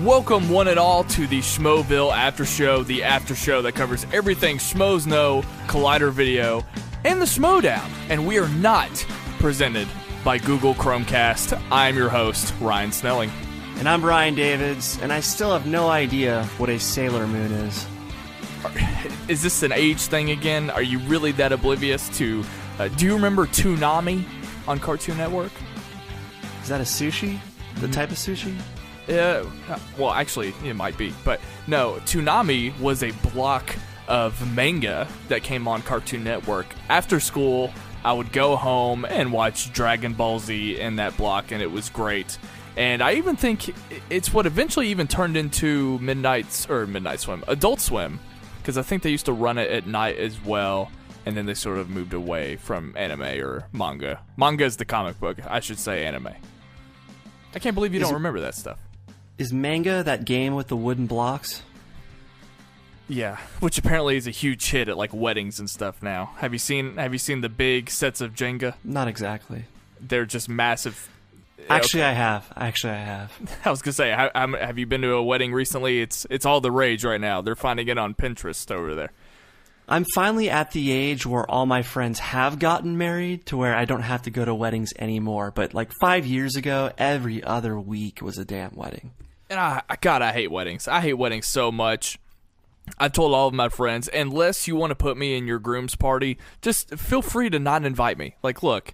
Welcome one and all to the Schmoeville After Show, the after show that covers everything Schmoes Know, Collider Video, and the Schmoedown. And we are not presented by Google Chromecast. I am your host, Ryan Snelling. And I'm Brian Davids, and I still have no idea what a Sailor Moon is. Is this an age thing again? Are you really that oblivious to... do you remember Toonami on Cartoon Network? Is that a sushi? The type of sushi? Well, actually, it might be. But no, Toonami was a block of manga that came on Cartoon Network. After school, I would go home and watch Dragon Ball Z in that block, and it was great. And I even think it's what eventually even turned into Midnight Swim, Adult Swim, because I think they used to run it at night as well, and then they sort of moved away from anime or manga. Manga is the comic book. I should say anime. I can't believe you don't remember that stuff. Is manga that game with the wooden blocks? Yeah, which apparently is a huge hit at like weddings and stuff now. Have you seen the big sets of Jenga? Not exactly. They're just massive. Actually, okay. I have. I was gonna say, have you been to a wedding recently? It's all the rage right now. They're finding it on Pinterest over there. I'm finally at the age where all my friends have gotten married to where I don't have to go to weddings anymore. But like 5 years ago, every other week was a damn wedding. And I hate weddings. I hate weddings so much. I've told all of my friends, unless you want to put me in your groom's party, just feel free to not invite me. Like, look,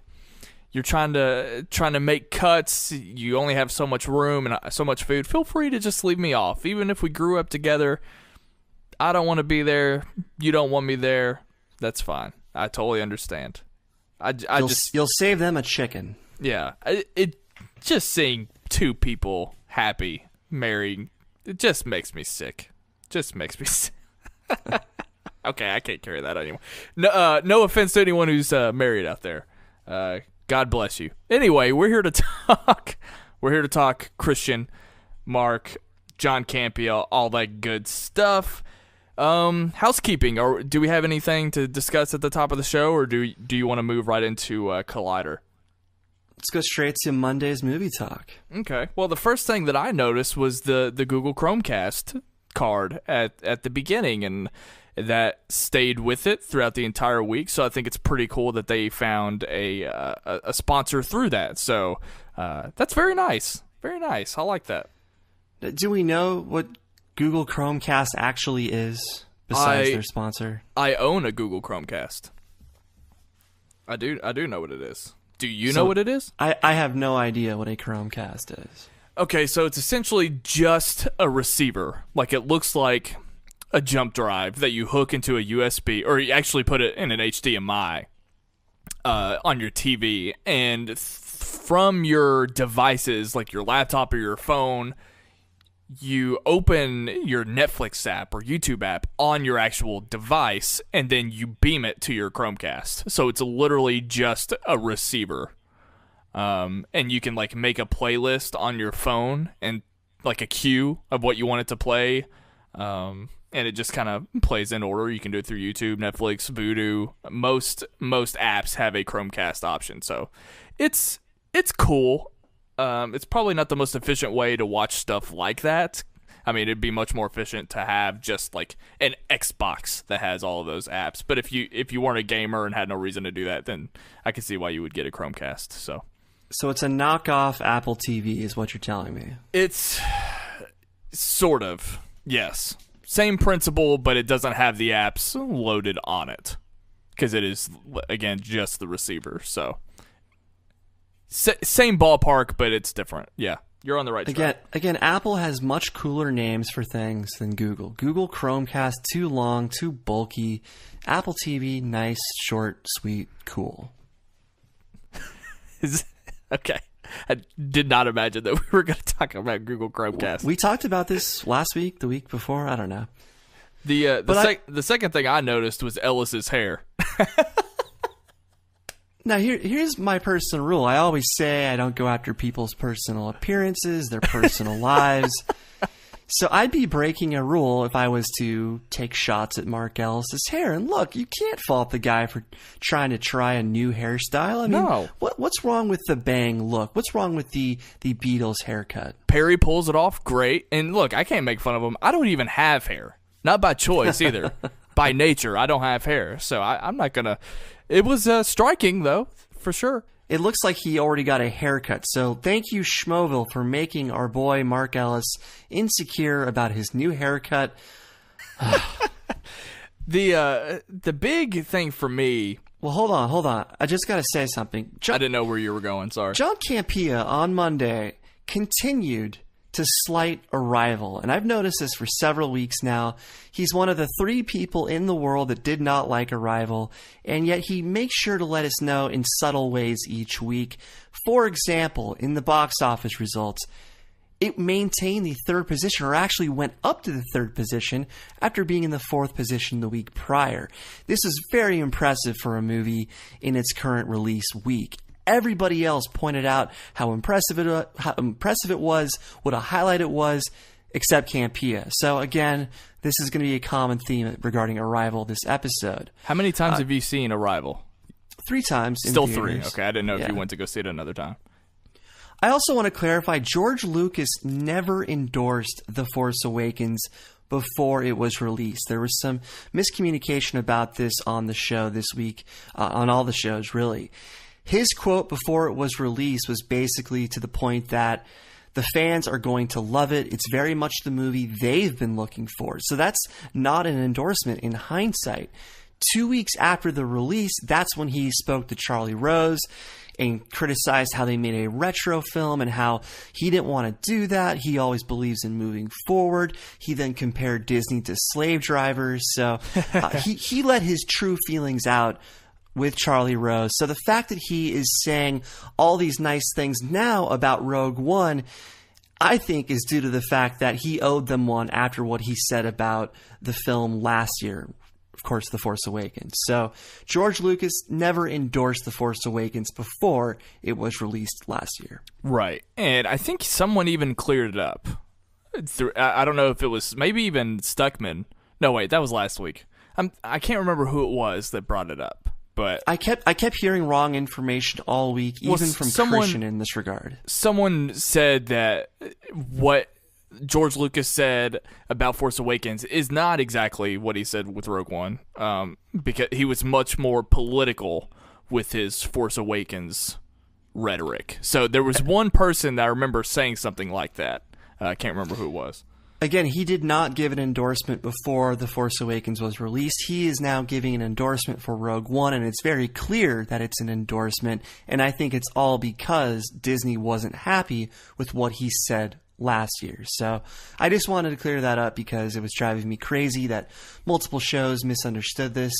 you're trying to make cuts. You only have so much room and so much food. Feel free to just leave me off. Even if we grew up together, I don't want to be there. You don't want me there. That's fine. I totally understand. You'll save them a chicken. Yeah. It just seeing two people happy, married, it just makes me sick. Okay, I can't carry that anymore. No offense to anyone who's married out there. God bless you. Anyway, we're here to talk. We're here to talk Kristian, Mark, John Campia, all that good stuff. Housekeeping. Or do we have anything to discuss at the top of the show, or do you want to move right into Collider? Let's go straight to Monday's movie talk. Okay. Well, the first thing that I noticed was the Google Chromecast card at the beginning, and that stayed with it throughout the entire week. So I think it's pretty cool that they found a sponsor through that. So that's very nice. Very nice. I like that. Do we know what Google Chromecast actually is besides their sponsor? I own a Google Chromecast. I do know what it is. Do you know what it is? I have no idea what a Chromecast is. Okay, so it's essentially just a receiver. Like, it looks like a jump drive that you hook into a USB, or you actually put it in an HDMI on your TV, and from your devices, like your laptop or your phone, you open your Netflix app or YouTube app on your actual device, and then you beam it to your Chromecast. So it's literally just a receiver. And you can like make a playlist on your phone and like a queue of what you want it to play. And it just kind of plays in order. You can do it through YouTube, Netflix, Vudu. Most apps have a Chromecast option. So it's cool. It's probably not the most efficient way to watch stuff like that. I mean, it'd be much more efficient to have just like an Xbox that has all of those apps. But if you weren't a gamer and had no reason to do that, then I could see why you would get a Chromecast. So it's a knockoff Apple TV is what you're telling me. It's sort of, yes. Same principle, but it doesn't have the apps loaded on it. Because it is, again, just the receiver, so... Same ballpark, but it's different. Yeah, you're on the right track. Again, Apple has much cooler names for things than Google. Google Chromecast, too long, too bulky. Apple TV, nice, short, sweet, cool. Okay. I did not imagine that we were going to talk about Google Chromecast. We talked about this last week, the week before. I don't know. The second thing I noticed was Ellis's hair. Now, here's my personal rule. I always say I don't go after people's personal appearances, their personal lives. So I'd be breaking a rule if I was to take shots at Mark Ellis' hair. And look, you can't fault the guy for trying to try a new hairstyle. I mean, No. what's wrong with the bang look? What's wrong with the Beatles haircut? Perry pulls it off great. And look, I can't make fun of him. I don't even have hair. Not by choice either. By nature, I don't have hair. So I'm not going to... It was striking, though, for sure. It looks like he already got a haircut, so thank you, Schmoeville, for making our boy Mark Ellis insecure about his new haircut. The big thing for me... Well, hold on. I just got to say something. I didn't know where you were going, sorry. John Campea on Monday continued to slight Arrival, and I've noticed this for several weeks now. He's one of the 3 people in the world that did not like Arrival, and yet he makes sure to let us know in subtle ways each week. For example, in the box office results, it maintained the 3rd position, or actually went up to the 3rd position after being in the 4th position the week prior. This is very impressive for a movie in its current release week. Everybody else pointed out how impressive it was, what a highlight it was, except Campea. So again, this is going to be a common theme regarding Arrival this episode. How many times have you seen Arrival? 3 times. Still in 3. theaters. Okay, I didn't know if you went to go see it another time. I also want to clarify, George Lucas never endorsed The Force Awakens before it was released. There was some miscommunication about this on the show this week, on all the shows really. His quote before it was released was basically to the point that the fans are going to love it. It's very much the movie they've been looking for. So that's not an endorsement in hindsight. 2 weeks after the release, that's when he spoke to Charlie Rose and criticized how they made a retro film and how he didn't want to do that. He always believes in moving forward. He then compared Disney to slave drivers. So he let his true feelings out with Charlie Rose. So the fact that he is saying all these nice things now about Rogue One, I think is due to the fact that he owed them one after what he said about the film last year. Of course, The Force Awakens. So George Lucas never endorsed The Force Awakens before it was released last year. Right. And I think someone even cleared it up. I don't know if it was maybe even Stuckmann. No, wait, that was last week. I can't remember who it was that brought it up. But I kept hearing wrong information all week, even from Kristian in this regard. Someone said that what George Lucas said about Force Awakens is not exactly what he said with Rogue One, because he was much more political with his Force Awakens rhetoric. So there was one person that I remember saying something like that. I can't remember who it was. Again, he did not give an endorsement before The Force Awakens was released. He is now giving an endorsement for Rogue One, and it's very clear that it's an endorsement, and I think it's all because Disney wasn't happy with what he said last year. So I just wanted to clear that up because it was driving me crazy that multiple shows misunderstood this.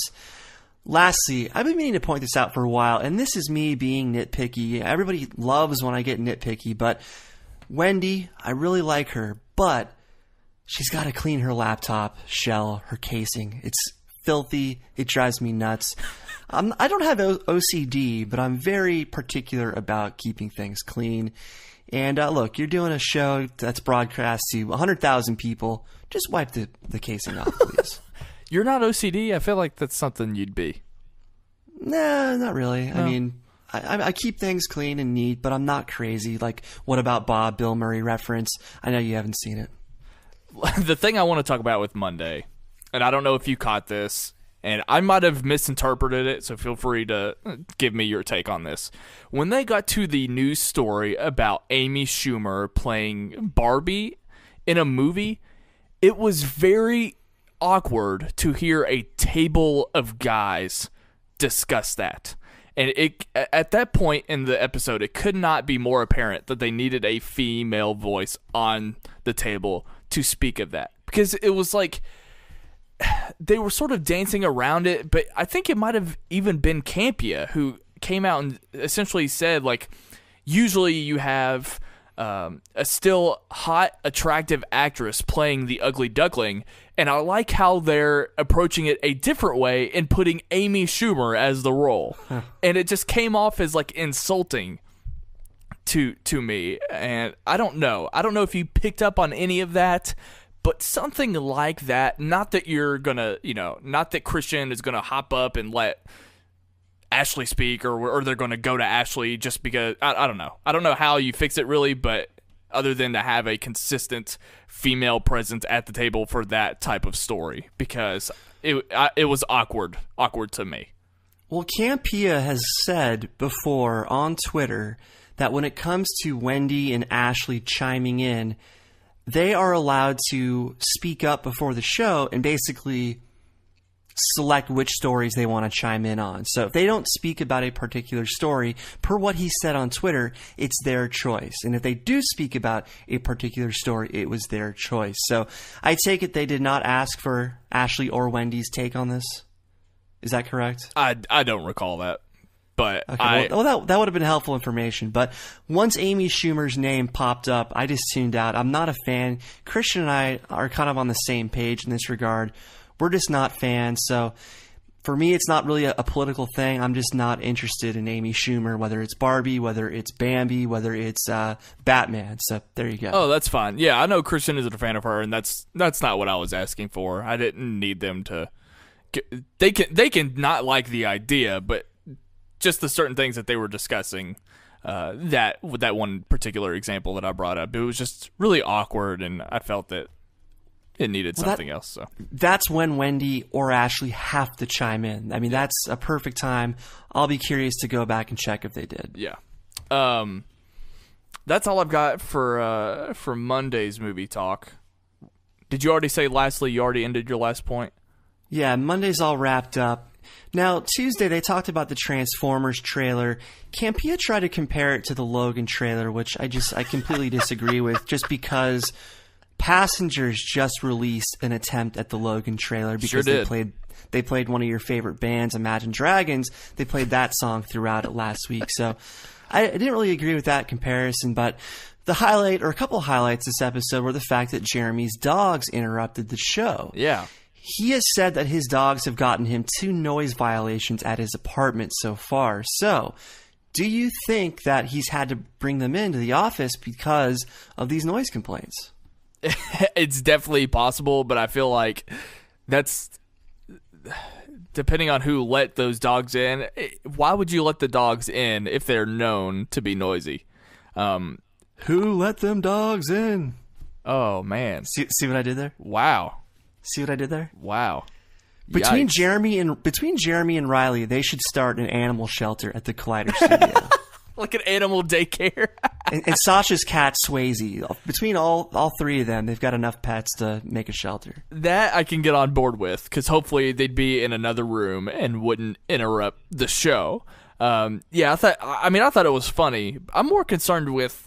Lastly, I've been meaning to point this out for a while, and this is me being nitpicky. Everybody loves when I get nitpicky, but Wendy, I really like her, but she's got to clean her laptop shell, her casing. It's filthy. It drives me nuts. I don't have OCD, but I'm very particular about keeping things clean. And look, you're doing a show that's broadcast to 100,000 people. Just wipe the casing off, please. You're not OCD? I feel like that's something you'd be. Nah, not really. No. I mean, I keep things clean and neat, but I'm not crazy. Like, what about Bob, Bill Murray reference? I know you haven't seen it. The thing I want to talk about with Monday, and I don't know if you caught this, and I might have misinterpreted it, so feel free to give me your take on this. When they got to the news story about Amy Schumer playing Barbie in a movie, it was very awkward to hear a table of guys discuss that. And at that point in the episode, it could not be more apparent that they needed a female voice on the table to speak of that. Because it was like they were sort of dancing around it, but I think it might have even been Campea who came out and essentially said, like, usually you have a still hot, attractive actress playing the ugly duckling, and I like how they're approaching it a different way and putting Amy Schumer as the role. And it just came off as, like, insulting to me, and I don't know if you picked up on any of that, But something like that, not that you're going to, not that Kristian is going to hop up and let Ashley speak, or they're going to go to Ashley just because, I don't know. I don't know how you fix it really, but other than to have a consistent female presence at the table for that type of story, because it was awkward to me. Well, Campea has said before on Twitter that when it comes to Wendy and Ashley chiming in, they are allowed to speak up before the show and basically select which stories they want to chime in on. So if they don't speak about a particular story, per what he said on Twitter, it's their choice. And if they do speak about a particular story, it was their choice. So I take it they did not ask for Ashley or Wendy's take on this? Is that correct? I don't recall that. But okay, that would have been helpful information. But once Amy Schumer's name popped up, I just tuned out. I'm not a fan. Kristian and I are kind of on the same page in this regard. We're just not fans. So for me, it's not really a political thing. I'm just not interested in Amy Schumer, whether it's Barbie, whether it's Bambi, whether it's Batman. So there you go. Oh, that's fine. Yeah, I know Kristian isn't a fan of her, and that's not what I was asking for. I didn't need them to. They can not like the idea, but just the certain things that they were discussing, that one particular example that I brought up, it was just really awkward, and I felt that it needed something else. So that's when Wendy or Ashley have to chime in. I mean, that's a perfect time. I'll be curious to go back and check if they did. Yeah. That's all I've got for Monday's movie talk. Did you already say lastly? You already ended your last point? Yeah, Monday's all wrapped up. Now, Tuesday, they talked about the Transformers trailer. Campea tried to compare it to the Logan trailer, which I completely disagree with, just because Passengers just released an attempt at the Logan trailer because they played one of your favorite bands, Imagine Dragons. They played that song throughout it last week. So I didn't really agree with that comparison, but the highlight, or a couple of highlights this episode, were the fact that Jeremy's dogs interrupted the show. Yeah. He has said that his dogs have gotten him 2 noise violations at his apartment so far. So, do you think that he's had to bring them into the office because of these noise complaints? It's definitely possible, but I feel like that's depending on who let those dogs in. Why would you let the dogs in if they're known to be noisy? Who let them dogs in? Oh, man. See what I did there? Wow. See what I did there? Wow. Between Jeremy and Riley, they should start an animal shelter at the Collider studio. Like an animal daycare. and Sasha's cat Swayze. Between all 3 of them, they've got enough pets to make a shelter. That I can get on board with, because hopefully they'd be in another room and wouldn't interrupt the show. Yeah, I thought it was funny. I'm more concerned with.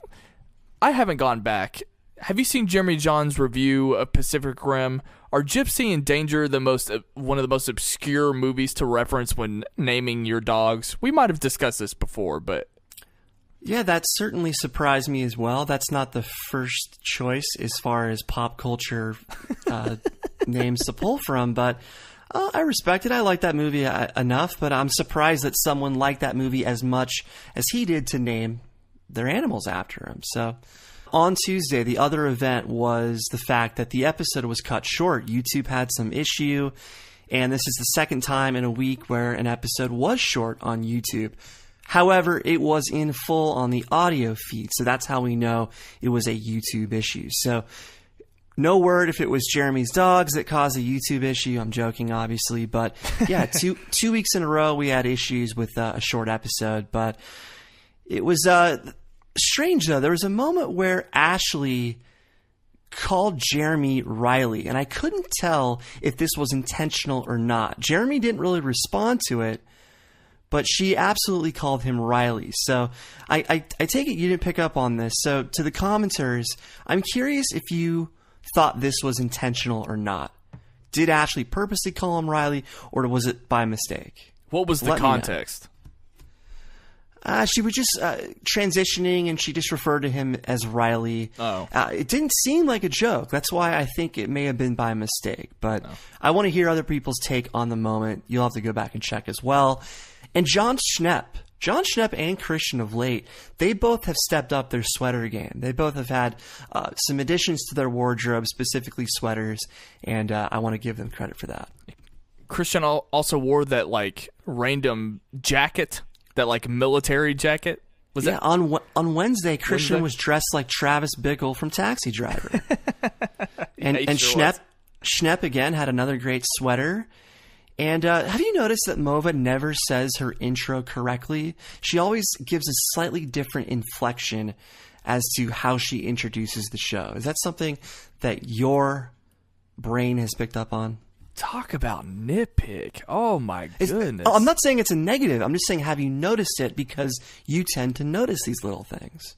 I haven't gone back. Have you seen Jeremy John's review of Pacific Rim? Are Gypsy and Danger one of the most obscure movies to reference when naming your dogs? We might have discussed this before, but yeah, that certainly surprised me as well. That's not the first choice as far as pop culture names to pull from, but I respect it. I like that movie enough, but I'm surprised that someone liked that movie as much as he did to name their animals after him. So on Tuesday, the other event was the fact that the episode was cut short. YouTube had some issue, and this is the second time in a week where an episode was short on YouTube. However, it was in full on the audio feed, so that's how we know it was a YouTube issue. So no word if it was Jeremy's dogs that caused a YouTube issue. I'm joking, obviously, but yeah, two weeks in a row we had issues with a short episode, but it was strange, though. There was a moment where Ashley called Jeremy Riley, and I couldn't tell if this was intentional or not. Jeremy didn't really respond to it, but she absolutely called him Riley. So I take it you didn't pick up on this. So to the commenters, I'm curious if you thought this was intentional or not. Did Ashley purposely call him Riley, or was it by mistake? What was the context? She was just transitioning, and she just referred to him as Riley. Oh. It didn't seem like a joke. That's why I think it may have been by mistake. But I want to hear other people's take on the moment. You'll have to go back and check as well. And John Schnepp John Schnepp and Kristian of late, they both have stepped up their sweater game. They both have had some additions to their wardrobe, specifically sweaters, and I want to give them credit for that. Kristian also wore that like random jacket, that like military jacket. Was that on Wednesday? Kristian was dressed like Travis Bickle from Taxi Driver, and Schnepp again had another great sweater. And have you noticed that Mova never says her intro correctly? She always gives a slightly different inflection as to how she introduces the show. Is that something that your brain has picked up on? Talk about nitpick. Oh, my goodness. I'm not saying it's a negative. I'm just saying, have you noticed it? Because you tend to notice these little things.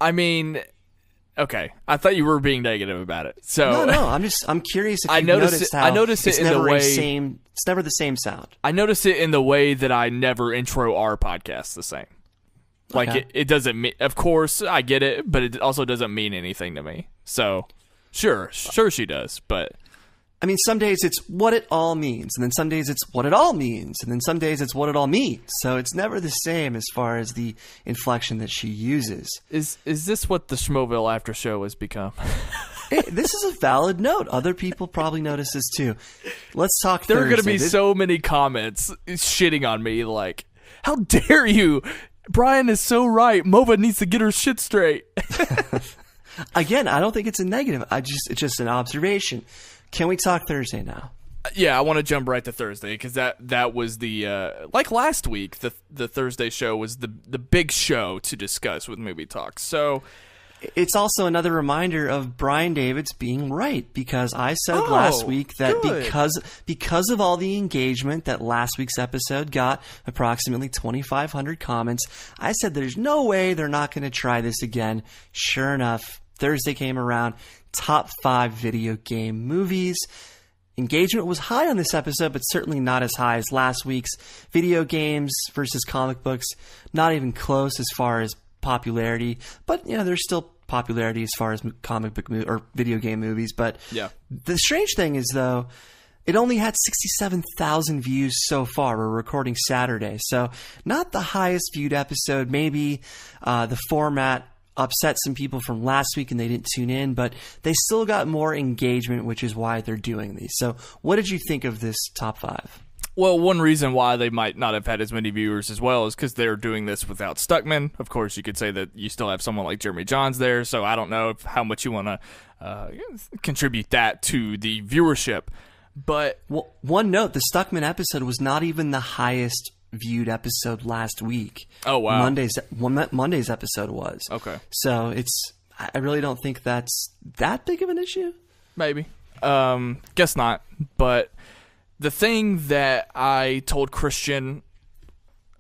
I mean... Okay, I thought you were being negative about it. So no, I'm curious if you noticed how I noticed it in the way it's never the same sound. I noticed it in the way that I never intro our podcast the same. Like it doesn't mean, of course I get it, but it also doesn't mean anything to me. So sure she does, but I mean, some days it's what it all means, and then some days it's what it all means, and then some days it's what it all means. So it's never the same as far as the inflection that she uses. Is this what the Schmoeville after show has become? This is a valid note. Other people probably notice this too. Let's talk Thursday. There are going to be so many comments shitting on me like, how dare you? Brian is so right. Mova needs to get her shit straight. Again, I don't think it's a negative. It's just an observation. Can we talk Thursday now? Yeah, I want to jump right to Thursday because that was the like last week. The Thursday show was the big show to discuss with Movie Talk. So it's also another reminder of Brian Davids being right, because I said last week that because of all the engagement that last week's episode got, approximately 2,500 comments, I said there's no way they're not going to try this again. Sure enough, Thursday came around. Top 5 video game movies. Engagement was high on this episode, but certainly not as high as last week's. Video games versus comic books, not even close as far as popularity, but there's still popularity as far as comic book or video game movies. But yeah, the strange thing is, though, it only had 67,000 views so far. We're recording Saturday, so not the highest viewed episode. Maybe the format upset some people from last week and they didn't tune in, but they still got more engagement, which is why they're doing these. So what did you think of this top 5? Well, one reason why they might not have had as many viewers as well is because they're doing this without Stuckmann. Of course, you could say that you still have someone like Jeremy Johns there, so I don't know how much you want to contribute that to the viewership. But one note, the Stuckmann episode was not even the highest viewed episode last week. Oh, wow. Monday's episode was. Okay. So I really don't think that's that big of an issue. Maybe. Guess not. But the thing that I told Kristian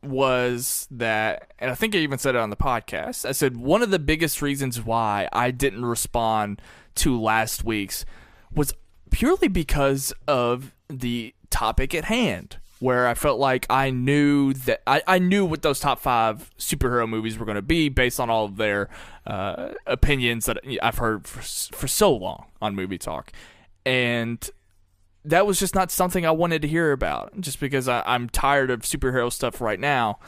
was that, and I think I even said it on the podcast, I said one of the biggest reasons why I didn't respond to last week's was purely because of the topic at hand, where I felt like I knew that I knew what those top 5 superhero movies were going to be based on all of their opinions that I've heard for so long on Movie Talk. And that was just not something I wanted to hear about, just because I'm tired of superhero stuff right now.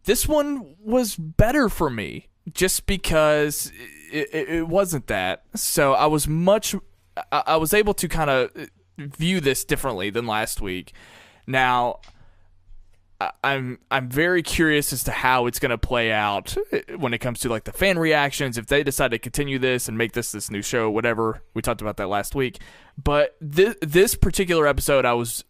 This one was better for me, just because it wasn't that. So I was able to kind of view this differently than last week. Now, I'm very curious as to how it's going to play out when it comes to like the fan reactions, if they decide to continue this and make this new show, whatever. We talked about that last week. But this particular episode I was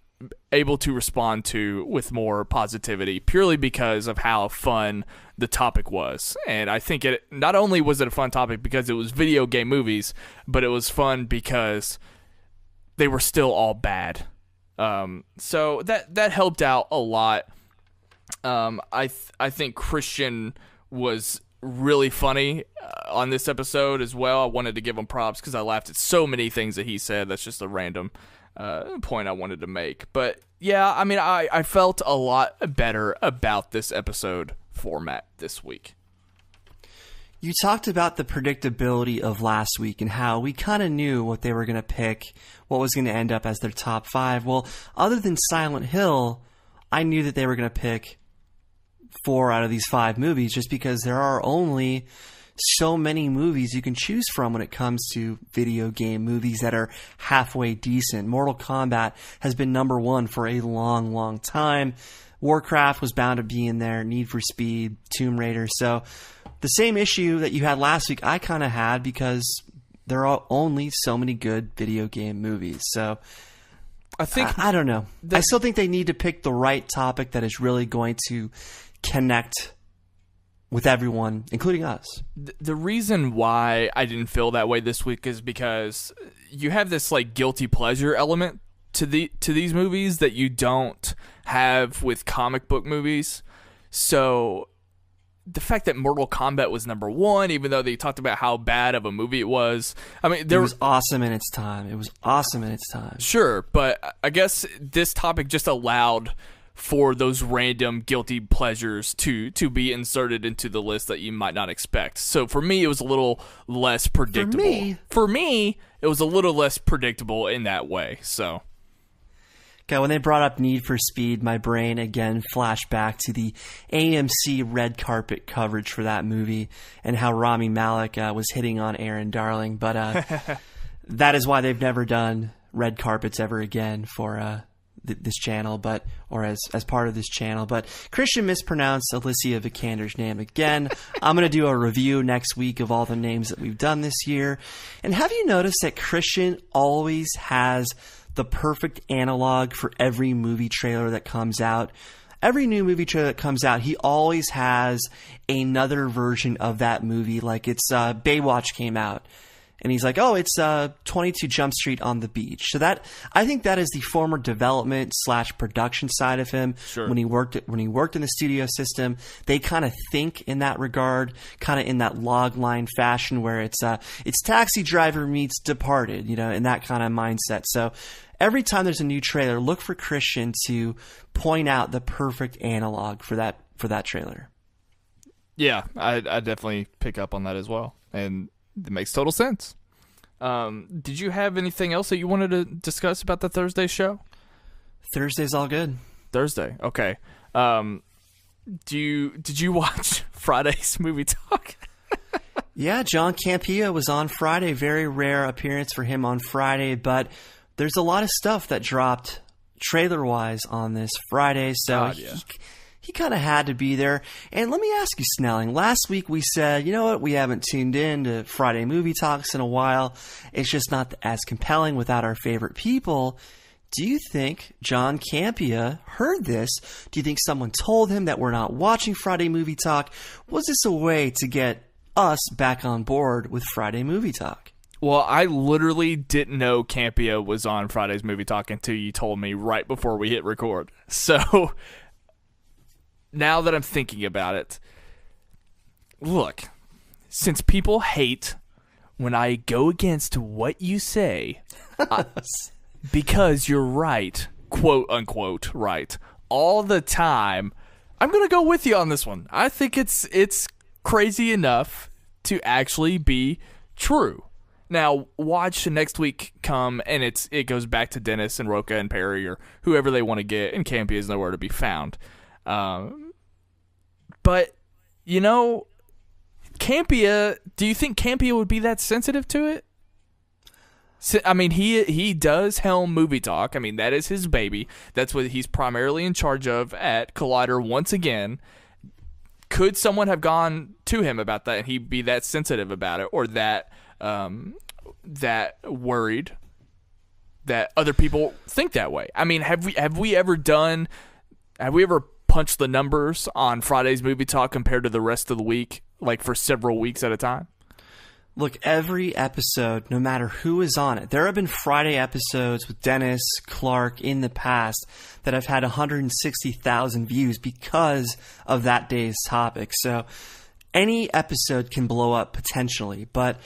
able to respond to with more positivity, purely because of how fun the topic was. And I think it not only was it a fun topic because it was video game movies, but it was fun because they were still all bad. So that helped out a lot. I think Kristian was really funny on this episode as well. I wanted to give him props because I laughed at so many things that he said. That's just a random point I wanted to make. But yeah, I mean, I felt a lot better about this episode format this week. You talked about the predictability of last week and how we kind of knew what they were going to pick, what was going to end up as their top 5. Well, other than Silent Hill, I knew that they were going to pick 4 out of these 5 movies just because there are only so many movies you can choose from when it comes to video game movies that are halfway decent. Mortal Kombat has been number 1 for a long, long time. Warcraft was bound to be in there, Need for Speed, Tomb Raider. So the same issue that you had last week, I kind of had because there are only so many good video game movies. So I think I don't know. I still think they need to pick the right topic that is really going to connect with everyone, including us. The reason why I didn't feel that way this week is because you have this like guilty pleasure element to these movies that you don't have with comic book movies. So the fact that Mortal Kombat was number 1, even though they talked about how bad of a movie it was, I mean, it was awesome in its time. It was awesome in its time. Sure, but I guess this topic just allowed for those random guilty pleasures to be inserted into the list that you might not expect. So for me, it was a little less predictable. For me, it was a little less predictable in that way. So, okay, when they brought up Need for Speed, my brain again flashed back to the AMC red carpet coverage for that movie and how Rami Malek was hitting on Aaron Darling. But that is why they've never done red carpets ever again for this channel, or as part of this channel. But Kristian mispronounced Alicia Vikander's name again. I'm going to do a review next week of all the names that we've done this year. And have you noticed that Kristian always has the perfect analog for every movie trailer that comes out? Every new movie trailer that comes out, he always has another version of that movie. Like it's Baywatch came out, and he's like, oh, it's 22 Jump Street on the beach. So that, I think that is the former development / production side of him. Sure. When he worked in the studio system, they kind of think in that regard, kind of in that log line fashion where it's Taxi Driver meets Departed, in that kind of mindset. So every time there's a new trailer, look for Kristian to point out the perfect analog for that trailer. Yeah, I definitely pick up on that as well. And it makes total sense. Did you have anything else that you wanted to discuss about the Thursday show? Thursday's all good. Thursday, okay. Did you watch Friday's movie talk? Yeah, John Campea was on Friday. Very rare appearance for him on Friday, but there's a lot of stuff that dropped trailer-wise on this Friday, so he kind of had to be there. And let me ask you, Snelling, last week we said, you know what, we haven't tuned in to Friday Movie Talks in a while. It's just not as compelling without our favorite people. Do you think John Campea heard this? Do you think someone told him that we're not watching Friday Movie Talk? Was this a way to get us back on board with Friday Movie Talk? Well, I literally didn't know Campea was on Friday's Movie Talk until you told me right before we hit record. So now that I'm thinking about it, look, since people hate when I go against what you say, because you're right, quote unquote, right, all the time, I'm going to go with you on this one. I think it's crazy enough to actually be true. Now, watch next week come, and it goes back to Dennis and Roca and Perry or whoever they want to get, and Campea is nowhere to be found. But, Campea, do you think Campea would be that sensitive to it? I mean, he does helm Movie Talk. I mean, that is his baby. That's what he's primarily in charge of at Collider once again. Could someone have gone to him about that and he'd be that sensitive about it, or that worried that other people think that way? I mean, have we ever punched the numbers on Friday's Movie Talk compared to the rest of the week, like for several weeks at a time? Look, every episode, no matter who is on it, there have been Friday episodes with Dennis, Clark in the past that have had 160,000 views because of that day's topic. So any episode can blow up potentially, but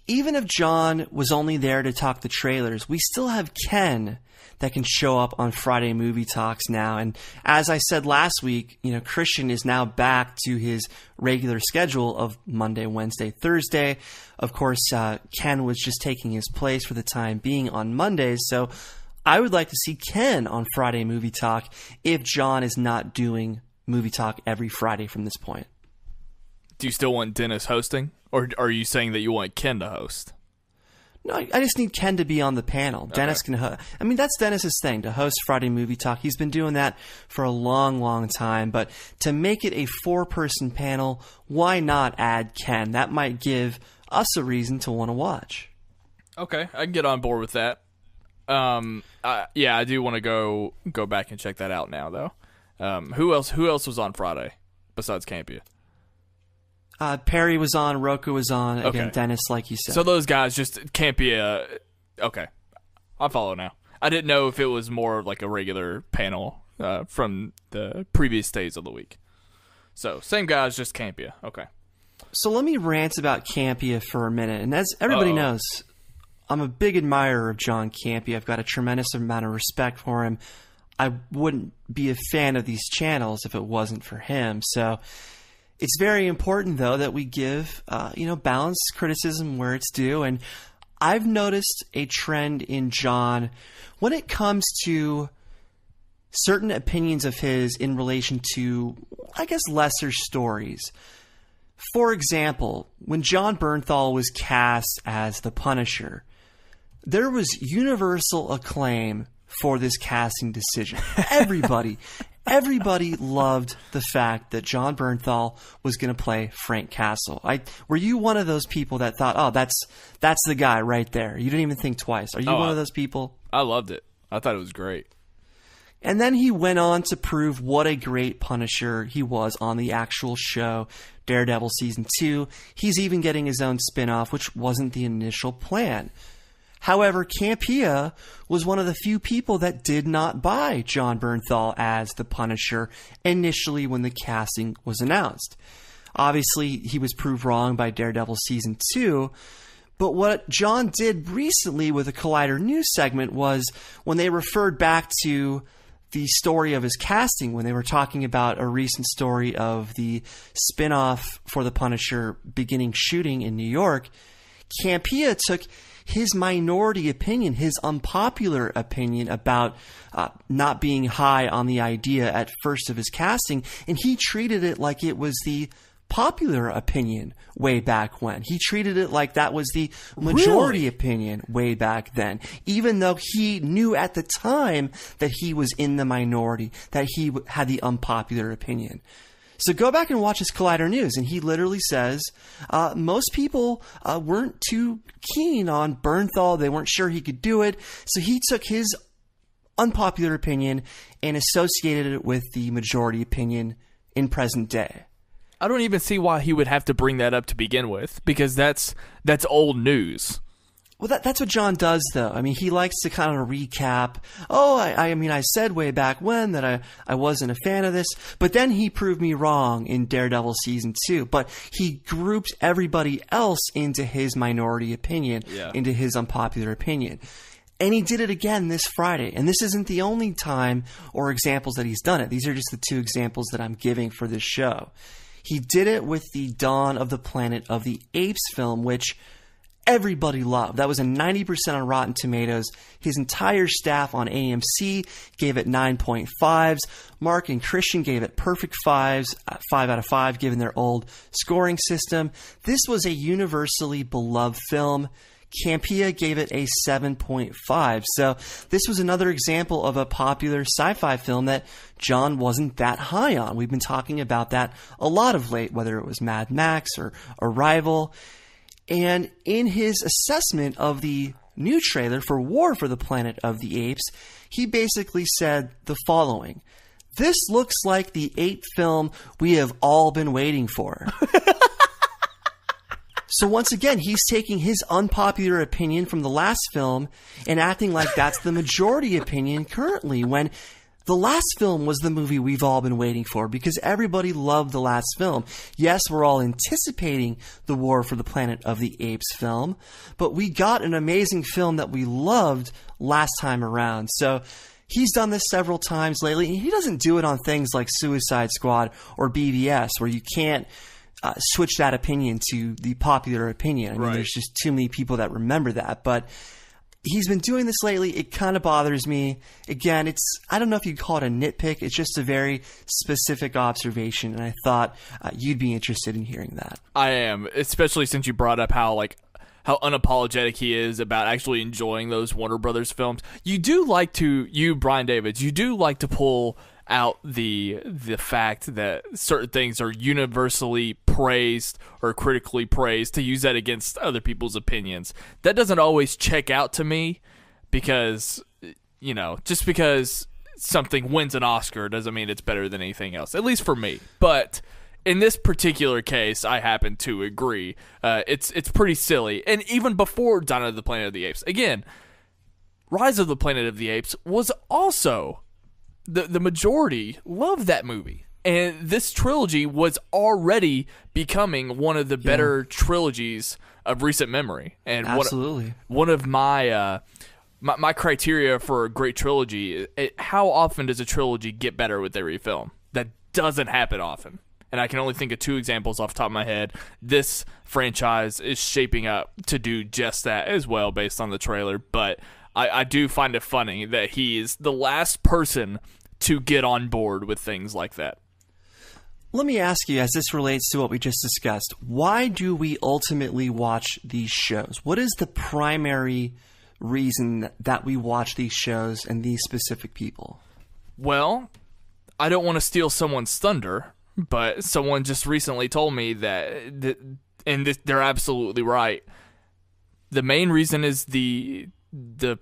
even if John was only there to talk the trailers, we still have Ken that can show up on Friday Movie Talks now. And as I said last week, Kristian is now back to his regular schedule of Monday, Wednesday, Thursday. Of course, Ken was just taking his place for the time being on Mondays. So I would like to see Ken on Friday Movie Talk if John is not doing Movie Talk every Friday from this point. Do you still want Dennis hosting, or are you saying that you want Ken to host? No, I just need Ken to be on the panel. Okay. Dennis can host. I mean, that's Dennis's thing, to host Friday Movie Talk. He's been doing that for a long, long time. But to make it a 4-person panel, why not add Ken? That might give us a reason to want to watch. Okay, I can get on board with that. Yeah, I do want to go back and check that out now, though. Who else was on Friday besides Campia? Perry was on, Roku was on, again, okay. Dennis, like you said. So those guys just can't be okay. I'll follow now. I didn't know if it was more like a regular panel from the previous days of the week. So same guys, just Campia. Okay. So let me rant about Campia for a minute. And as everybody knows, I'm a big admirer of John Campia. I've got a tremendous amount of respect for him. I wouldn't be a fan of these channels if it wasn't for him. So it's very important, though, that we give, balanced criticism where it's due. And I've noticed a trend in John when it comes to certain opinions of his in relation to, I guess, lesser stories. For example, when John Bernthal was cast as the Punisher, there was universal acclaim for this casting decision. Everybody loved the fact that John Bernthal was going to play Frank Castle. Were you one of those people that thought, oh, that's the guy right there? You didn't even think twice. Are you one of those people? I loved it. I thought it was great. And then he went on to prove what a great Punisher he was on the actual show, Daredevil Season 2. He's even getting his own spin-off, which wasn't the initial plan. However, Campia was one of the few people that did not buy John Bernthal as the Punisher initially when the casting was announced. Obviously, he was proved wrong by Daredevil Season 2, but what John did recently with the Collider News segment was when they referred back to the story of his casting, when they were talking about a recent story of the spin-off for the Punisher beginning shooting in New York, Campia took his minority opinion, his unpopular opinion about not being high on the idea at first of his casting, and he treated it like it was the popular opinion way back when. He treated it like that was the majority opinion way back then, even though he knew at the time that he was in the minority, that he had the unpopular opinion. So go back and watch his Collider News, and he literally says most people weren't too keen on Bernthal. They weren't sure he could do it. So he took his unpopular opinion and associated it with the majority opinion in present day. I don't even see why he would have to bring that up to begin with, because that's old news. Well, that's what John does, though. I mean, he likes to kind of recap. Oh, I said way back when that I wasn't a fan of this, but then he proved me wrong in Daredevil Season 2. But he grouped everybody else into his minority opinion, into his unpopular opinion. And he did it again this Friday. And this isn't the only time or examples that he's done it. These are just the 2 examples that I'm giving for this show. He did it with the Dawn of the Planet of the Apes film, which everybody loved. That was a 90% on Rotten Tomatoes. His entire staff on AMC gave it 9.5s. Mark and Kristian gave it perfect 5s, 5 out of 5, given their old scoring system. This was a universally beloved film. Campia gave it a 7.5. So this was another example of a popular sci-fi film that John wasn't that high on. We've been talking about that a lot of late, whether it was Mad Max or Arrival. And in his assessment of the new trailer for War for the Planet of the Apes, he basically said the following: "This looks like the ape film we have all been waiting for." So once again, he's taking his unpopular opinion from the last film and acting like that's the majority opinion currently, when the last film was the movie we've all been waiting for, because everybody loved the last film. Yes, we're all anticipating the War for the Planet of the Apes film, but we got an amazing film that we loved last time around. So he's done this several times lately, and he doesn't do it on things like Suicide Squad or BVS, where you can't switch that opinion to the popular opinion. I mean, there's just too many people that remember that. But he's been doing this lately. It kind of bothers me. Again, I don't know if you'd call it a nitpick. It's just a very specific observation, and I thought you'd be interested in hearing that. I am, especially since you brought up how unapologetic he is about actually enjoying those Warner Brothers films. Brian Davids, you do like to pull out the fact that certain things are universally praised or critically praised, to use that against other people's opinions. That doesn't always check out to me, because, just because something wins an Oscar doesn't mean it's better than anything else, at least for me. But in this particular case, I happen to agree. It's pretty silly. And even before Dawn of the Planet of the Apes, again, Rise of the Planet of the Apes was also, the majority loved that movie. And this trilogy was already becoming one of the better trilogies of recent memory. And absolutely, one of my my criteria for a great trilogy, how often does a trilogy get better with every film? That doesn't happen often. And I can only think of 2 examples off the top of my head. This franchise is shaping up to do just that as well, based on the trailer. But I do find it funny that he is the last person to get on board with things like that. Let me ask you, as this relates to what we just discussed, why do we ultimately watch these shows? What is the primary reason that we watch these shows and these specific people? Well, I don't want to steal someone's thunder, but someone just recently told me that they're absolutely right. The main reason is the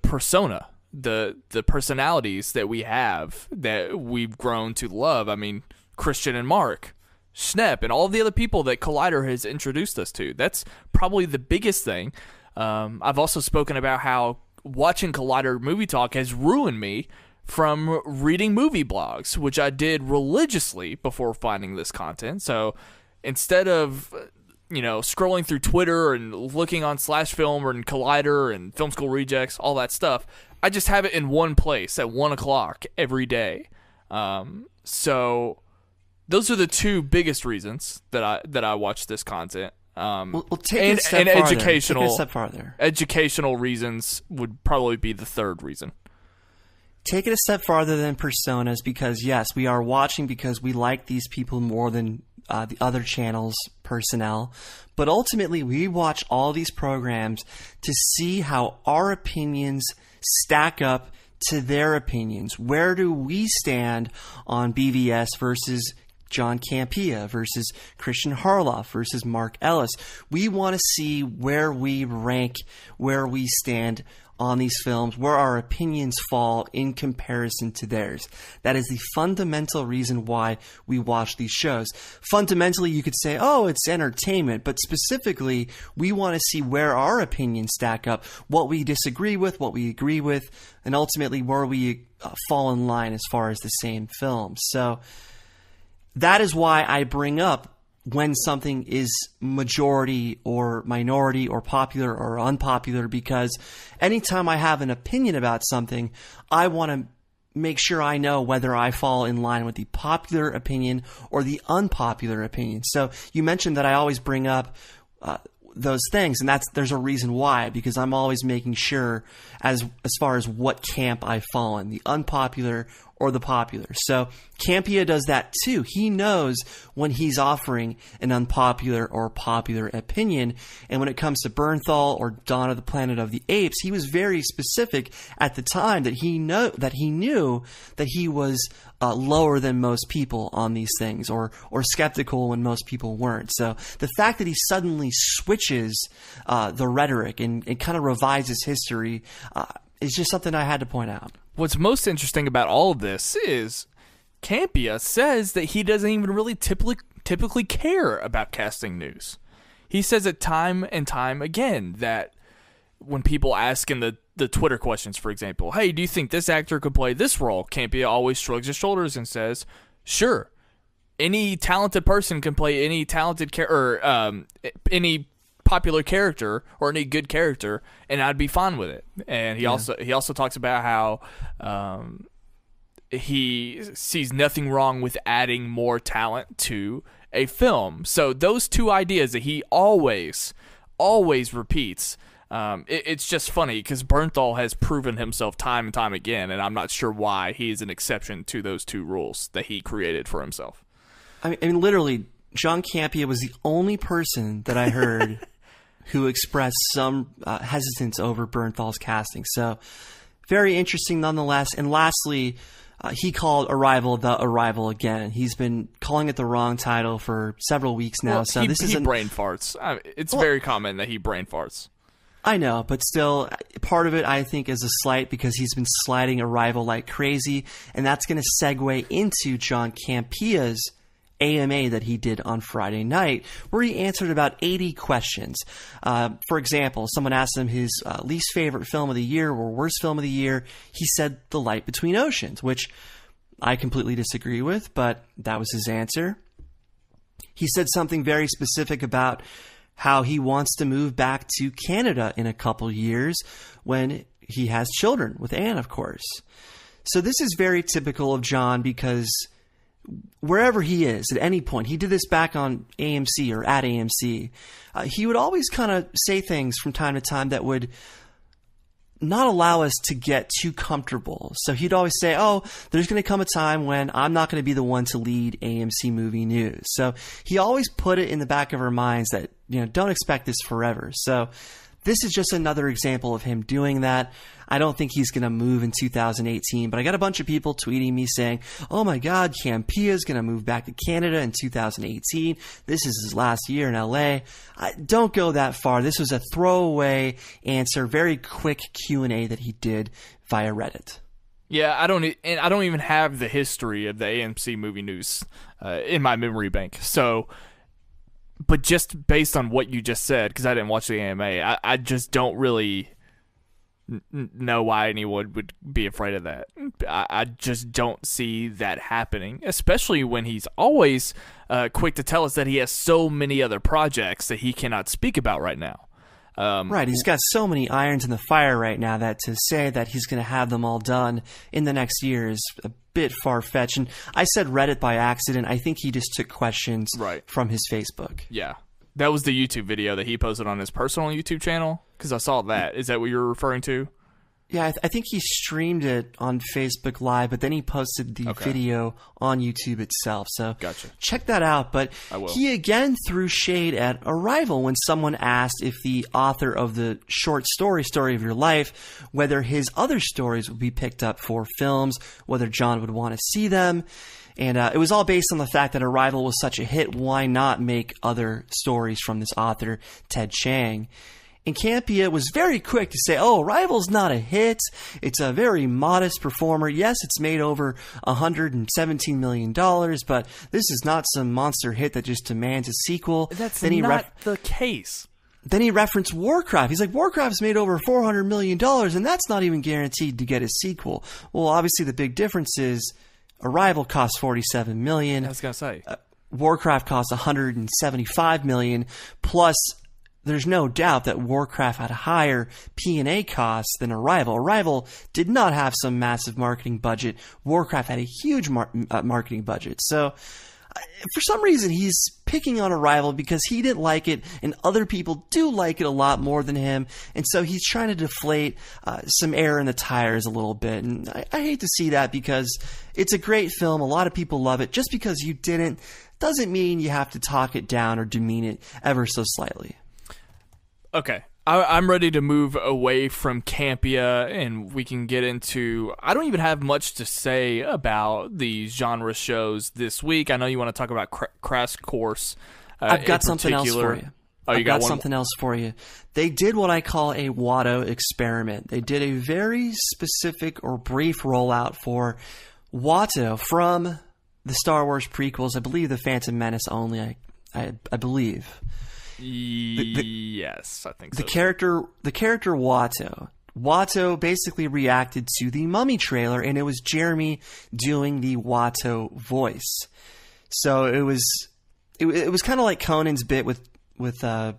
persona, the personalities that we have, that we've grown to love. I mean, Kristian and Mark, Schnepp, and all the other people that Collider has introduced us to. That's probably the biggest thing. I've also spoken about how watching Collider Movie Talk has ruined me from reading movie blogs, which I did religiously before finding this content. So instead of scrolling through Twitter and looking on /film or in Collider and Film School Rejects, all that stuff, I just have it in one place at 1:00 every day. So those are the 2 biggest reasons that I watch this content. We'll take it a step farther. Educational, take it a step farther. Educational reasons would probably be the 3rd reason. Take it a step farther than personas, because yes, we are watching because we like these people more than the other channels' personnel. But ultimately, we watch all these programs to see how our opinions stack up to their opinions. Where do we stand on BVS versus John Campea versus Kristian Harloff versus Mark Ellis? We want to see where we rank, where we stand on these films, where our opinions fall in comparison to theirs. That is the fundamental reason why we watch these shows. Fundamentally, you could say, oh, it's entertainment, but specifically, we want to see where our opinions stack up, what we disagree with, what we agree with, and ultimately where we fall in line as far as the same film. So that is why I bring up when something is majority or minority or popular or unpopular, because anytime I have an opinion about something, I want to make sure I know whether I fall in line with the popular opinion or the unpopular opinion. So you mentioned that I always bring up those things, and there's a reason why, because I'm always making sure as far as what camp I fall in, the unpopular or the popular. So Campea does that too. He knows when he's offering an unpopular or popular opinion. And when it comes to Bernthal or Dawn of the Planet of the Apes, he was very specific at the time that he knew that he was lower than most people on these things, or skeptical when most people weren't. So the fact that he suddenly switches the rhetoric and kind of revises history is just something I had to point out. What's most interesting about all of this is Campea says that he doesn't even really typically care about casting news. He says it time and time again that when people ask in the Twitter questions, for example, hey, do you think this actor could play this role? Campea always shrugs his shoulders and says, sure, any talented person can play any talented any popular character or any good character, and I'd be fine with it. And he also talks about how he sees nothing wrong with adding more talent to a film. So those 2 ideas that he always repeats, It's just funny because Bernthal has proven himself time and time again, and I'm not sure why he is an exception to those two rules that he created for himself. I mean, literally, John Campea was the only person that I heard who expressed some hesitance over Bernthal's casting. So, very interesting nonetheless. And lastly, he called Arrival the Arrival again. He's been calling it the wrong title for several weeks now. Well, so he brain farts. It's very common that he brain farts. I know, but still, part of it, I think, is a slight because he's been sliding Arrival like crazy, and that's going to segue into John Campea's AMA that he did on Friday night, where he answered about 80 questions. For example, someone asked him his least favorite film of the year or worst film of the year. He said The Light Between Oceans, which I completely disagree with, but that was his answer. He said something very specific about how he wants to move back to Canada in a couple years when he has children, with Anne, of course. So this is very typical of John because wherever he is at any point, he did this back on AMC or at AMC, he would always kind of say things from time to time that would not allow us to get too comfortable. So he'd always say, oh, there's going to come a time when I'm not going to be the one to lead AMC Movie News. So he always put it in the back of our minds that, don't expect this forever. So this is just another example of him doing that. I don't think he's going to move in 2018, but I got a bunch of people tweeting me saying, oh my God, Campea is going to move back to Canada in 2018. This is his last year in LA. Don't go that far. This was a throwaway answer, very quick Q&A that he did via Reddit. Yeah, I don't even have the history of the AMC Movie News in my memory bank. So, but just based on what you just said, because I didn't watch the AMA, I just don't really know why anyone would be afraid of that. I just don't see that happening, especially when he's always quick to tell us that he has so many other projects that he cannot speak about right now. Right, he's got so many irons in the fire right now that to say that he's going to have them all done in the next year is a bit far-fetched. And I said Reddit by accident. I think he just took questions from his Facebook. Yeah. That was the YouTube video that he posted on his personal YouTube channel, because I saw that. Is that what you're referring to? Yeah, I think he streamed it on Facebook Live, but then he posted the video on YouTube itself. So gotcha. Check that out. But he again threw shade at Arrival when someone asked if the author of the short story, Story of Your Life, whether his other stories would be picked up for films, whether John would want to see them. And it was all based on the fact that Arrival was such a hit. Why not make other stories from this author, Ted Chiang? And Campea was very quick to say, oh, Arrival's not a hit. It's a very modest performer. Yes, it's made over $117 million, but this is not some monster hit that just demands a sequel. That's not the case. Then he referenced Warcraft. He's like, Warcraft's made over $400 million, and that's not even guaranteed to get a sequel. Well, obviously the big difference is Arrival cost $47 million. I was going to say. Warcraft cost $175 million, plus there's no doubt that Warcraft had higher P&A costs than Arrival. Arrival did not have some massive marketing budget. Warcraft had a huge marketing budget. So for some reason, he's picking on Arrival because he didn't like it, and other people do like it a lot more than him. And so he's trying to deflate some air in the tires a little bit. And I hate to see that because it's a great film. A lot of people love it. Just because you didn't doesn't mean you have to talk it down or demean it ever so slightly. Okay, I'm ready to move away from Campea, and we can get into... I don't even have much to say about the genre shows this week. I know you want to talk about Crash Course. I've got something else for you. Oh, I've got something else for you. They did what I call a Watto experiment. They did a very specific or brief rollout for Watto from the Star Wars prequels. I believe the Phantom Menace only, I believe. Yes, I think so. The character Watto. Watto basically reacted to the Mummy trailer, and it was Jeremy doing the Watto voice. So it was kind of like Conan's bit with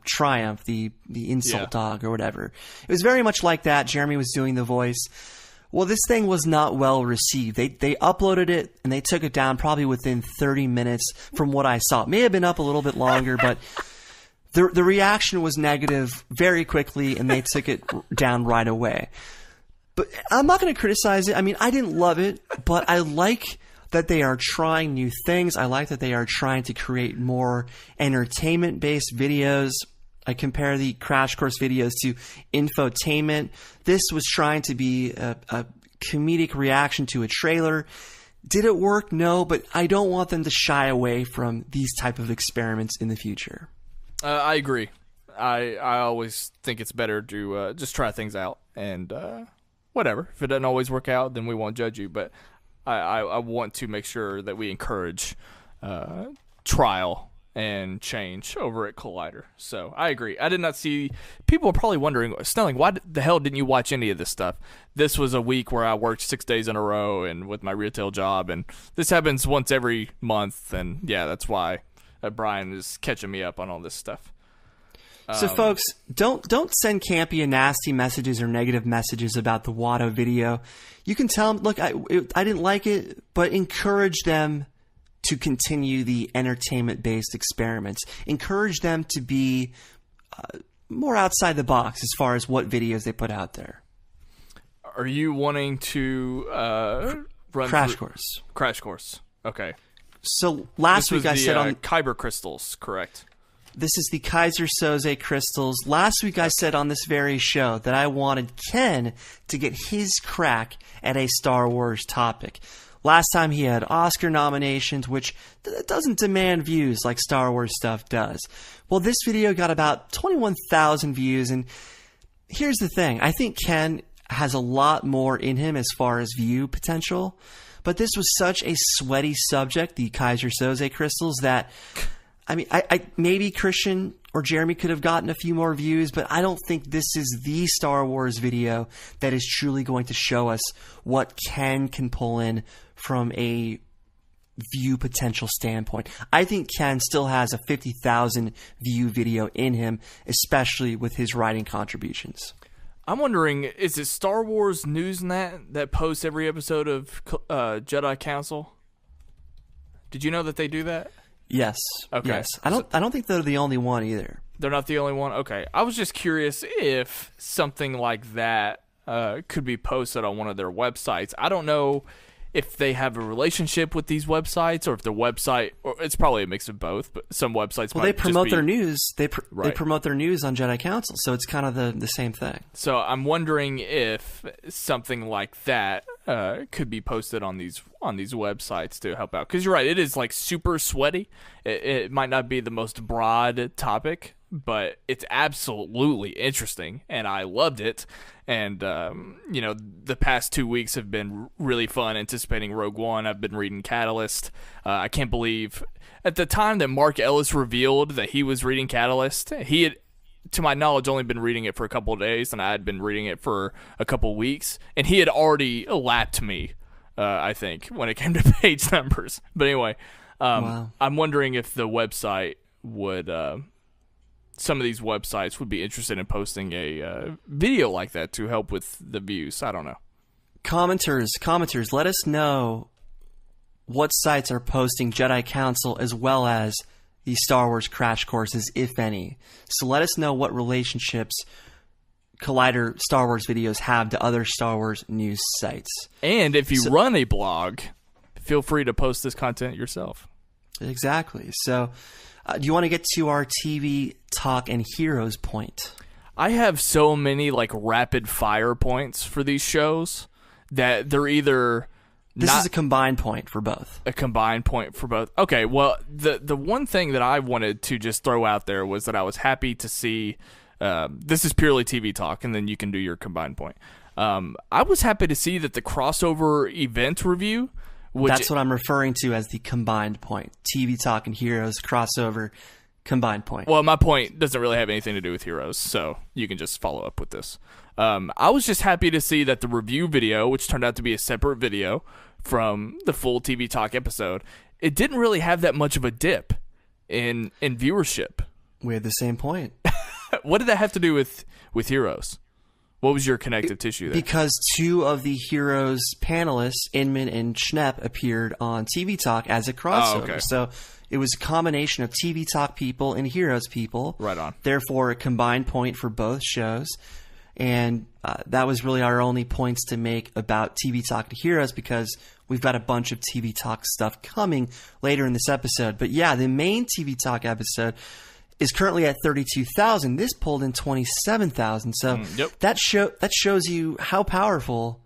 Triumph, the insult dog or whatever. It was very much like that. Jeremy was doing the voice. Well, this thing was not well received. They uploaded it and they took it down probably within 30 minutes from what I saw. It may have been up a little bit longer, but the reaction was negative very quickly, and they took it down right away. But I'm not going to criticize it. I mean, I didn't love it, but I like that they are trying new things. I like that they are trying to create more entertainment-based videos. I compare the Crash Course videos to infotainment. This was trying to be a comedic reaction to a trailer. Did it work? No, but I don't want them to shy away from these type of experiments in the future. I agree. I always think it's better to just try things out, and whatever. If it doesn't always work out, then we won't judge you. But I want to make sure that we encourage trial and change over at Collider. So I agree. I did not see. People are probably wondering, Snelling, why the hell didn't you watch any of this stuff? This was a week where I worked 6 days in a row and with my retail job, and this happens once every month. And yeah, that's why Brian is catching me up on all this stuff. So folks, don't send campy and nasty messages or negative messages about the Watto video. You can tell them, look, I didn't like it, but encourage them to continue the entertainment-based experiments. Encourage them to be more outside the box as far as what videos they put out there. Are you wanting to run Crash Course? Crash Course. Okay. So last week I said on Kyber crystals, correct? This is the Kaiser Soze crystals. Last week I said on this very show that I wanted Ken to get his crack at a Star Wars topic. Last time he had Oscar nominations, which doesn't demand views like Star Wars stuff does. Well, this video got about 21,000 views, and here's the thing. I think Ken has a lot more in him as far as view potential, but this was such a sweaty subject, the Kaiser Soze crystals, that I mean, I maybe Kristian or Jeremy could have gotten a few more views, but I don't think this is the Star Wars video that is truly going to show us what Ken can pull in from a view potential standpoint. I think Ken still has a 50,000 view video in him, especially with his writing contributions. I'm wondering, is it Star Wars News that posts every episode of Jedi Council? Did you know that they do that? Yes. Okay. Yes. I don't think they're the only one either. They're not the only one? Okay. I was just curious if something like that could be posted on one of their websites. I don't know if they have a relationship with these websites, or if their website, or it's probably a mix of both, but some websites might they promote just be, their news. They Right. promote their news on Jedi Council, so it's kind of the same thing. So I'm wondering if something like that could be posted on these websites to help out. Because you're right, it is like super sweaty. It might not be the most broad topic, but it's absolutely interesting, and I loved it. And the past 2 weeks have been really fun anticipating Rogue One. I've been reading Catalyst. I can't believe at the time that Mark Ellis revealed that he was reading Catalyst, he had, to my knowledge, only been reading it for a couple of days, and I had been reading it for a couple of weeks, and he had already lapped me, I think, when it came to page numbers. But anyway, Wow. I'm wondering if the website would... some of these websites would be interested in posting a video like that to help with the views. I don't know. Commenters, let us know what sites are posting Jedi Council as well as the Star Wars Crash Courses, if any. So let us know what relationships Collider Star Wars videos have to other Star Wars news sites. And if you run a blog, feel free to post this content yourself. Exactly. So do you want to get to our TV talk and heroes point? I have so many like rapid fire points for these shows that they're either This is a combined point for both. A combined point for both. Okay, well, the one thing that I wanted to just throw out there was that I was happy to see, this is purely TV talk, and then you can do your combined point. I was happy to see that the crossover event review, that's what I'm referring to as the combined point. TV talk and heroes, crossover, combined point. Well, my point doesn't really have anything to do with heroes, so you can just follow up with this. I was just happy to see that the review video, which turned out to be a separate video from the full TV talk episode, it didn't really have that much of a dip in viewership. We had the same point. What did that have to do with heroes? What was your connective tissue there? Because two of the Heroes panelists, Inman and Schnepp, appeared on TV Talk as a crossover. Oh, okay. So it was a combination of TV Talk people and Heroes people. Right on. Therefore, a combined point for both shows. And that was really our only points to make about TV Talk to Heroes, because we've got a bunch of TV Talk stuff coming later in this episode. But yeah, the main TV Talk episode is currently at 32,000. This pulled in 27,000. So that shows you how powerful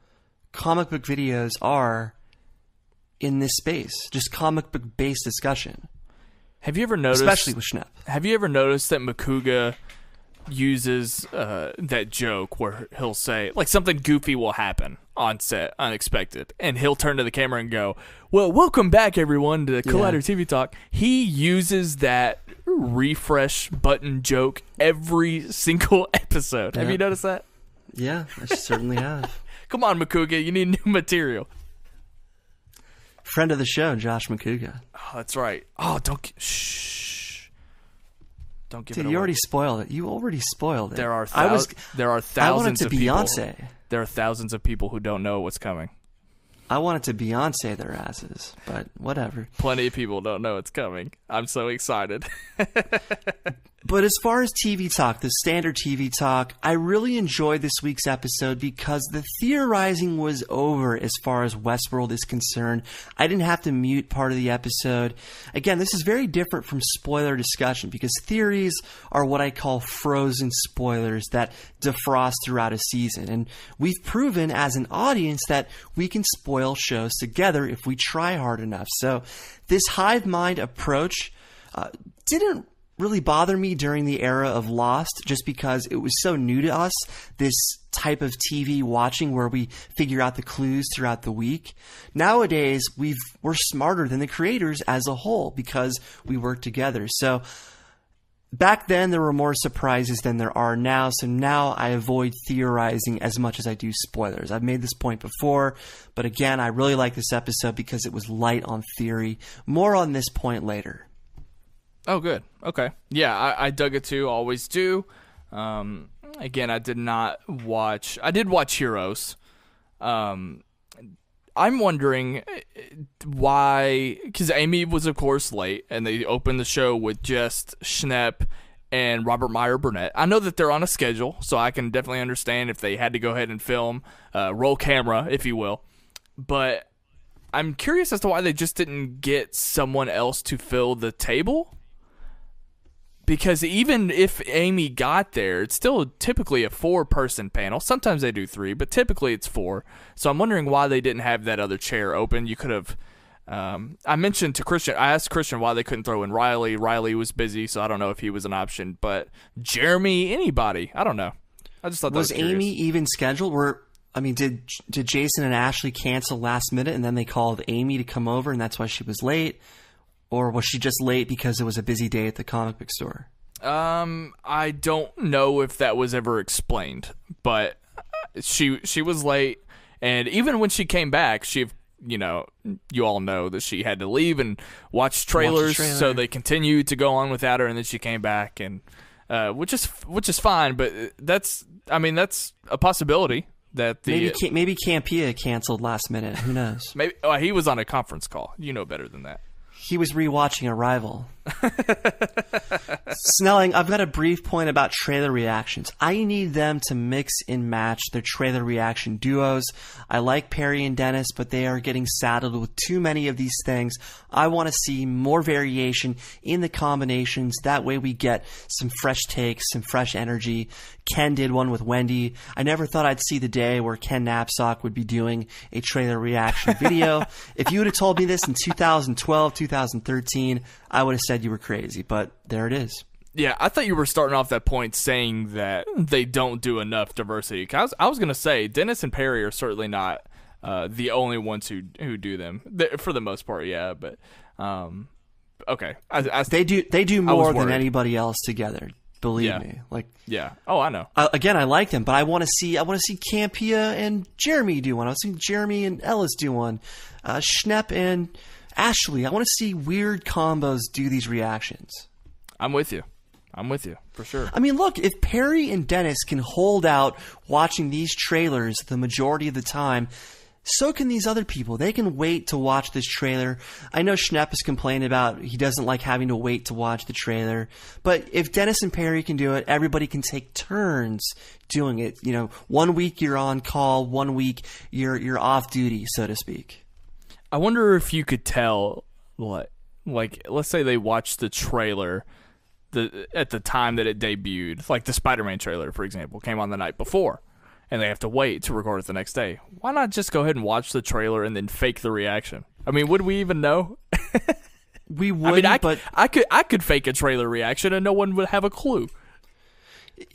comic book videos are in this space. Just comic book based discussion. Have you ever noticed, especially with Schnepp? Have you ever noticed that Macuga uses that joke where he'll say, like, something goofy will happen on set, unexpected, and he'll turn to the camera and go, "Well, welcome back everyone to Collider TV Talk." He uses that refresh button joke every single episode. Have you noticed that? Yeah, I certainly have. Come on, Macuga, you need new material. Friend of the show, Josh Macuga. Oh, that's right. Oh, shh. Don't give it away. You already spoiled it. You already spoiled it. There are thousands I wanted to of people. Beyonce. There are thousands of people who don't know what's coming. I wanted to Beyonce their asses, but whatever. Plenty of people don't know it's coming. I'm so excited. But as far as TV Talk, the standard TV Talk, I really enjoyed this week's episode because the theorizing was over as far as Westworld is concerned. I didn't have to mute part of the episode. Again, this is very different from spoiler discussion because theories are what I call frozen spoilers that defrost throughout a season. And we've proven as an audience that we can spoil shows together if we try hard enough. So this hive mind approach didn't really bother me during the era of Lost, just because it was so new to us, this type of TV watching where we figure out the clues throughout the week. Nowadays, we're smarter than the creators as a whole because we work together. So back then, there were more surprises than there are now. So now I avoid theorizing as much as I do spoilers. I've made this point before, but again, I really like this episode because it was light on theory. More on this point later. Oh, good. Okay. Yeah, I dug it too. Always do. Again, I did watch Heroes. I'm wondering why, because Amy was, of course, late, and they opened the show with just Schnepp and Robert Meyer Burnett. I know that they're on a schedule, so I can definitely understand if they had to go ahead and film, roll camera, if you will. But I'm curious as to why they just didn't get someone else to fill the table. Because even if Amy got there, it's still typically a 4-person panel. Sometimes they do 3, but typically it's 4. So I'm wondering why they didn't have that other chair open. You could have... I mentioned to Kristian, I asked Kristian why they couldn't throw in Riley. Riley was busy, so I don't know if he was an option. But Jeremy, anybody, I don't know. I just thought that was Amy even scheduled? Did Jason and Ashley cancel last minute and then they called Amy to come over and that's why she was late? Or was she just late because it was a busy day at the comic book store? I don't know if that was ever explained, but she was late, and even when she came back, you all know that she had to leave and watch trailers, so they continued to go on without her, and then she came back, and which is fine, but that's a possibility. That maybe Campia canceled last minute. Who knows? Maybe he was on a conference call. You know better than that. He was rewatching Arrival. Snelling, I've got a brief point about trailer reactions. I need them to mix and match their trailer reaction duos. I like Perry and Dennis, but they are getting saddled with too many of these things. I want to see more variation in the combinations. That way we get some fresh takes, some fresh energy. Ken did one with Wendy. I never thought I'd see the day where Ken Knapsack would be doing a trailer reaction video. If you would have told me this in 2012, 2013, I would have said you were crazy, but there it is. Yeah, I thought you were starting off that point saying that they don't do enough diversity. 'Cause I was going to say, Dennis and Perry are certainly not the only ones who do them. For the most part, yeah, but okay. They do more than anybody else together. Believe me, yeah. Oh, I know. Again, I like them, but I want to see Campia and Jeremy do one. I want to see Jeremy and Ellis do one. Schnepp and Ashley. I want to see weird combos do these reactions. I'm with you. I'm with you, for sure. I mean, look, if Perry and Dennis can hold out watching these trailers the majority of the time, so can these other people. They can wait to watch this trailer. I know Schnepp has complained about he doesn't like having to wait to watch the trailer. But if Dennis and Perry can do it, everybody can take turns doing it. You know, 1 week you're on call, 1 week you're off duty, so to speak. I wonder if you could tell, like, let's say they watched the trailer at the time that it debuted, like the Spider-Man trailer, for example, came on the night before, and they have to wait to record it the next day. Why not just go ahead and watch the trailer and then fake the reaction? I mean, would we even know? We would, but I could fake a trailer reaction and no one would have a clue.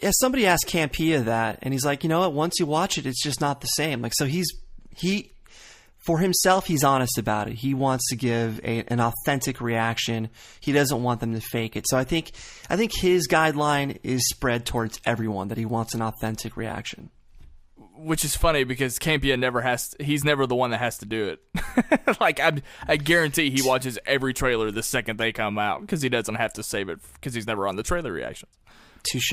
Yeah, somebody asked Campea that, and he's like, you know what? Once you watch it, it's just not the same. Like, so he for himself, he's honest about it. He wants to give an authentic reaction. He doesn't want them to fake it. So I think his guideline is spread towards everyone, that he wants an authentic reaction. Which is funny because Campea he's never the one that has to do it. Like, I guarantee he watches every trailer the second they come out because he doesn't have to save it because he's never on the trailer reactions. Touche.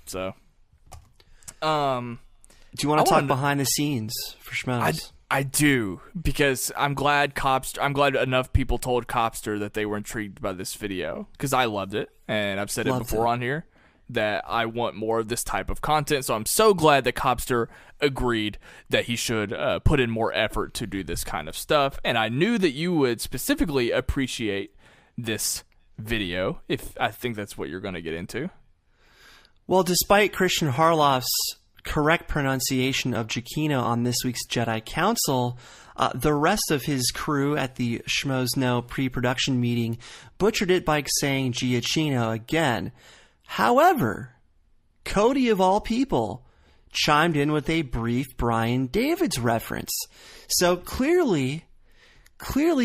So, do you want to talk behind the scenes for Schmoes? I do, because I'm glad enough people told Copster that they were intrigued by this video, because I loved it, and I've said it before on here that I want more of this type of content. So I'm so glad that Copster agreed that he should put in more effort to do this kind of stuff, and I knew that you would specifically appreciate this video, if I think that's what you're going to get into. Well, despite Christian Harloff's correct pronunciation of Giacchino on this week's Jedi Council, the rest of his crew at the Schmoes Know pre-production meeting butchered it by saying Giacchino again. However, Cody, of all people, chimed in with a brief Brian Davids reference. So clearly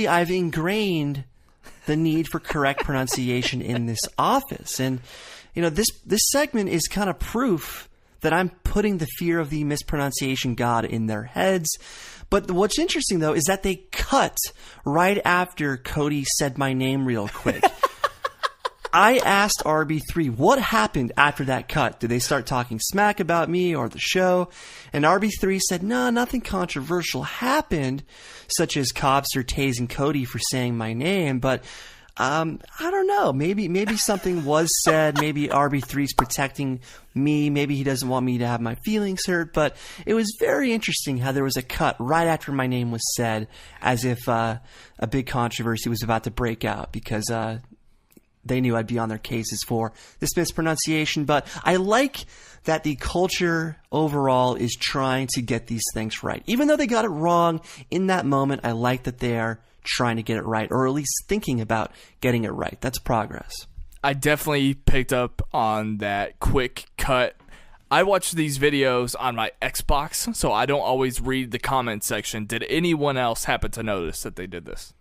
I've ingrained the need for correct pronunciation in this office. And, you know, this segment is kind of proof that I'm putting the fear of the mispronunciation god in their heads. But what's interesting, though, is that they cut right after Cody said my name real quick. I asked RB3 what happened after that cut. Did they start talking smack about me or the show? And RB3 said, no, nothing controversial happened, such as Cobster tasing Cody for saying my name. But I don't know. Maybe something was said. Maybe RB3's protecting me. Maybe he doesn't want me to have my feelings hurt. But it was very interesting how there was a cut right after my name was said, as if a big controversy was about to break out, because they knew I'd be on their cases for this mispronunciation. But I like that the culture overall is trying to get these things right. Even though they got it wrong in that moment, I like that they are trying to get it right, or at least thinking about getting it right. That's progress. I definitely picked up on that quick cut. I watch these videos on my Xbox, so I don't always read the comment section. Did anyone else happen to notice that they did this?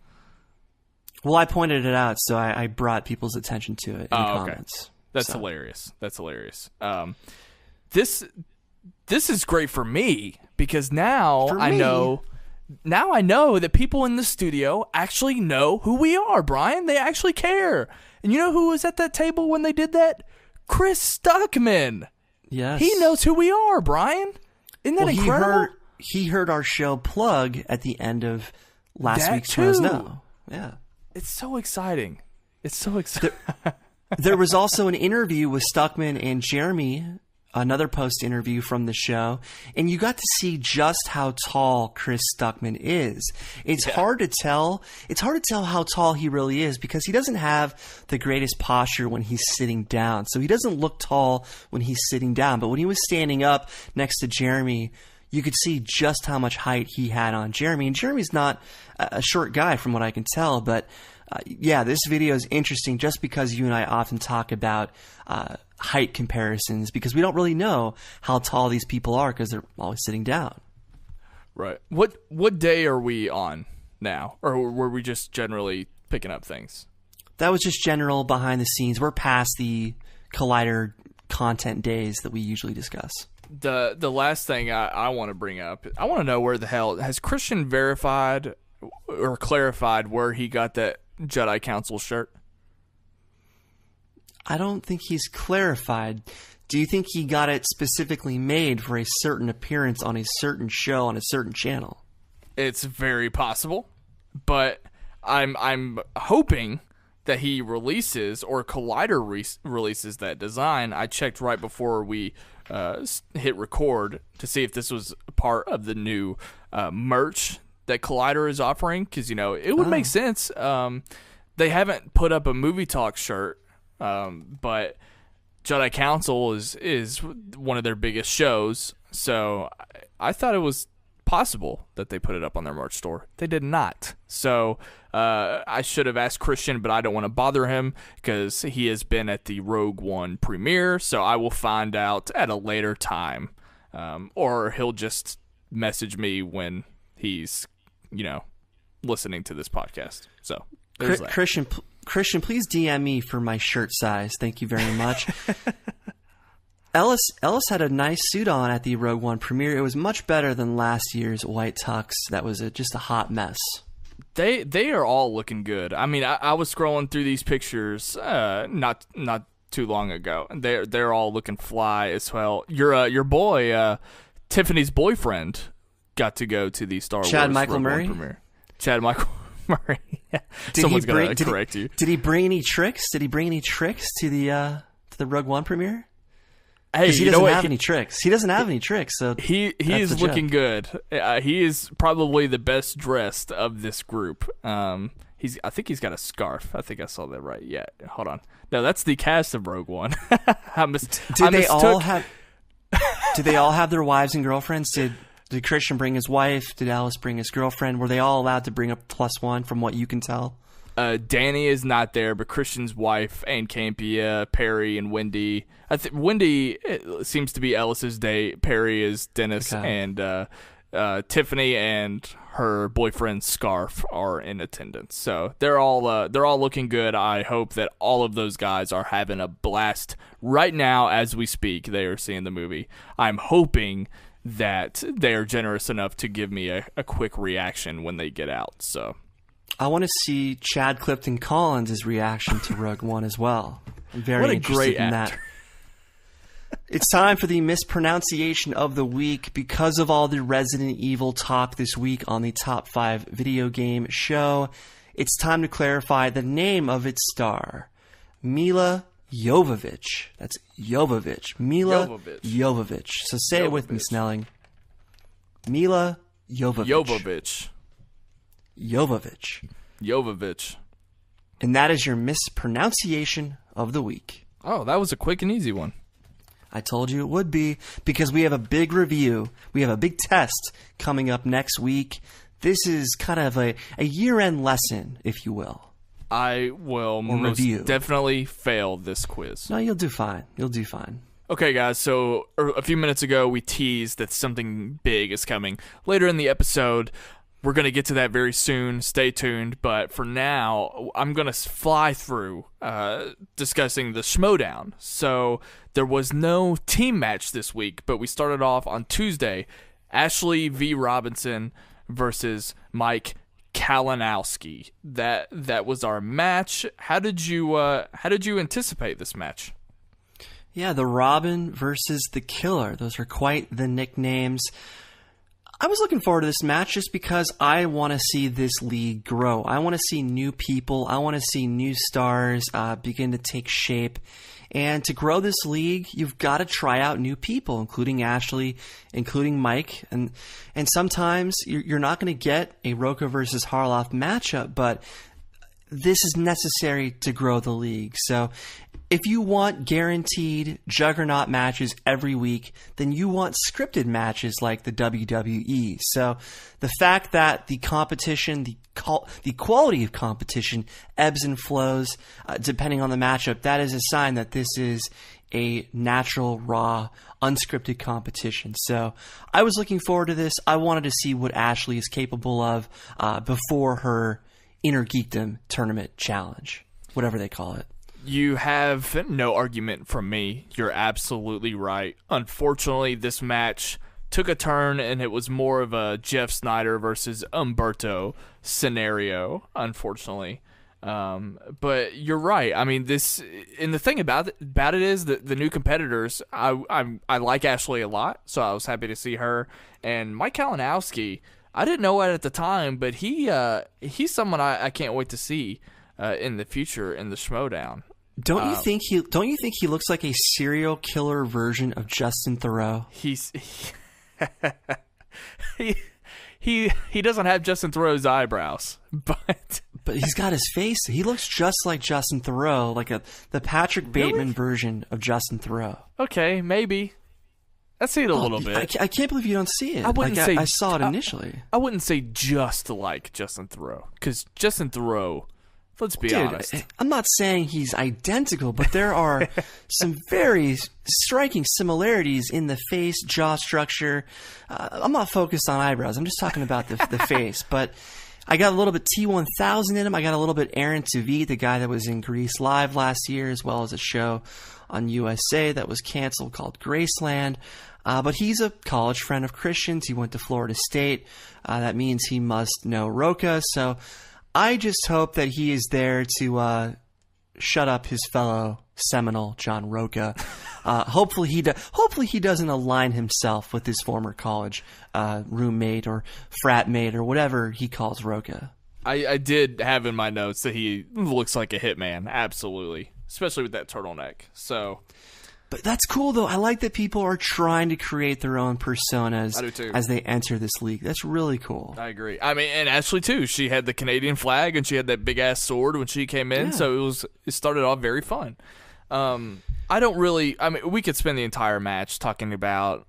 Well, I pointed it out, so I brought people's attention to it in the comments. That's hilarious. That's hilarious. This is great for me, because now I know that people in the studio actually know who we are, Brian. They actually care. And you know who was at that table when they did that? Chris Stuckmann. Yes. He knows who we are, Brian. Isn't that incredible? He heard our show plug at the end of last week's Schmoes Know. Yeah. It's so exciting. It's so exciting. There was also an interview with Stuckmann and Jeremy, another post interview from the show, and you got to see just how tall Chris Stuckmann is. It's hard to tell. It's hard to tell how tall he really is, because he doesn't have the greatest posture when he's sitting down. So he doesn't look tall when he's sitting down. But when he was standing up next to Jeremy, you could see just how much height he had on Jeremy. And Jeremy's not a short guy from what I can tell. But yeah, this video is interesting just because you and I often talk about height comparisons, because we don't really know how tall these people are because they're always sitting down. Right. What day are we on now? Or were we just generally picking up things? That was just general behind the scenes. We're past the Collider content days that we usually discuss. The last thing I want to bring up, I want to know where the hell has Kristian verified or clarified where he got that Jedi Council shirt? I don't think he's clarified. Do you think he got it specifically made for a certain appearance on a certain show on a certain channel? It's very possible, but I'm hoping that he releases, or Collider releases that design. I checked right before we hit record to see if this was part of the new merch that Collider is offering, because, you know, it would make sense. They haven't put up a Movie Talk shirt, but Jedi Council is one of their biggest shows, so I thought it was possible that they put it up on their merch store. They did not. So I should have asked Kristian, but I don't want to bother him because he has been at the Rogue One premiere, so I will find out at a later time. Or he'll just message me when he's, you know, listening to this podcast. So there's that. Kristian, please DM me for my shirt size. Thank you very much. Ellis had a nice suit on at the Rogue One premiere. It was much better than last year's white tux. That was just a hot mess. They are all looking good. I mean, I was scrolling through these pictures not too long ago. They're all looking fly as well. Your boy Tiffany's boyfriend got to go to the Star Wars Michael Rogue Murray? One premiere. Chad Michael Murray. Someone's gonna correct you. Did he bring any tricks? Did he bring any tricks to the Rogue One premiere? Hey, he doesn't have any tricks. He doesn't have any tricks. So he is looking good. He is probably the best dressed of this group. I think he's got a scarf. I think I saw that right. Yeah, hold on. No, that's the cast of Rogue One. Do they all have their wives and girlfriends? Did Kristian bring his wife? Did Ellis bring his girlfriend? Were they all allowed to bring a +1 from what you can tell? Danny is not there, but Kristian's wife, Ann Campia, Perry, and Wendy. I think Wendy seems to be Ellis's date. Perry is Dennis, and Tiffany and her boyfriend Scarf are in attendance. So they're all looking good. I hope that all of those guys are having a blast right now as we speak. They are seeing the movie. I'm hoping that they are generous enough to give me a quick reaction when they get out. So I want to see Chad Clifton Collins' reaction to Rogue One as well. I'm very interested in that. It's time for the mispronunciation of the week. Because of all the Resident Evil talk this week on the Top 5 Video Game Show, it's time to clarify the name of its star. Mila Jovovich. That's Jovovich. Mila Jovovich. So say it with me, Snelling. Mila Jovovich. Jovovich. And that is your mispronunciation of the week. Oh, that was a quick and easy one. I told you it would be, because we have a big review. We have a big test coming up next week. This is kind of a year-end lesson, if you will. I will most definitely fail this quiz. No, you'll do fine. You'll do fine. Okay, guys, so a few minutes ago, we teased that something big is coming later in the episode. We're going to get to that very soon. Stay tuned. But for now, I'm going to fly through discussing the Schmoedown. So there was no team match this week, but we started off on Tuesday. Ashley V. Robinson versus Mike Kalinowski. That was our match. How did you anticipate this match? Yeah, the Robin versus the Killer. Those are quite the nicknames. I was looking forward to this match just because I want to see this league grow. I want to see new people. I want to see new stars begin to take shape. And to grow this league, you've got to try out new people, including Ashley, including Mike. And sometimes you're not going to get a Roka versus Harloff matchup, but this is necessary to grow the league. So if you want guaranteed juggernaut matches every week, then you want scripted matches like the WWE. So the fact that the competition, the quality of competition ebbs and flows depending on the matchup, that is a sign that this is a natural, raw, unscripted competition. So I was looking forward to this. I wanted to see what Ashley is capable of before her Inner Geekdom tournament challenge, whatever they call it. You have no argument from me. You're absolutely right. Unfortunately, this match took a turn, and it was more of a Jeff Sneider versus Umberto scenario, unfortunately. But you're right. I mean, and the thing about it is that the new competitors, I like Ashley a lot, so I was happy to see her. And Mike Kalinowski, I didn't know it at the time, but he's someone I can't wait to see in the future in the Schmoedown. Don't you think he looks like a serial killer version of Justin Theroux? He doesn't have Justin Theroux's eyebrows, but he's got his face. He looks just like Justin Theroux, like the Patrick Bateman version of Justin Theroux. Okay, maybe. I see it a little bit. I can't believe you don't see it. I saw it initially. I wouldn't say just like Justin Theroux, because Justin Theroux, let's be honest. I'm not saying he's identical, but there are some very striking similarities in the face, jaw structure. I'm not focused on eyebrows. I'm just talking about the face. But I got a little bit T1000 in him. I got a little bit Aaron Tveit, the guy that was in Grease Live last year, as well as a show on USA that was canceled called Graceland. But he's a college friend of Kristian's. He went to Florida State. That means he must know Roca. So I just hope that he is there to shut up his fellow Seminole, John Roca. Hopefully he doesn't align himself with his former college roommate or frat mate or whatever he calls Roca. I did have in my notes that he looks like a hitman, absolutely, especially with that turtleneck. So, but that's cool though. I like that people are trying to create their own personas as they enter this league. That's really cool. I agree. I mean, and Ashley too. She had the Canadian flag and she had that big ass sword when she came in. Yeah. So it started off very fun. I mean, we could spend the entire match talking about.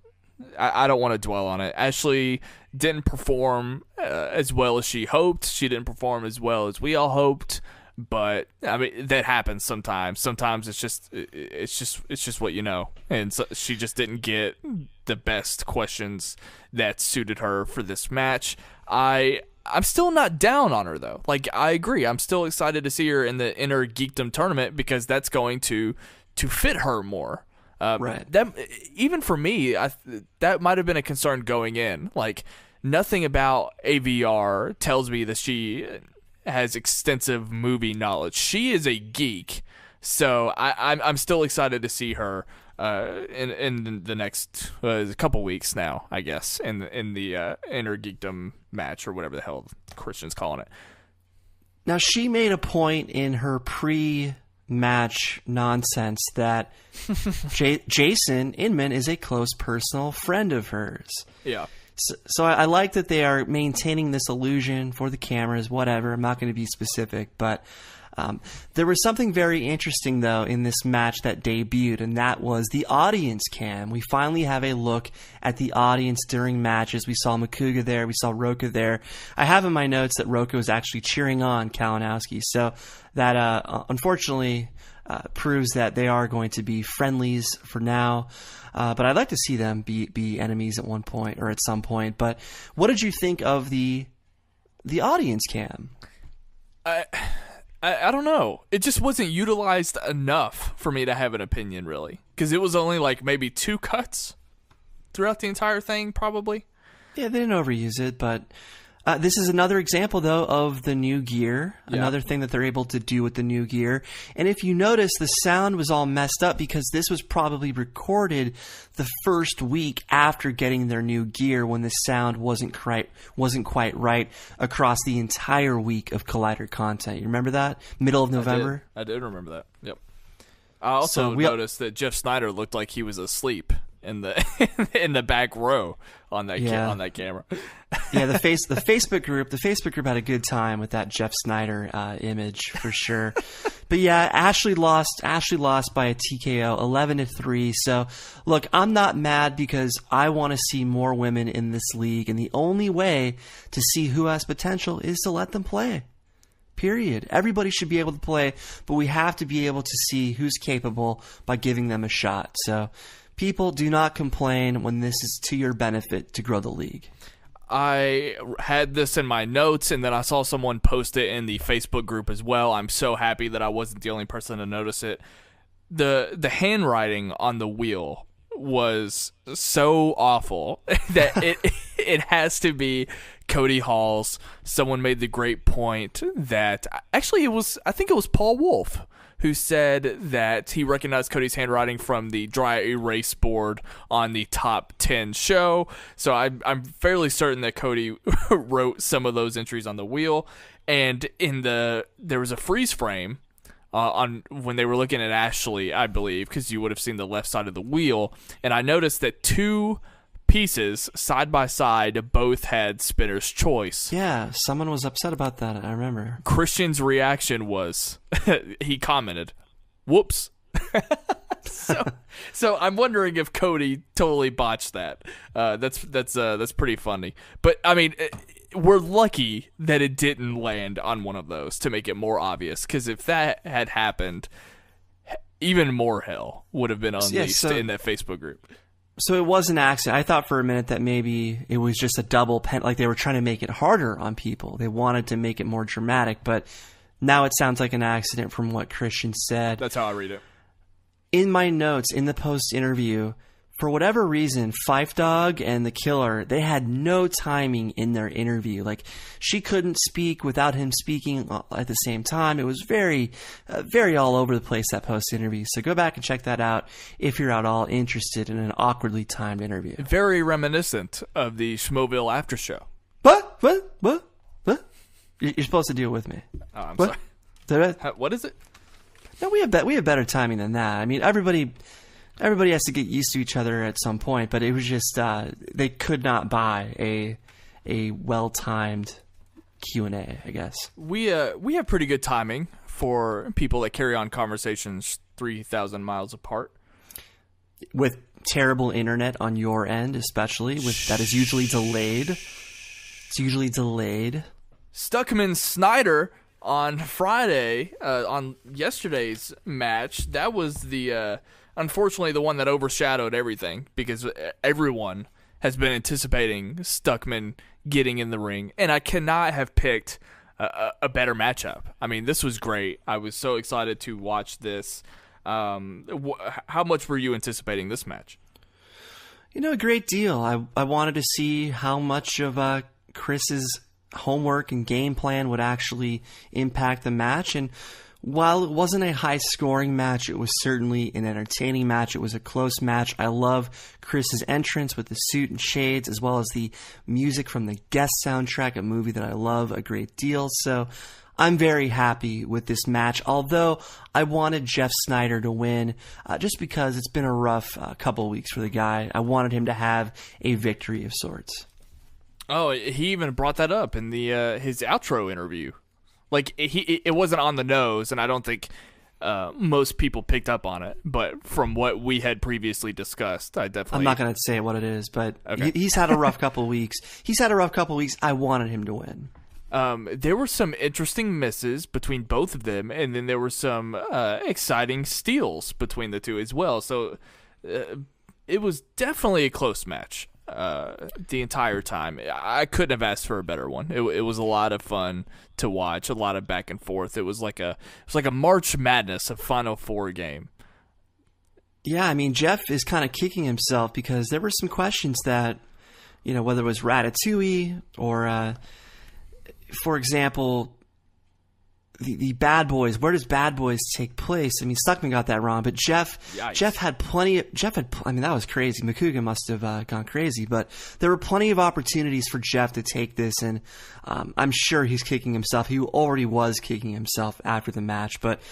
I don't want to dwell on it. Ashley didn't perform as well as she hoped. She didn't perform as well as we all hoped. But I mean, that happens sometimes. Sometimes it's just what you know. And so she just didn't get the best questions that suited her for this match. I'm still not down on her though. Like, I agree. I'm still excited to see her in the Inner Geekdom tournament because that's going to fit her more. Right. That even for me, that might have been a concern going in. Like, nothing about AVR tells me that she has extensive movie knowledge. She is a geek, so I'm still excited to see her in the next couple weeks now, I guess, in the Inner Geekdom match or whatever the hell Kristian's calling it. Now, she made a point in her pre-match nonsense that Jason Inman is a close personal friend of hers. Yeah. So I like that they are maintaining this illusion for the cameras, whatever. I'm not going to be specific, but there was something very interesting, though, in this match that debuted, and that was the audience cam. We finally have a look at the audience during matches. We saw Macuga there. We saw Roca there. I have in my notes that Roca was actually cheering on Kalinowski, so that unfortunately proves that they are going to be friendlies for now. But I'd like to see them be enemies at one point or at some point. But what did you think of the audience cam? I don't know. It just wasn't utilized enough for me to have an opinion, really. Because it was only like maybe 2 cuts throughout the entire thing, probably. Yeah, they didn't overuse it, but this is another example, though, of the new gear. Yeah. Another thing that they're able to do with the new gear. And if you notice, the sound was all messed up because this was probably recorded the first week after getting their new gear when the sound wasn't quite right across the entire week of Collider content. You remember that? Middle of November? I did remember that. Yep. I also noticed that Jeff Sneider looked like he was asleep in the back row on that on that camera. Yeah, the Facebook group had a good time with that Jeff Sneider image for sure. But yeah, Ashley lost by a TKO 11-3. So look, I'm not mad because I want to see more women in this league, and the only way to see who has potential is to let them play. Period. Everybody should be able to play, but we have to be able to see who's capable by giving them a shot. So people, do not complain when this is to your benefit to grow the league. I had this in my notes, and then I saw someone post it in the Facebook group as well. I'm so happy that I wasn't the only person to notice it. The handwriting on the wheel was so awful that it has to be Cody Halls. Someone made the great point that actually I think it was Paul Wolf who said that he recognized Cody's handwriting from the dry erase board on the top 10 show. So I'm fairly certain that Cody wrote some of those entries on the wheel. And there was a freeze frame on when they were looking at Ashley, I believe, because you would have seen the left side of the wheel. And I noticed that two pieces side by side both had Spinner's Choice. Yeah, someone was upset about that, I remember. Kristian's reaction was he commented, "Whoops." so I'm wondering if Cody totally botched that. That's pretty funny. But I mean, we're lucky that it didn't land on one of those to make it more obvious, because if that had happened, even more hell would have been unleashed in that Facebook group. So it was an accident. I thought for a minute that maybe it was just a double pen, like they were trying to make it harder on people. They wanted to make it more dramatic, but now it sounds like an accident from what Kristian said. That's how I read it. In my notes, in the post-interview, for whatever reason, Fife Dog and the Killer, they had no timing in their interview. Like, she couldn't speak without him speaking at the same time. It was very, very all over the place, that post-interview. So go back and check that out if you're at all interested in an awkwardly timed interview. Very reminiscent of the Schmoeville after show. What? You're supposed to deal with me. Oh, I'm sorry. What is it? No, we have better timing than that. I mean, everybody has to get used to each other at some point, but it was just they could not buy a well-timed Q&A, I guess. We have pretty good timing for people that carry on conversations 3,000 miles apart. With terrible internet on your end, especially, that is usually delayed. It's usually delayed. Stuckmann Snider on Friday, on yesterday's match, that was the unfortunately the one that overshadowed everything, because everyone has been anticipating Stuckmann getting in the ring, and I cannot have picked a better matchup. I mean, this was great. I was so excited to watch this. How much were you anticipating this match? You know, a great deal. I wanted to see how much of Chris's homework and game plan would actually impact the match, and while it wasn't a high-scoring match, it was certainly an entertaining match. It was a close match. I love Chris's entrance with the suit and shades, as well as the music from the guest soundtrack, a movie that I love a great deal. So I'm very happy with this match, although I wanted Jeff Sneider to win just because it's been a rough couple weeks for the guy. I wanted him to have a victory of sorts. Oh, he even brought that up in the his outro interview. Like, it wasn't on the nose, and I don't think most people picked up on it. But from what we had previously discussed, I definitely... I'm not going to say what it is, but okay. He's had a rough couple of weeks. I wanted him to win. There were some interesting misses between both of them, and then there were some exciting steals between the two as well. So it was definitely a close match. The entire time. I couldn't have asked for a better one. It was a lot of fun to watch, a lot of back and forth. It was like a March Madness of Final Four game. Yeah, I mean, Jeff is kind of kicking himself because there were some questions that, you know, whether it was Ratatouille or, for example, the Bad Boys. Where does Bad Boys take place? I mean, Stuckmann got that wrong, but Jeff had plenty. I mean, that was crazy. Macuga must have gone crazy, but there were plenty of opportunities for Jeff to take this, and I'm sure he's kicking himself. He already was kicking himself after the match, but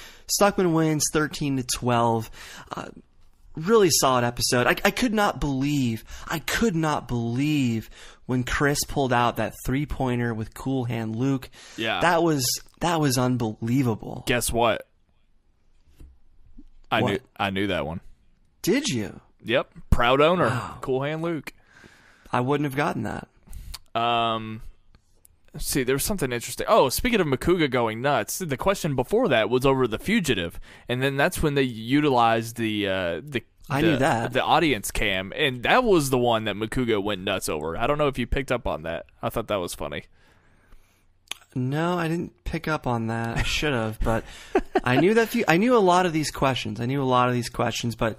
Stuckmann wins 13-12. Really solid episode. I could not believe when Chris pulled out that 3-pointer with Cool Hand Luke. Yeah. That was unbelievable. Guess what? I knew that one. Did you? Yep. Proud owner. Wow. Cool Hand Luke. I wouldn't have gotten that. Let's see, there was something interesting. Oh, speaking of Macuga going nuts, the question before that was over The Fugitive, and then that's when they utilized the audience cam, and that was the one that Macuga went nuts over. I don't know if you picked up on that. I thought that was funny. No, I didn't pick up on that. I should have, but I knew a lot of these questions. But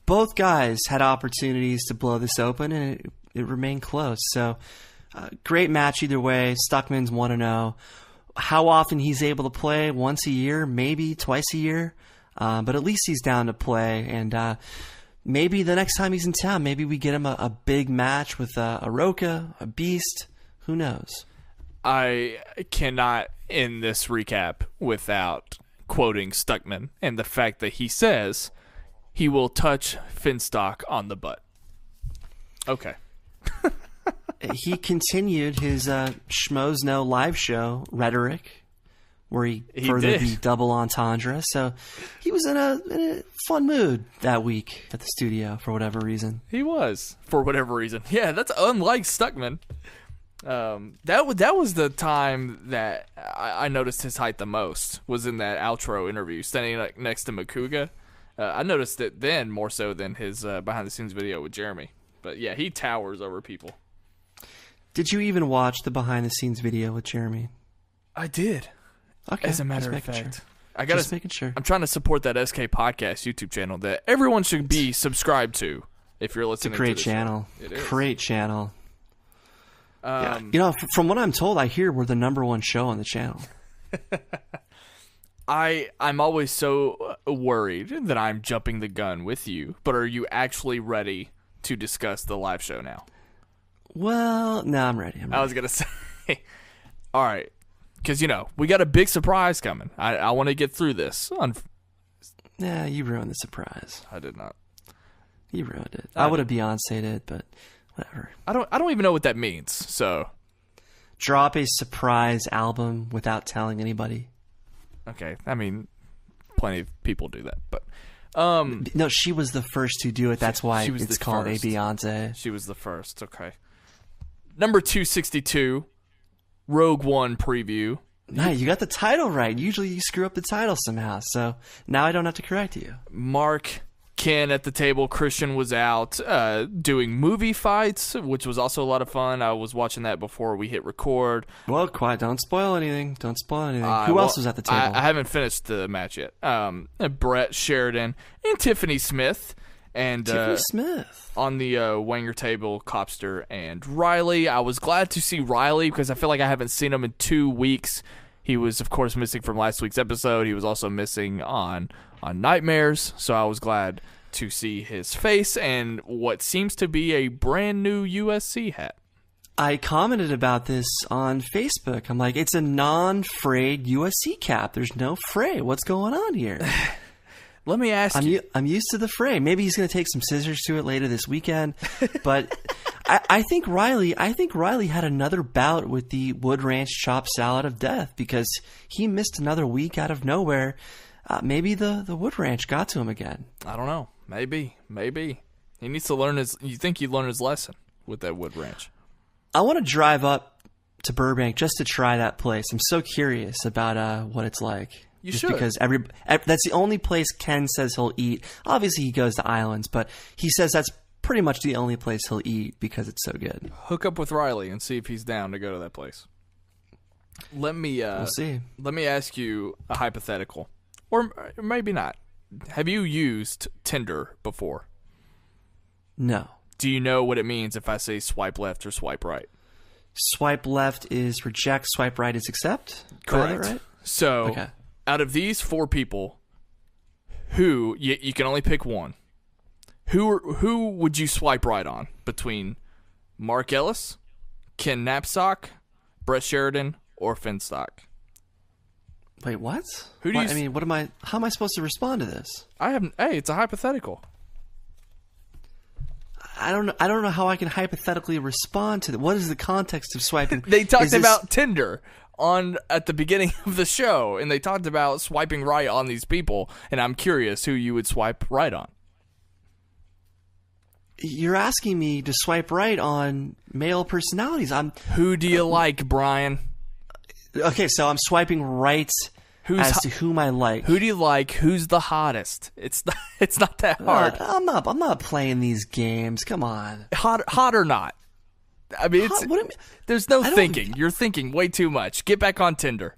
both guys had opportunities to blow this open, and it remained close. So Great match either way. Stuckmann's 1-0. How often he's able to play? Once a year, maybe twice a year. But at least he's down to play. And maybe the next time he's in town, maybe we get him a big match with a Roca, a Beast. Who knows? I cannot end this recap without quoting Stuckmann and the fact that he says he will touch Finstock on the butt. Okay. He continued his Schmoes Know live show rhetoric, where he furthered the double entendre. So he was in a fun mood that week at the studio for whatever reason. He was, for whatever reason. Yeah, that's unlike Stuckmann. That was the time that I noticed his height the most, was in that outro interview, standing next to Macuga. I noticed it then more so than his behind-the-scenes video with Jeremy. But yeah, he towers over people. Did you even watch the behind-the-scenes video with Jeremy? I did. Okay. As a matter of fact. Sure. Just making sure. I'm trying to support that SK Podcast YouTube channel that everyone should be subscribed to if you're listening to this. It's a great channel. It is. Great channel. Yeah. You know, from what I'm told, I hear we're the #1 show on the channel. I'm always so worried that I'm jumping the gun with you, but are you actually ready to discuss the live show now? Well, no, I'm ready. I was going to say, all right, because, we got a big surprise coming. I want to get through this. Nah, you ruined the surprise. I did not. You ruined it. I would have Beyonce'd it, but whatever. I don't even know what that means, so. Drop a surprise album without telling anybody. Okay, I mean, plenty of people do that, but. No, she was the first to do it. That's why it's called a Beyonce. She was the first. Okay. Number 262, Rogue One preview. Nah, you got the title right. Usually you screw up the title somehow, so now I don't have to correct you. Mark, Ken at the table. Kristian was out doing movie fights, which was also a lot of fun. I was watching that before we hit record. Well, quiet. Don't spoil anything. Who else was at the table? I haven't finished the match yet. Brett Sheridan and Tiffany Smith. And Tiffany Smith. On the Wanger table, Copster and Riley. I was glad to see Riley because I feel like I haven't seen him in 2 weeks. He was, of course, missing from last week's episode. He was also missing on Nightmares, so I was glad to see his face and what seems to be a brand new USC hat. I commented about this on Facebook. I'm like, it's a non-frayed USC cap. There's no fray. What's going on here? Let me ask you. I'm used to the fray. Maybe he's going to take some scissors to it later this weekend. But I think Riley had another bout with the Wood Ranch chopped salad of death because he missed another week out of nowhere. Maybe the Wood Ranch got to him again. I don't know. Maybe. He needs to learn you think he'd learn his lesson with that Wood Ranch? I want to drive up to Burbank just to try that place. I'm so curious about what it's like. You just should. Because that's the only place Ken says he'll eat. Obviously, he goes to Islands, but he says that's pretty much the only place he'll eat because it's so good. Hook up with Riley and see if he's down to go to that place. We'll see. Let me ask you a hypothetical. Or maybe not. Have you used Tinder before? No. Do you know what it means if I say swipe left or swipe right? Swipe left is reject, swipe right is accept? Correct. Right? So, okay. Out of these 4 people, who you can only pick one. Who would you swipe right on between Mark Ellis, Ken Knapsack, Brett Sheridan, or Finstock? Wait, what? How am I supposed to respond to this? Hey, it's a hypothetical. I don't know how I can hypothetically respond to that. What is the context of swiping? They talked about Tinder at the beginning of the show, and they talked about swiping right on these people, and I'm curious who you would swipe right on. You're asking me to swipe right on male personalities. Who do you like, Brian? Okay, so I'm swiping right to whom I like. Who do you like? Who's the hottest? It's not that hard. I'm not playing these games. Come on. Hot or not? I mean, there's no thinking. You're thinking way too much. Get back on Tinder.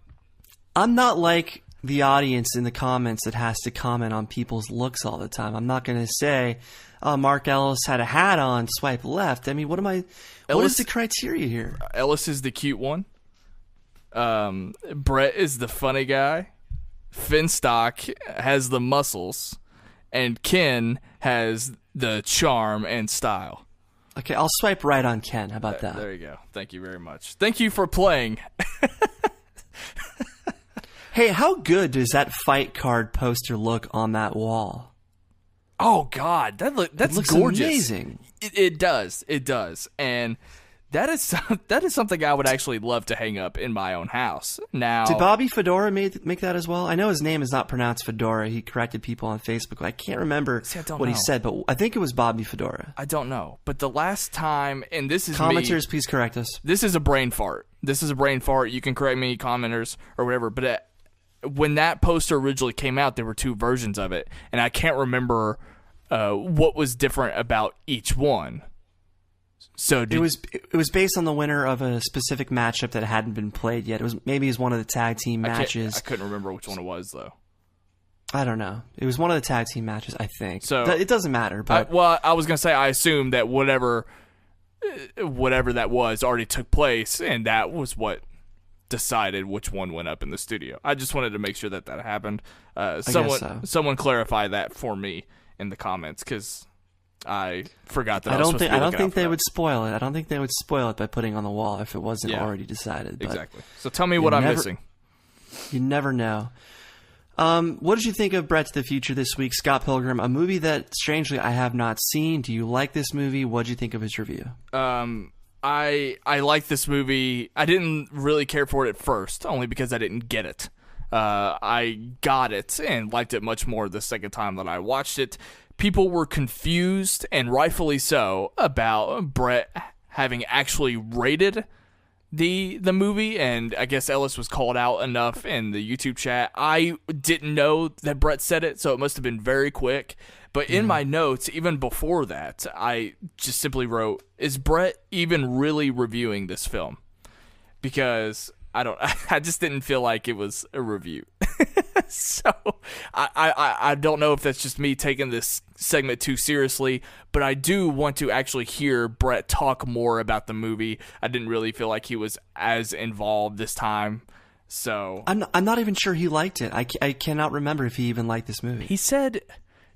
I'm not like the audience in the comments that has to comment on people's looks all the time. I'm not going to say, Mark Ellis had a hat on, swipe left. I mean, what is the criteria here? Ellis is the cute one. Brett is the funny guy. Finstock has the muscles. And Ken has the charm and style. Okay, I'll swipe right on Ken. How about that? There you go. Thank you very much. Thank you for playing. Hey, how good does that fight card poster look on that wall? Oh, God. That's it looks gorgeous. Amazing. It does. It does. And that is something I would actually love to hang up in my own house. Now, did Bobby Fedora make that as well? I know his name is not pronounced Fedora. He corrected people on Facebook. I can't remember what he said, but I think it was Bobby Fedora. I don't know. But the last time, and this is commenters, please correct us. This is a brain fart. You can correct me, commenters, or whatever. But when that poster originally came out, there were two versions of it, and I can't remember what was different about each one. So it was based on the winner of a specific matchup that hadn't been played yet. It was one of the tag team matches. I couldn't remember which one it was though. I don't know. It was one of the tag team matches, I think. So it doesn't matter. But I was gonna say I assume that whatever that was already took place, and that was what decided which one went up in the studio. I just wanted to make sure that happened. Someone clarify that for me in the comments, because I forgot that. I don't think they would spoil it. I don't think they would spoil it by putting on the wall if it wasn't already decided. But exactly. So tell me what I'm missing. You never know. What did you think of Brett to the Future this week, Scott Pilgrim? A movie that, strangely, I have not seen. Do you like this movie? What did you think of his review? I like this movie. I didn't really care for it at first, only because I didn't get it. I got it and liked it much more the second time that I watched it. People were confused, and rightfully so, about Brett having actually rated the movie, and I guess Ellis was called out enough in the YouTube chat. I didn't know that Brett said it, so it must have been very quick. But in my notes, even before that, I just simply wrote, is Brett even really reviewing this film? Because I just didn't feel like it was a review. So I don't know if that's just me taking this segment too seriously, but I do want to actually hear Brett talk more about the movie. I didn't really feel like he was as involved this time. So I'm not even sure he liked it. I cannot remember if he even liked this movie. He said,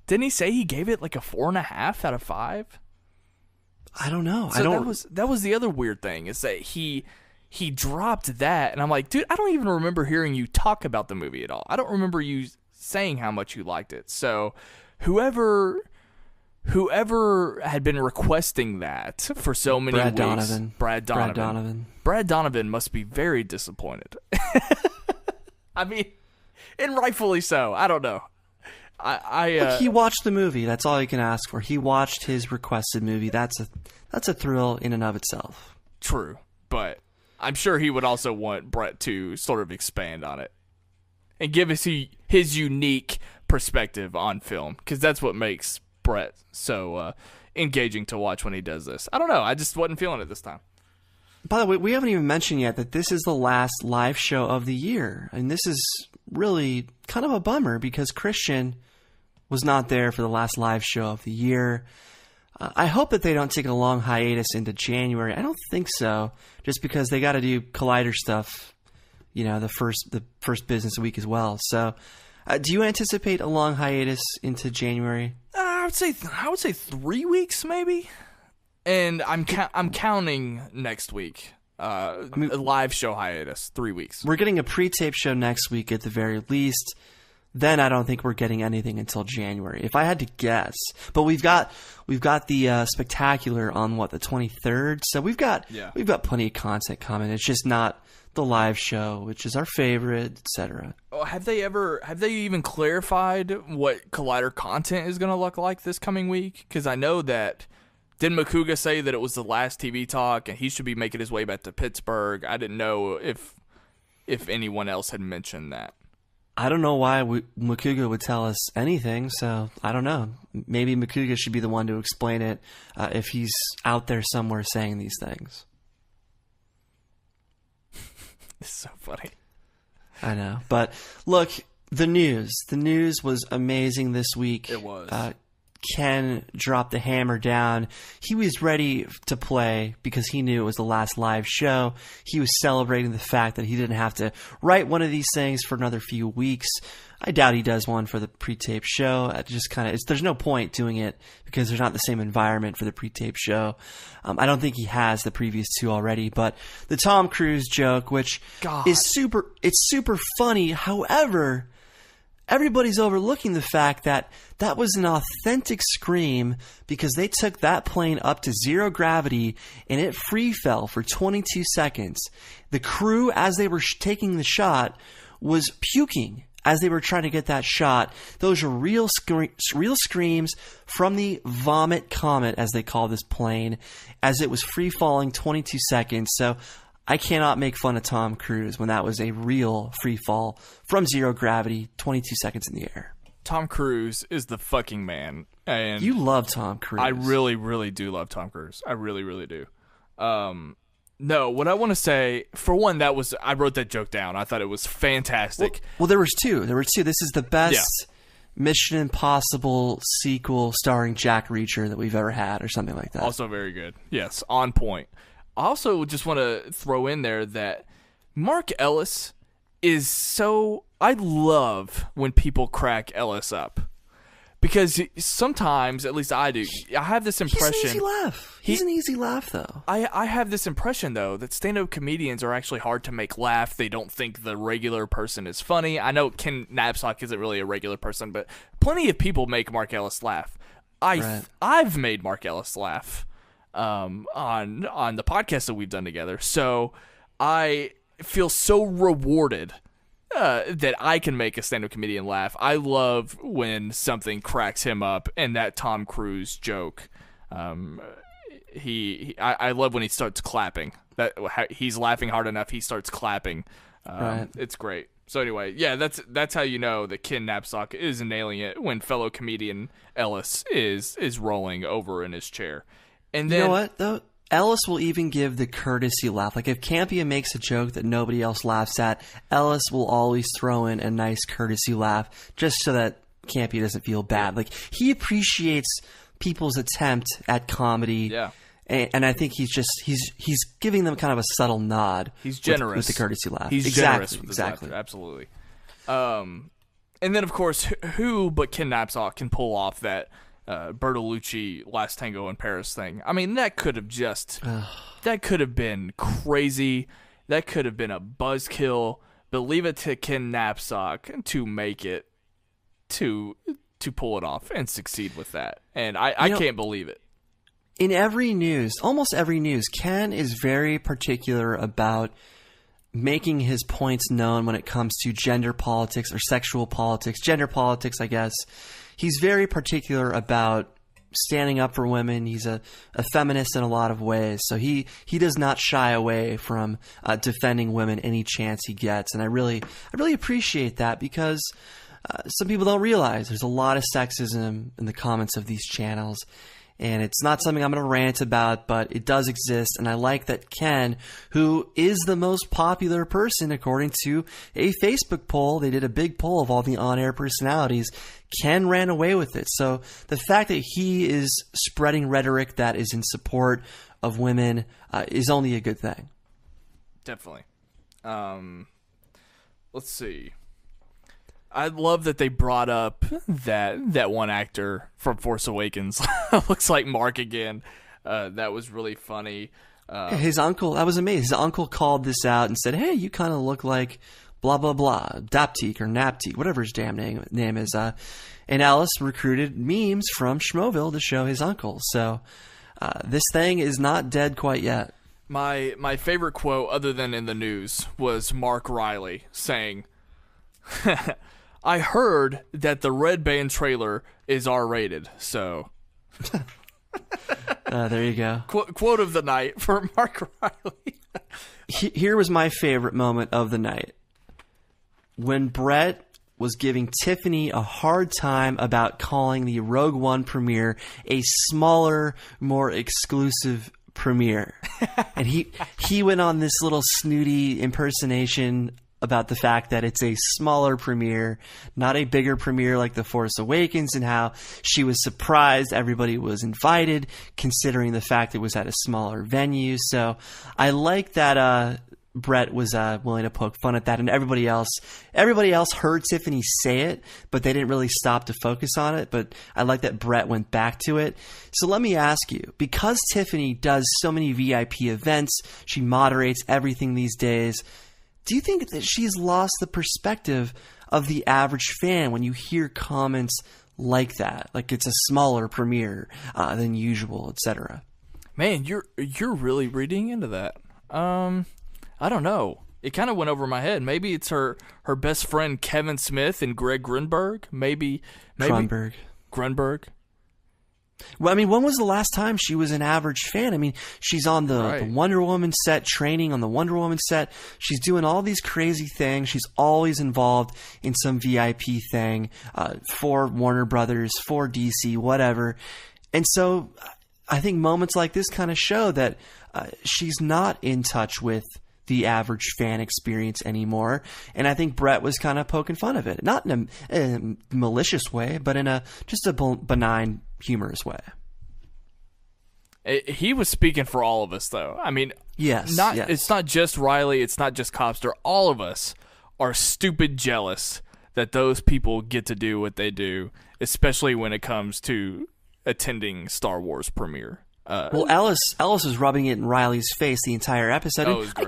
didn't he say he gave it like a 4.5 out of 5? I don't know. So that was the other weird thing, is that he dropped that, and I'm like, dude, I don't even remember hearing you talk about the movie at all. I don't remember you saying how much you liked it. So whoever had been requesting that for so many weeks, Brad Donovan must be very disappointed. I mean, and rightfully so. I don't know. Look, he watched the movie. That's all you can ask for. He watched his requested movie. That's a thrill in and of itself. True, but I'm sure he would also want Brett to sort of expand on it and give us his unique perspective on film, because that's what makes Brett so engaging to watch when he does this. I don't know. I just wasn't feeling it this time. By the way, we haven't even mentioned yet that this is the last live show of the year, and this is really kind of a bummer because Kristian was not there for the last live show of the year. I hope that they don't take a long hiatus into January. I don't think so, just because they got to do Collider stuff, the first business week as well. So, do you anticipate a long hiatus into January? I would say 3 weeks maybe, and I'm counting next week. A live show hiatus, 3 weeks. We're getting a pre-tape show next week at the very least. Then I don't think we're getting anything until January, if I had to guess. But we've got the spectacular on the 23rd, so we've got plenty of content coming. It's just not the live show, which is our favorite, etc. Oh, have they even clarified what Collider content is going to look like this coming week? Because I know that, didn't Macuga say that it was the last TV talk and he should be making his way back to Pittsburgh? I didn't know if anyone else had mentioned that. I don't know why Macuga would tell us anything, so I don't know. Maybe Macuga should be the one to explain it if he's out there somewhere saying these things. It's so funny. I know. But look, The news was amazing this week. It was. Ken dropped the hammer down. He was ready to play because he knew it was the last live show. He was celebrating the fact that he didn't have to write one of these things for another few weeks. I doubt he does one for the pre-tape show. There's no point doing it because there's not the same environment for the pre-tape show. I don't think he has the previous two already, but the Tom Cruise joke, which is super funny. However, everybody's overlooking the fact that that was an authentic scream because they took that plane up to zero gravity and it free fell for 22 seconds. The crew, as they were taking the shot, was puking as they were trying to get that shot. Those are real screams from the vomit comet, as they call this plane, as it was free falling 22 seconds. So I cannot make fun of Tom Cruise when that was a real free fall from zero gravity, 22 seconds in the air. Tom Cruise is the fucking man. And you love Tom Cruise. I really, really do love Tom Cruise. I really, really do. No, what I want to say, for one, I wrote that joke down. I thought it was fantastic. Well, there was two. This is the best Mission Impossible sequel starring Jack Reacher that we've ever had, or something like that. Also very good. Yes, on point. I also just want to throw in there that Mark Ellis is so... I love when people crack Ellis up. Because sometimes, at least I do, I have this impression... He's an easy laugh. He's an easy laugh, though. I have this impression, though, that stand-up comedians are actually hard to make laugh. They don't think the regular person is funny. I know Ken Napzok isn't really a regular person, but plenty of people make Mark Ellis laugh. I've made Mark Ellis laugh on the podcast that we've done together. So I feel so rewarded that I can make a stand-up comedian laugh. I love when something cracks him up, and that Tom Cruise joke. I love when he starts clapping. That he's laughing hard enough, he starts clapping. Right. It's great. So anyway, yeah, that's how you know that Ken Napzok is nailing it when fellow comedian Ellis is rolling over in his chair. And then, you know what though? Ellis will even give the courtesy laugh. Like if Campia makes a joke that nobody else laughs at, Ellis will always throw in a nice courtesy laugh just so that Campia doesn't feel bad. Like he appreciates people's attempt at comedy. Yeah. And I think he's giving them kind of a subtle nod. He's generous with the courtesy laugh. He's generous with his laughter. Absolutely. And then of course, who but Ken Napzok can pull off that Bertolucci Last Tango in Paris thing? I mean, that could have been crazy. That could have been a buzzkill. But leave it to Ken Napzok to make it to pull it off and succeed with that. And I can't believe it. In almost every news, Ken is very particular about making his points known when it comes to gender politics or sexual politics. Gender politics, I guess. He's very particular about standing up for women. He's a feminist in a lot of ways. So he does not shy away from defending women any chance he gets. And I really appreciate that because some people don't realize there's a lot of sexism in the comments of these channels. And it's not something I'm going to rant about, but it does exist. And I like that Ken, who is the most popular person according to a Facebook poll, they did a big poll of all the on-air personalities, Ken ran away with it. So the fact that he is spreading rhetoric that is in support of women is only a good thing. Definitely. Let's see. I love that they brought up that one actor from Force Awakens. Looks like Mark again. That was really funny. His uncle, that was amazing. His uncle called this out and said, hey, you kind of look like blah, blah, blah, Daptique or Naptique, whatever his damn name is. And Ellis recruited memes from Schmoeville to show his uncle. So this thing is not dead quite yet. My favorite quote, other than in the news, was Mark Riley saying, I heard that the Red Band trailer is R-rated, so... there you go. Quote of the night for Mark Riley. Here was my favorite moment of the night. When Brett was giving Tiffany a hard time about calling the Rogue One premiere a smaller, more exclusive premiere. And he went on this little snooty impersonation about the fact that it's a smaller premiere, not a bigger premiere like The Force Awakens, and how she was surprised everybody was invited, considering the fact it was at a smaller venue. So I like that Brett was willing to poke fun at that, and everybody else heard Tiffany say it, but they didn't really stop to focus on it. But I like that Brett went back to it. So let me ask you, because Tiffany does so many VIP events, she moderates everything these days, do you think that she's lost the perspective of the average fan when you hear comments like that, like it's a smaller premiere than usual, etc.? Man, you're really reading into that. I don't know. It kind of went over my head. Maybe it's her best friend Kevin Smith and Greg Grunberg. Maybe Grunberg. Well, I mean, when was the last time she was an average fan? I mean, she's on the Wonder Woman set, training on the Wonder Woman set. She's doing all these crazy things. She's always involved in some VIP thing for Warner Brothers, for DC, whatever. And so I think moments like this kind of show that she's not in touch with the average fan experience anymore. And I think Brett was kind of poking fun of it. Not in a malicious way, but in just a benign, humorous way. He was speaking for all of us, though. I mean, yes. It's not just Riley. It's not just Copster. All of us are stupid jealous that those people get to do what they do, especially when it comes to attending Star Wars premiere. Well, Ellis was rubbing it in Riley's face the entire episode. Oh, it was great.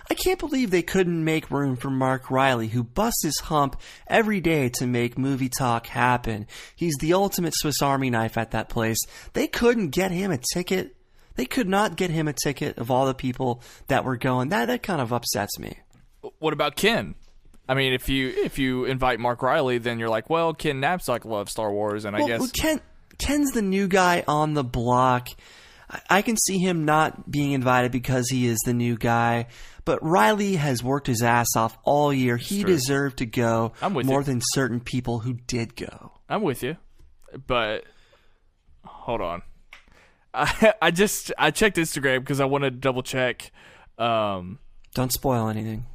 I can't believe they couldn't make room for Mark Riley, who busts his hump every day to make movie talk happen. He's the ultimate Swiss Army knife at that place. They couldn't get him a ticket. They could not get him a ticket of all the people that were going. That kind of upsets me. What about Ken? I mean, if you invite Mark Riley, then you're like, well, Ken Knapsack loves Star Wars, and I guess Ken's the new guy on the block. I can see him not being invited because he is the new guy. But Riley has worked his ass off all year. He deserved to go more than certain people who did go. I'm with you. But hold on. I checked Instagram because I wanted to double check. Don't spoil anything.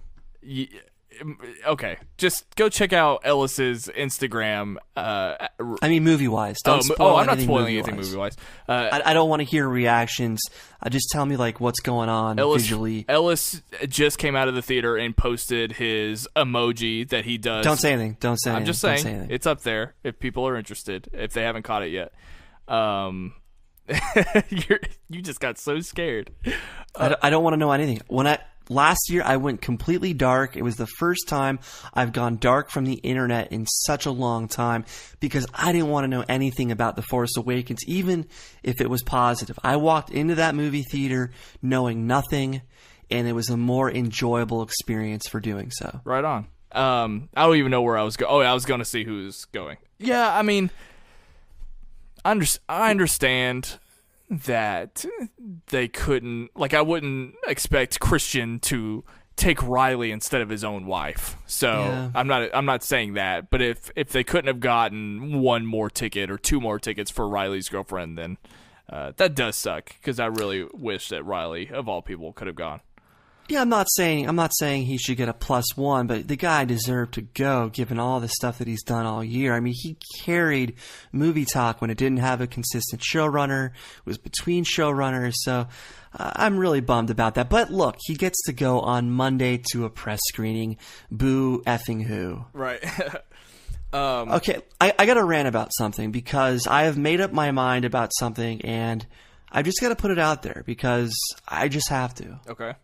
Okay, just go check out Ellis's Instagram. I mean, movie-wise. I'm not spoiling anything movie-wise. I don't want to hear reactions. Just tell me what's going on visually. Ellis just came out of the theater and posted his emoji that he does. Don't say anything. I'm just saying it's up there if people are interested, if they haven't caught it yet. You just got so scared. I don't want to know anything. Last year, I went completely dark. It was the first time I've gone dark from the internet in such a long time because I didn't want to know anything about The Force Awakens, even if it was positive. I walked into that movie theater knowing nothing, and it was a more enjoyable experience for doing so. Right on. I don't even know where I was going. Oh, I was going to see who's going. Yeah, I mean, I understand that they couldn't, I wouldn't expect Kristian to take Riley instead of his own wife. So yeah. I'm not saying that, but if they couldn't have gotten one more ticket or two more tickets for Riley's girlfriend, then that does suck because I really wish that Riley, of all people, could have gone. Yeah, I'm not saying he should get a +1, but the guy deserved to go given all the stuff that he's done all year. I mean, he carried Movie Talk when it didn't have a consistent showrunner. It was between showrunners, so I'm really bummed about that. But look, he gets to go on Monday to a press screening. Boo effing who. Right. Okay, I got to rant about something because I have made up my mind about something, and I've just got to put it out there because I just have to. Okay.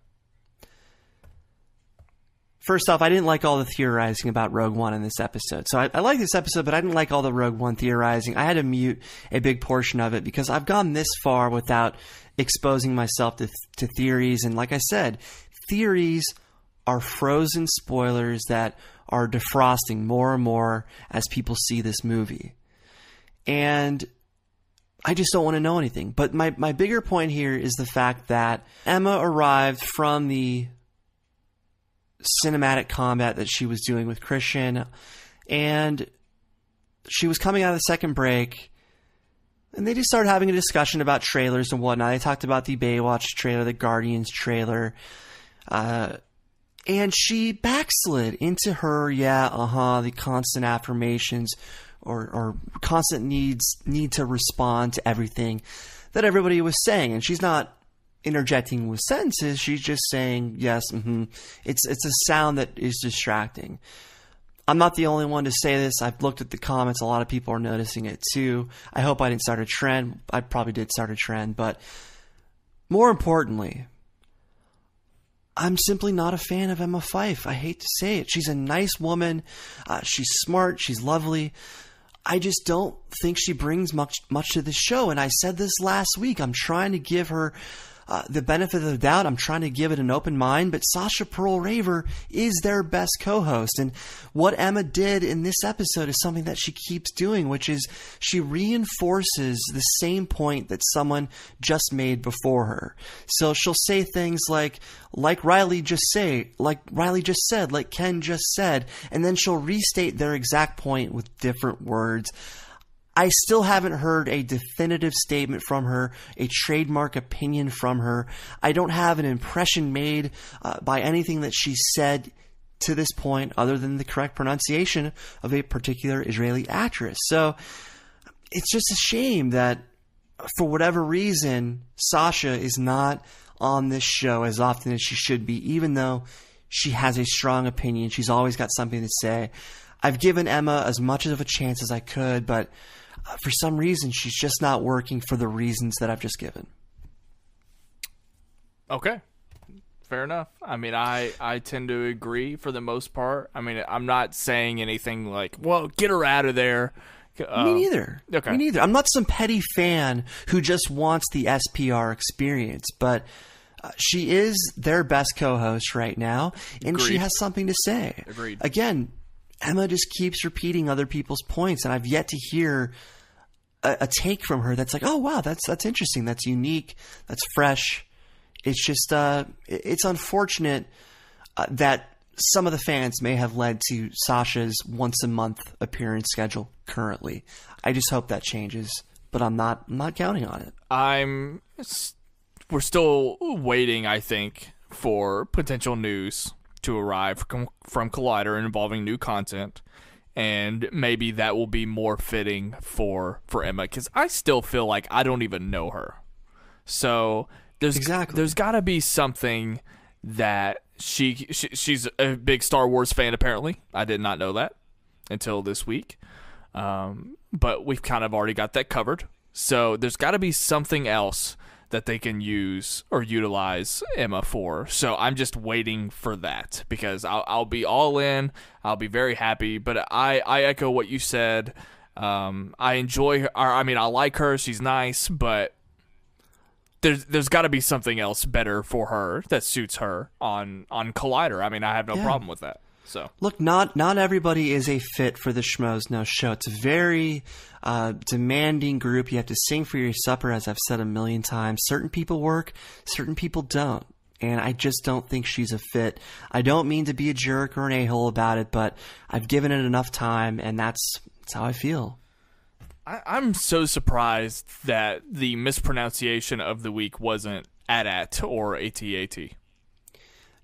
First off, I didn't like all the theorizing about Rogue One in this episode. So I like this episode, but I didn't like all the Rogue One theorizing. I had to mute a big portion of it because I've gone this far without exposing myself to theories. And like I said, theories are frozen spoilers that are defrosting more and more as people see this movie. And I just don't want to know anything. But my bigger point here is the fact that Emma arrived from the cinematic combat that she was doing with Kristian, and she was coming out of the second break, and they just started having a discussion about trailers and whatnot. They talked about the Baywatch trailer, the Guardians trailer, And she backslid into her, the constant affirmations or constant need to respond to everything that everybody was saying. And she's not interjecting with sentences. She's just saying, yes, It's a sound that is distracting. I'm not the only one to say this. I've looked at the comments. A lot of people are noticing it too. I hope I didn't start a trend. I probably did start a trend. But more importantly, I'm simply not a fan of Emma Fyffe. I hate to say it. She's a nice woman. She's smart. She's lovely. I just don't think she brings much to the show. And I said this last week. I'm trying to give her the benefit of the doubt. I'm trying to give it an open mind. But Sasha Pearl Raver is their best co-host. And what Emma did in this episode is something that she keeps doing, which is she reinforces the same point that someone just made before her. So she'll say things like Riley just said, like Ken just said, and then she'll restate their exact point with different words. I still haven't heard a definitive statement from her, a trademark opinion from her. I don't have an impression made by anything that she said to this point other than the correct pronunciation of a particular Israeli actress. So it's just a shame that for whatever reason, Sasha is not on this show as often as she should be, even though she has a strong opinion. She's always got something to say. I've given Emma as much of a chance as I could, but for some reason, she's just not working for the reasons that I've just given. Okay. Fair enough. I mean, I tend to agree for the most part. I mean, I'm not saying anything like, well, get her out of there. Me neither. Okay. Me neither. I'm not some petty fan who just wants the SPR experience, but she is their best co-host right now, and Agreed. She has something to say. Agreed. Again, Emma just keeps repeating other people's points, and I've yet to hear a take from her that's like, oh wow, that's interesting, that's unique, that's fresh. It's just it's unfortunate that some of the fans may have led to Sasha's once a month appearance schedule currently. I just hope that changes, but I'm not counting on it. We're still waiting, I think, for potential news to arrive from Collider involving new content, and maybe that will be more fitting for Emma, because I still feel like I don't even know her. So there's got to be something that she's a big Star Wars fan, apparently. I did not know that until this week, but we've kind of already got that covered. So there's got to be something else that they can use or utilize Emma for. So I'm just waiting for that, because I'll be all in. I'll be very happy. But I echo what you said. I enjoy her. I mean, I like her. She's nice, but there's got to be something else better for her that suits her on Collider. I mean, I have no problem with that. So look, not everybody is a fit for the Schmoes Know Show. It's a very demanding group. You have to sing for your supper, as I've said a million times. Certain people work, certain people don't. And I just don't think she's a fit. I don't mean to be a jerk or an a-hole about it, but I've given it enough time, and that's how I feel. I'm so surprised that the mispronunciation of the week wasn't AT-AT or AT-AT.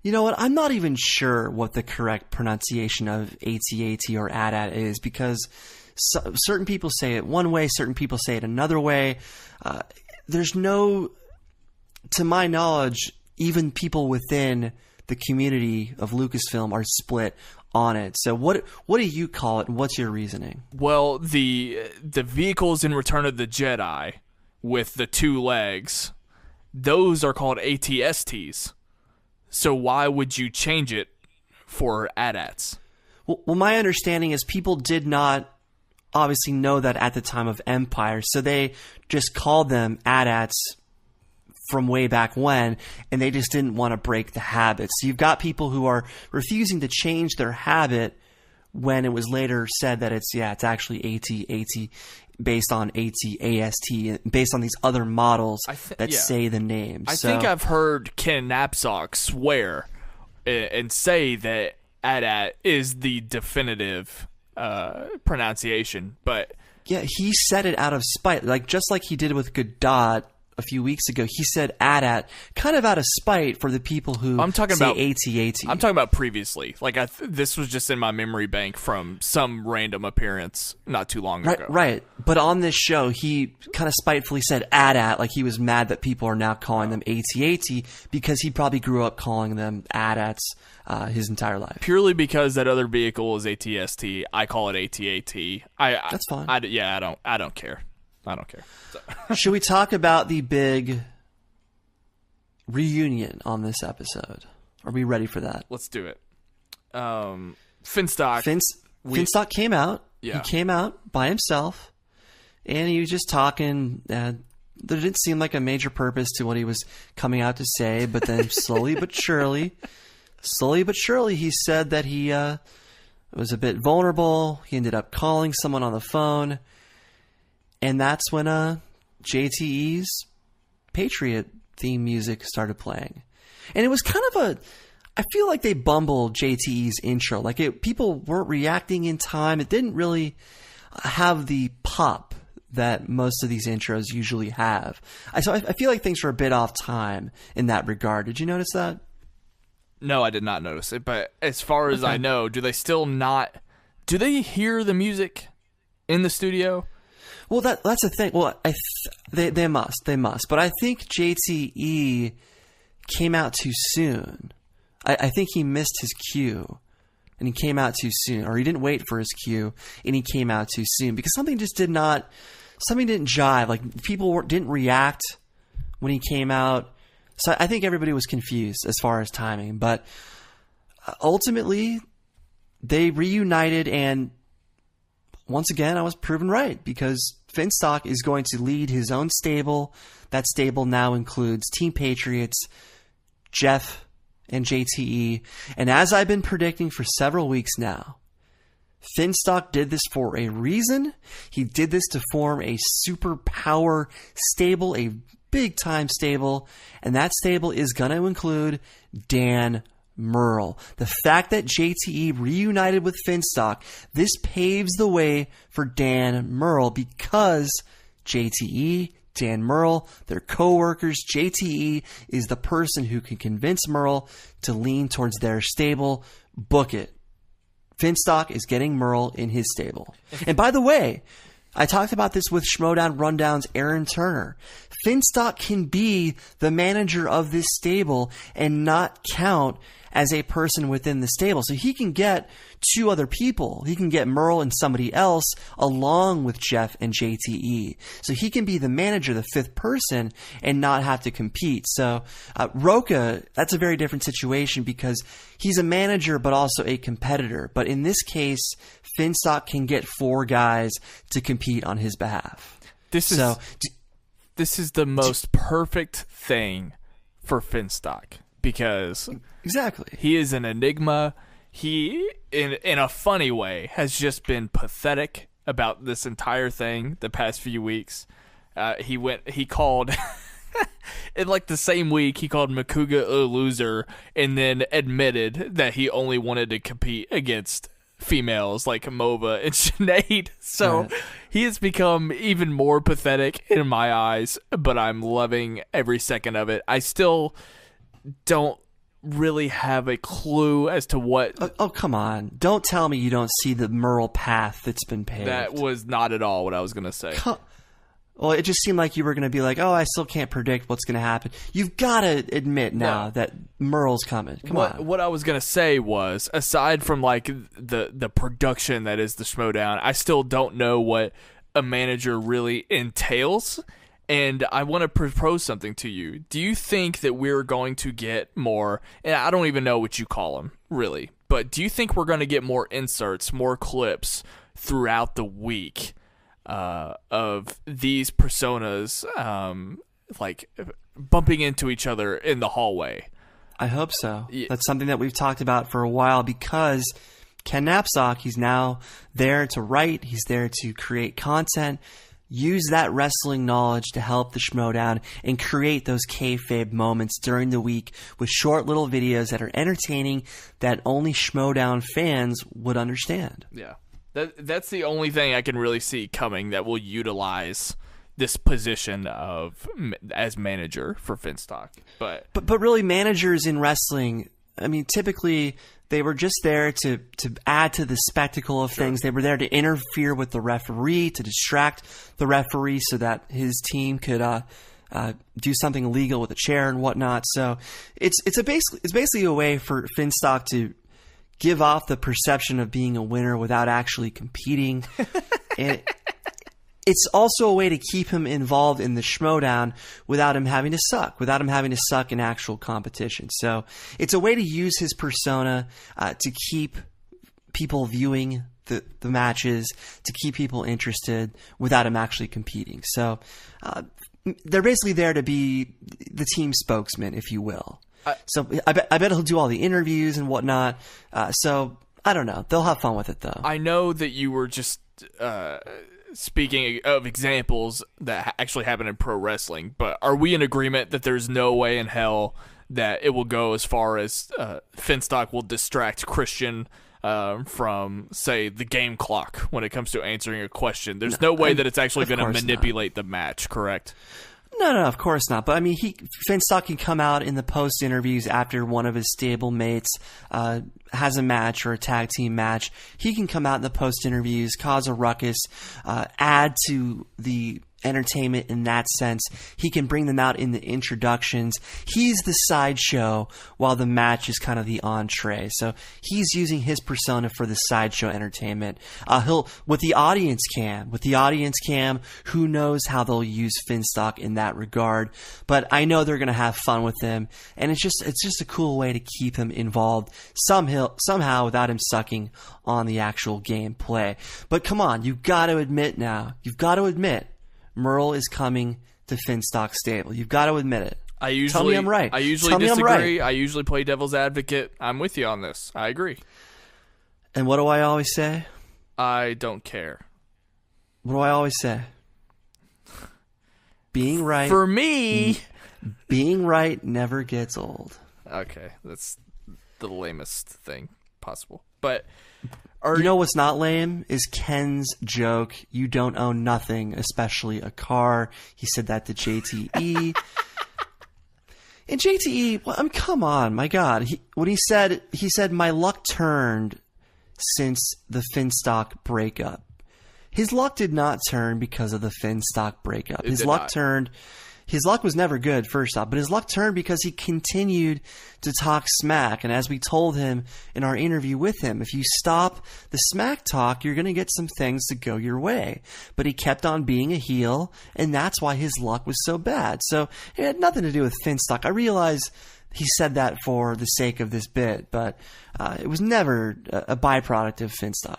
You know what? I'm not even sure what the correct pronunciation of AT-AT or AT-AT is, because certain people say it one way, certain people say it another way. There's no, to my knowledge, even people within the community of Lucasfilm are split on it. So what do you call it, and what's your reasoning? Well, the vehicles in Return of the Jedi with the two legs, those are called ATSTs. So why would you change it for AT-ATs? Well, my understanding is people did not obviously know that at the time of Empire, so they just called them AT-ATs from way back when, and they just didn't want to break the habit. So you've got people who are refusing to change their habit when it was later said that it's actually AT-AT based on AT-AST, based on these other models that say the name. I think I've heard Ken Napzok swear and say that AT-AT is the definitive pronunciation, but yeah, he said it out of spite, just like he did with Godot a few weeks ago, he said AT-AT kind of out of spite for the people who I'm talking say about AT-AT. I'm talking about previously. Like this was just in my memory bank from some random appearance not too long ago. Right. But on this show, he kind of spitefully said AT-AT, like he was mad that people are now calling them AT-AT because he probably grew up calling them AT-ATs his entire life. Purely because that other vehicle is ATST, I call it AT-AT. That's fine. I don't care. I don't care. So. Should we talk about the big reunion on this episode? Are we ready for that? Let's do it. Finstock. Finstock came out. Yeah. He came out by himself, and he was just talking. There didn't seem like a major purpose to what he was coming out to say, but then slowly but surely, he said that he was a bit vulnerable. He ended up calling someone on the phone. And that's when JTE's Patriot theme music started playing. And it was kind of I feel like they bumbled JTE's intro. Like people weren't reacting in time. It didn't really have the pop that most of these intros usually have. So I feel like things were a bit off time in that regard. Did you notice that? No, I did not notice it. But as far as I know, do they hear the music in the studio? Well, that's the thing. Well, they must. But I think JTE came out too soon. I think he missed his cue, and he came out too soon, or he didn't wait for his cue, and he came out too soon because something didn't jive. Like people didn't react when he came out. So I think everybody was confused as far as timing. But ultimately, they reunited, and once again, I was proven right because Finstock is going to lead his own stable. That stable now includes Team Patriots, Jeff, and JTE. And as I've been predicting for several weeks now, Finstock did this for a reason. He did this to form a superpower stable, a big-time stable, and that stable is going to include Dan Murrell. The fact that JTE reunited with Finstock, this paves the way for Dan Murrell because JTE, Dan Murrell, they're co-workers. JTE is the person who can convince Murrell to lean towards their stable. Book it. Finstock is getting Murrell in his stable. And by the way, I talked about this with Schmoedown Rundown's Aaron Turner. Finstock can be the manager of this stable and not count as a person within the stable. So he can get two other people. He can get Murrell and somebody else along with Jeff and JTE. So he can be the manager, the fifth person, and not have to compete. So Roca, that's a very different situation because he's a manager but also a competitor. But in this case, Finstock can get four guys to compete on his behalf. This is the most perfect thing for Finstock. Because exactly, he is an enigma. He, in a funny way, has just been pathetic about this entire thing the past few weeks. He called in like the same week he called Macuga a loser, and then admitted that he only wanted to compete against females like Mova and Sinead. So he has become even more pathetic in my eyes. But I'm loving every second of it. I still don't really have a clue as to what... Oh, come on. Don't tell me you don't see the Murrell path that's been paved. That was not at all what I was going to say. Well, it just seemed like you were going to be like, oh, I still can't predict what's going to happen. You've got to admit now that Murrell's coming. Come on. What I was going to say was, aside from like the production that is the Schmoedown, I still don't know what a manager really entails. And I want to propose something to you. Do you think that we're going to get more, and I don't even know what you call them, really, but do you think we're going to get more inserts, more clips throughout the week of these personas like bumping into each other in the hallway? I hope so. Yeah. That's something that we've talked about for a while because Ken Knapsack, he's now there to write, he's there to create content. Use that wrestling knowledge to help the Schmoedown and create those kayfabe moments during the week with short little videos that are entertaining that only Schmoedown fans would understand. Yeah. That's the only thing I can really see coming that will utilize this position of as manager for Finstock. But really, managers in wrestling, I mean, typically they were just there to add to the spectacle of things. They were there to interfere with the referee, to distract the referee so that his team could do something illegal with a chair and whatnot. So it's basically a way for Finstock to give off the perception of being a winner without actually competing. And it's also a way to keep him involved in the Schmoedown without him having to suck in actual competition. So it's a way to use his persona to keep people viewing the matches, to keep people interested without him actually competing. So they're basically there to be the team spokesman, if you will. So I bet he'll do all the interviews and whatnot. So I don't know. They'll have fun with it, though. I know that you were just speaking of examples that actually happen in pro wrestling, but are we in agreement that there's no way in hell that it will go as far as Finstock will distract Kristian from, say, the game clock when it comes to answering a question? There's no way that it's actually going to manipulate the match, correct? No, of course not. But I mean, Finstock can come out in the post interviews after one of his stable mates has a match or a tag team match. He can come out in the post interviews, cause a ruckus, add to the entertainment in that sense. He can bring them out in the introductions. He's the sideshow while the match is kind of the entree. So he's using his persona for the sideshow entertainment. With the audience cam, who knows how they'll use Finstock in that regard. But I know they're going to have fun with him, and it's just a cool way to keep him involved somehow without him sucking on the actual gameplay. But come on, you've got to admit Merle is coming to Finstock's stable. You've got to admit it. Tell me I'm right. I usually disagree. I usually play devil's advocate. I'm with you on this. I agree. And what do I always say? I don't care. What do I always say? Being right. For me, being right never gets old. Okay, that's the lamest thing possible. But you know what's not lame is Ken's joke, you don't own nothing, especially a car. He said that to JTE. And JTE, well, I mean, come on, my God. He said, my luck turned since the Finstock breakup. His luck did not turn because of the Finstock breakup. His luck was never good, first off, but his luck turned because he continued to talk smack. And as we told him in our interview with him, if you stop the smack talk, you're going to get some things to go your way. But he kept on being a heel, and that's why his luck was so bad. So it had nothing to do with Finstock. I realize he said that for the sake of this bit, but it was never a byproduct of Finstock.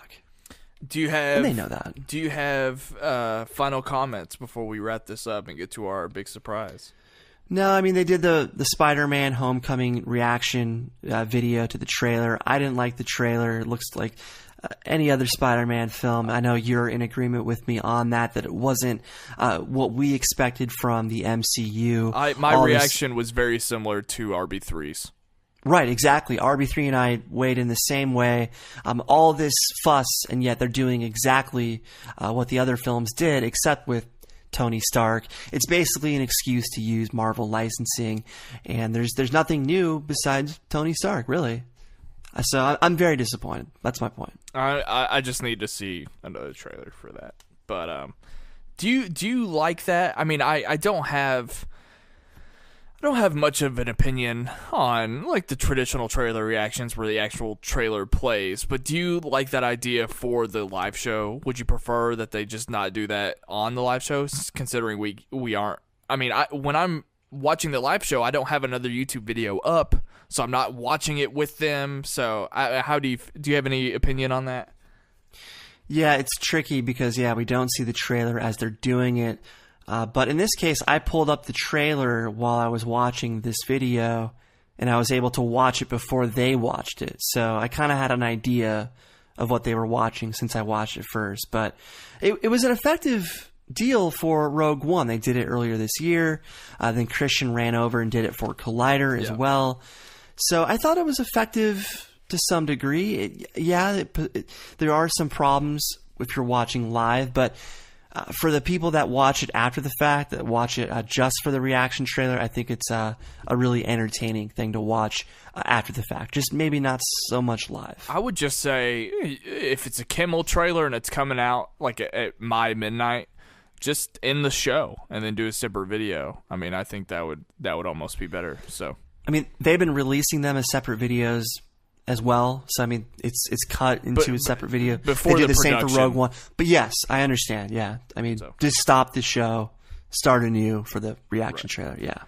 And they know that. Do you have final comments before we wrap this up and get to our big surprise? No, I mean, they did the Spider-Man Homecoming reaction video to the trailer. I didn't like the trailer. It looks like any other Spider-Man film. I know you're in agreement with me on that it wasn't what we expected from the MCU. My reaction was very similar to RB3's. Right, exactly. RB3 and I weighed in the same way. All this fuss, and yet they're doing exactly what the other films did, except with Tony Stark. It's basically an excuse to use Marvel licensing, and there's nothing new besides Tony Stark, really. So I'm very disappointed. That's my point. I just need to see another trailer for that. But do you like that? I mean, I don't have much of an opinion on like the traditional trailer reactions where the actual trailer plays, but do you like that idea for the live show? Would you prefer that they just not do that on the live shows, considering we aren't? I mean, when I'm watching the live show, I don't have another YouTube video up, so I'm not watching it with them. So how do you have any opinion on that? Yeah, it's tricky because we don't see the trailer as they're doing it. But in this case, I pulled up the trailer while I was watching this video, and I was able to watch it before they watched it. So I kind of had an idea of what they were watching since I watched it first. But it was an effective deal for Rogue One. They did it earlier this year. Then Kristian ran over and did it for Collider as well. So I thought it was effective to some degree. There are some problems if you're watching live, but For the people that watch it after the fact, that watch it just for the reaction trailer, I think it's a really entertaining thing to watch after the fact. Just maybe not so much live. I would just say if it's a Kimmel trailer and it's coming out like at my midnight, just end the show and then do a separate video. I mean, I think that would almost be better. So, I mean, they've been releasing them as separate videos as well. So, I mean, it's cut into a separate video. Before they do the production. same for Rogue One. But yes, I understand. Yeah. I mean, just stop the show, start anew for the reaction trailer. Yeah.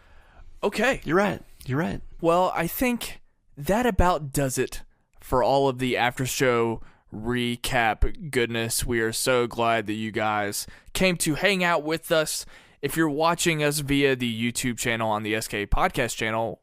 Okay. You're right. You're right. Well, I think that about does it for all of the after show recap goodness. We are so glad that you guys came to hang out with us. If you're watching us via the YouTube channel on the SK Podcast channel,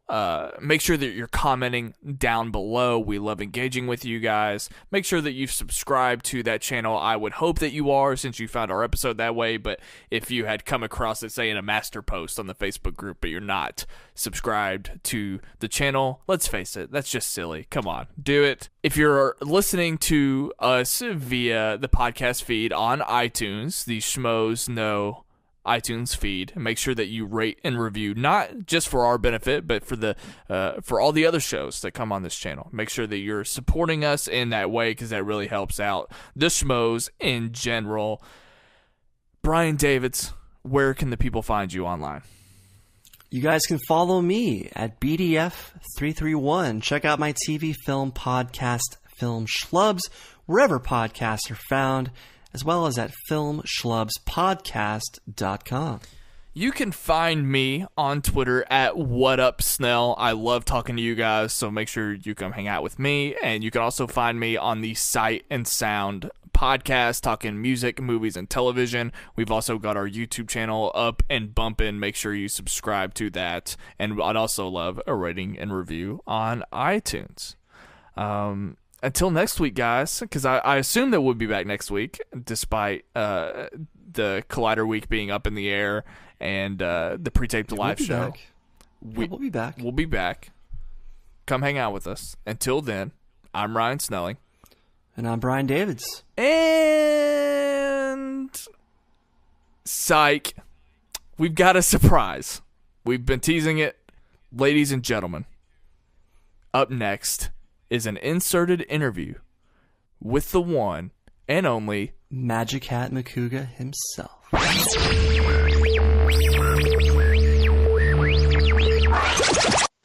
make sure that you're commenting down below. We love engaging with you guys. Make sure that you've subscribed to that channel. I would hope that you are, since you found our episode that way. But if you had come across it, say, in a master post on the Facebook group, but you're not subscribed to the channel, let's face it, that's just silly. Come on, do it. If you're listening to us via the podcast feed on iTunes, the Schmoes Know iTunes feed, make sure that you rate and review, not just for our benefit, but for all the other shows that come on this channel. Make sure that you're supporting us in that way, because that really helps out the Schmoes in general. Brian Davids, where can the people find you online? You guys can follow me at BDF331. Check out my TV film podcast, Film Schlubs, wherever podcasts are found, as well as at filmschlubspodcast.com. You can find me on Twitter at WhatUpSnell. I love talking to you guys, so make sure you come hang out with me. And you can also find me on the Sight and Sound podcast, talking music, movies, and television. We've also got our YouTube channel up and bumping. Make sure you subscribe to that. And I'd also love a rating and review on iTunes. Until next week, guys, because I assume that we'll be back next week, despite the Collider week being up in the air and the pre-taped live show. We'll be back. We'll be back. Come hang out with us. Until then, I'm Ryan Snelling. And I'm Brian Davids. And psych, we've got a surprise. We've been teasing it. Ladies and gentlemen, up next is an inserted interview with the one and only Magic Hat Macuga himself.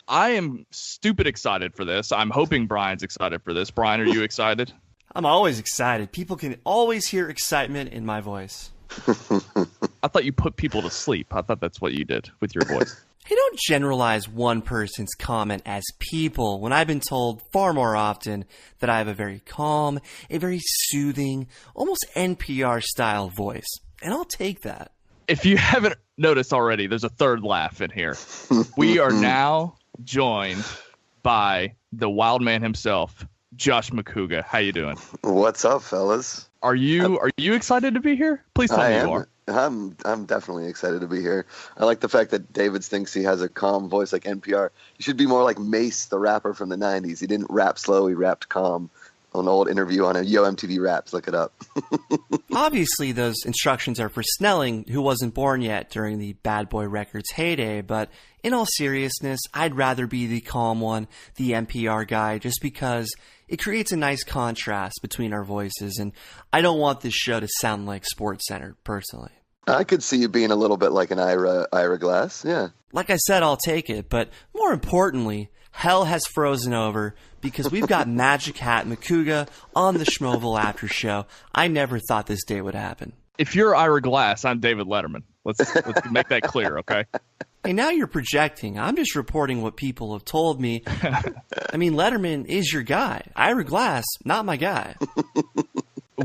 I am stupid excited for this. I'm hoping Brian's excited for this. Brian, are you excited? I'm always excited. People can always hear excitement in my voice. I thought you put people to sleep. I thought that's what you did with your voice. Hey, don't generalize one person's comment as people when I've been told far more often that I have a very calm, a very soothing, almost NPR-style voice. And I'll take that. If you haven't noticed already, there's a third laugh in here. We are now joined by the wild man himself, Josh Macuga. How you doing? What's up, fellas? Are you excited to be here? Please tell me you are. I'm definitely excited to be here. I like the fact that Davids thinks he has a calm voice like NPR. He should be more like Mace, the rapper from the 90s. He didn't rap slow, he rapped calm. An old interview on a Yo MTV Raps. Look it up. Obviously, those instructions are for Snelling, who wasn't born yet during the Bad Boy Records heyday, but in all seriousness, I'd rather be the calm one, the NPR guy, just because it creates a nice contrast between our voices, and I don't want this show to sound like SportsCenter, personally. I could see you being a little bit like an Ira Glass, yeah. Like I said, I'll take it, but more importantly, hell has frozen over because we've got Magic Hat Macuga on the Schmoeville After Show. I never thought this day would happen. If you're Ira Glass, I'm David Letterman. Let's make that clear, okay? Hey, now you're projecting. I'm just reporting what people have told me. I mean, Letterman is your guy. Ira Glass, not my guy.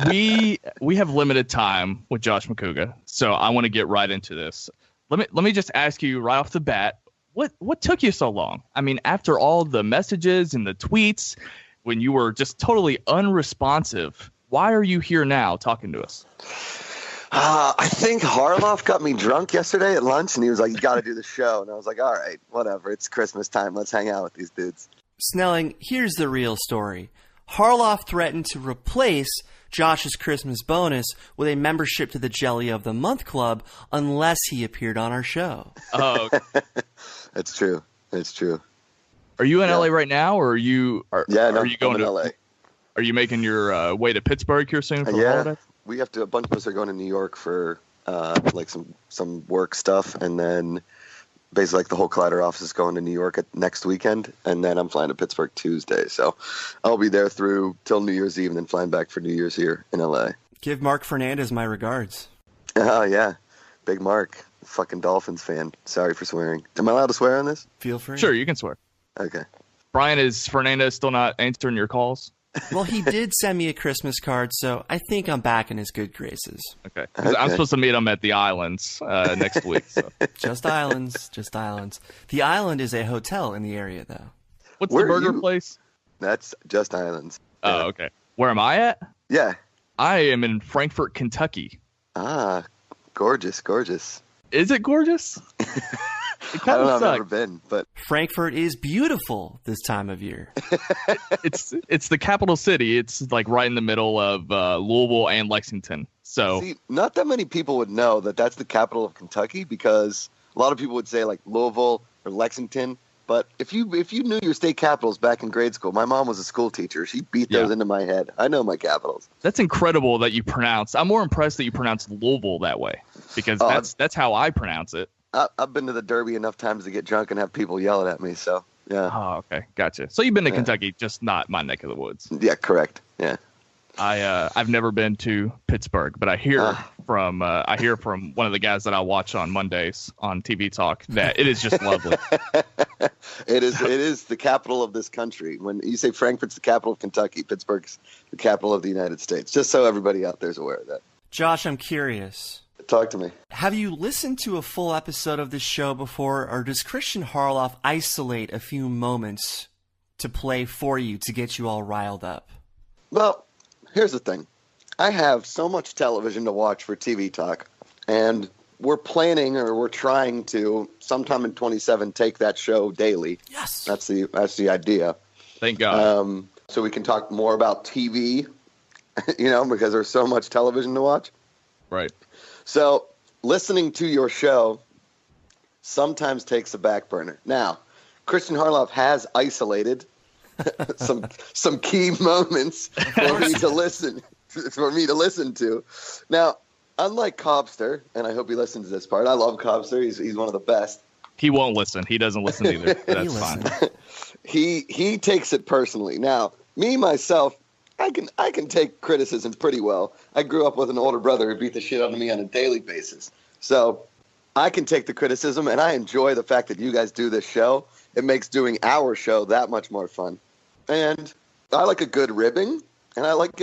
We have limited time with Josh Macuga, so I want to get right into this. Let me just ask you right off the bat, what took you so long? I mean, after all the messages and the tweets, when you were just totally unresponsive, why are you here now talking to us? I think Harloff got me drunk yesterday at lunch, and he was like, you got to do the show. And I was like, all right, whatever. It's Christmas time. Let's hang out with these dudes. Snelling, here's the real story. Harloff threatened to replace Josh's Christmas bonus with a membership to the Jelly of the Month Club unless he appeared on our show. Oh, It's true. It's true. are you in LA right now, or are you? Are you I'm going in to LA. Are you making your way to Pittsburgh here soon for the holiday? We have to. A bunch of us are going to New York for like some work stuff, and then basically like the whole Collider office is going to New York next weekend, and then I'm flying to Pittsburgh Tuesday. So I'll be there till New Year's Eve, and then flying back for New Year's here in LA. Give Mark Fernandez my regards. Oh yeah, big Mark, fucking Dolphins fan. Sorry for swearing. Am I allowed to swear on this? Feel free. Sure, you can swear. Okay. Brian, is Fernandez still not answering your calls? Well, he did send me a Christmas card, so I think I'm back in his good graces. Okay. 'Cause I'm supposed to meet him at the Islands next week. So. Just islands, just islands. The Island is a hotel in the area, though. What's Where the are burger you? place? That's just islands. Oh, okay. Where am I at? Yeah. I am in Frankfort, Kentucky. Ah, gorgeous, gorgeous. Is it gorgeous? It I kind don't know. of I've sucks. never been, but Frankfurt is beautiful this time of year. It's the capital city. It's like right in the middle of Louisville and Lexington. So see, not that many people would know that that's the capital of Kentucky, because a lot of people would say like Louisville or Lexington. But if you knew your state capitals back in grade school, my mom was a school teacher. She beat those into my head. I know my capitals. that's incredible that you pronounce. I'm more impressed that you pronounce Louisville that way, because that's how I pronounce it. I've been to the Derby enough times to get drunk and have people yelling at me. So yeah, Oh, okay, gotcha. So you've been to Kentucky, just not my neck of the woods. yeah, correct. Yeah. I've never been to Pittsburgh, but I hear from one of the guys that I watch on Mondays on TV Talk that it is just lovely. It is the capital of this country. When you say Frankfurt's the capital of Kentucky, Pittsburgh's the capital of the United States. Just so everybody out there is aware of that. Josh, I'm curious. Talk to me. Have you listened to a full episode of this show before, or does Kristian Harloff isolate a few moments to play for you to get you all riled up? Well, here's the thing. I have so much television to watch for TV Talk, and we're trying to sometime in 27 take that show daily. Yes. That's the idea. Thank God. So we can talk more about TV, because there's so much television to watch. Right. So listening to your show sometimes takes a back burner. Now, Kristian Harloff has isolated some key moments for me to listen to. Now, unlike Cobster, and I hope he listens to this part. I love Cobster. He's one of the best. He won't listen. He doesn't listen either. That's fine. He takes it personally. Now, me myself, I can take criticism pretty well. I grew up with an older brother who beat the shit out of me on a daily basis. So I can take the criticism, and I enjoy the fact that you guys do this show. It makes doing our show that much more fun. And I like a good ribbing, and I like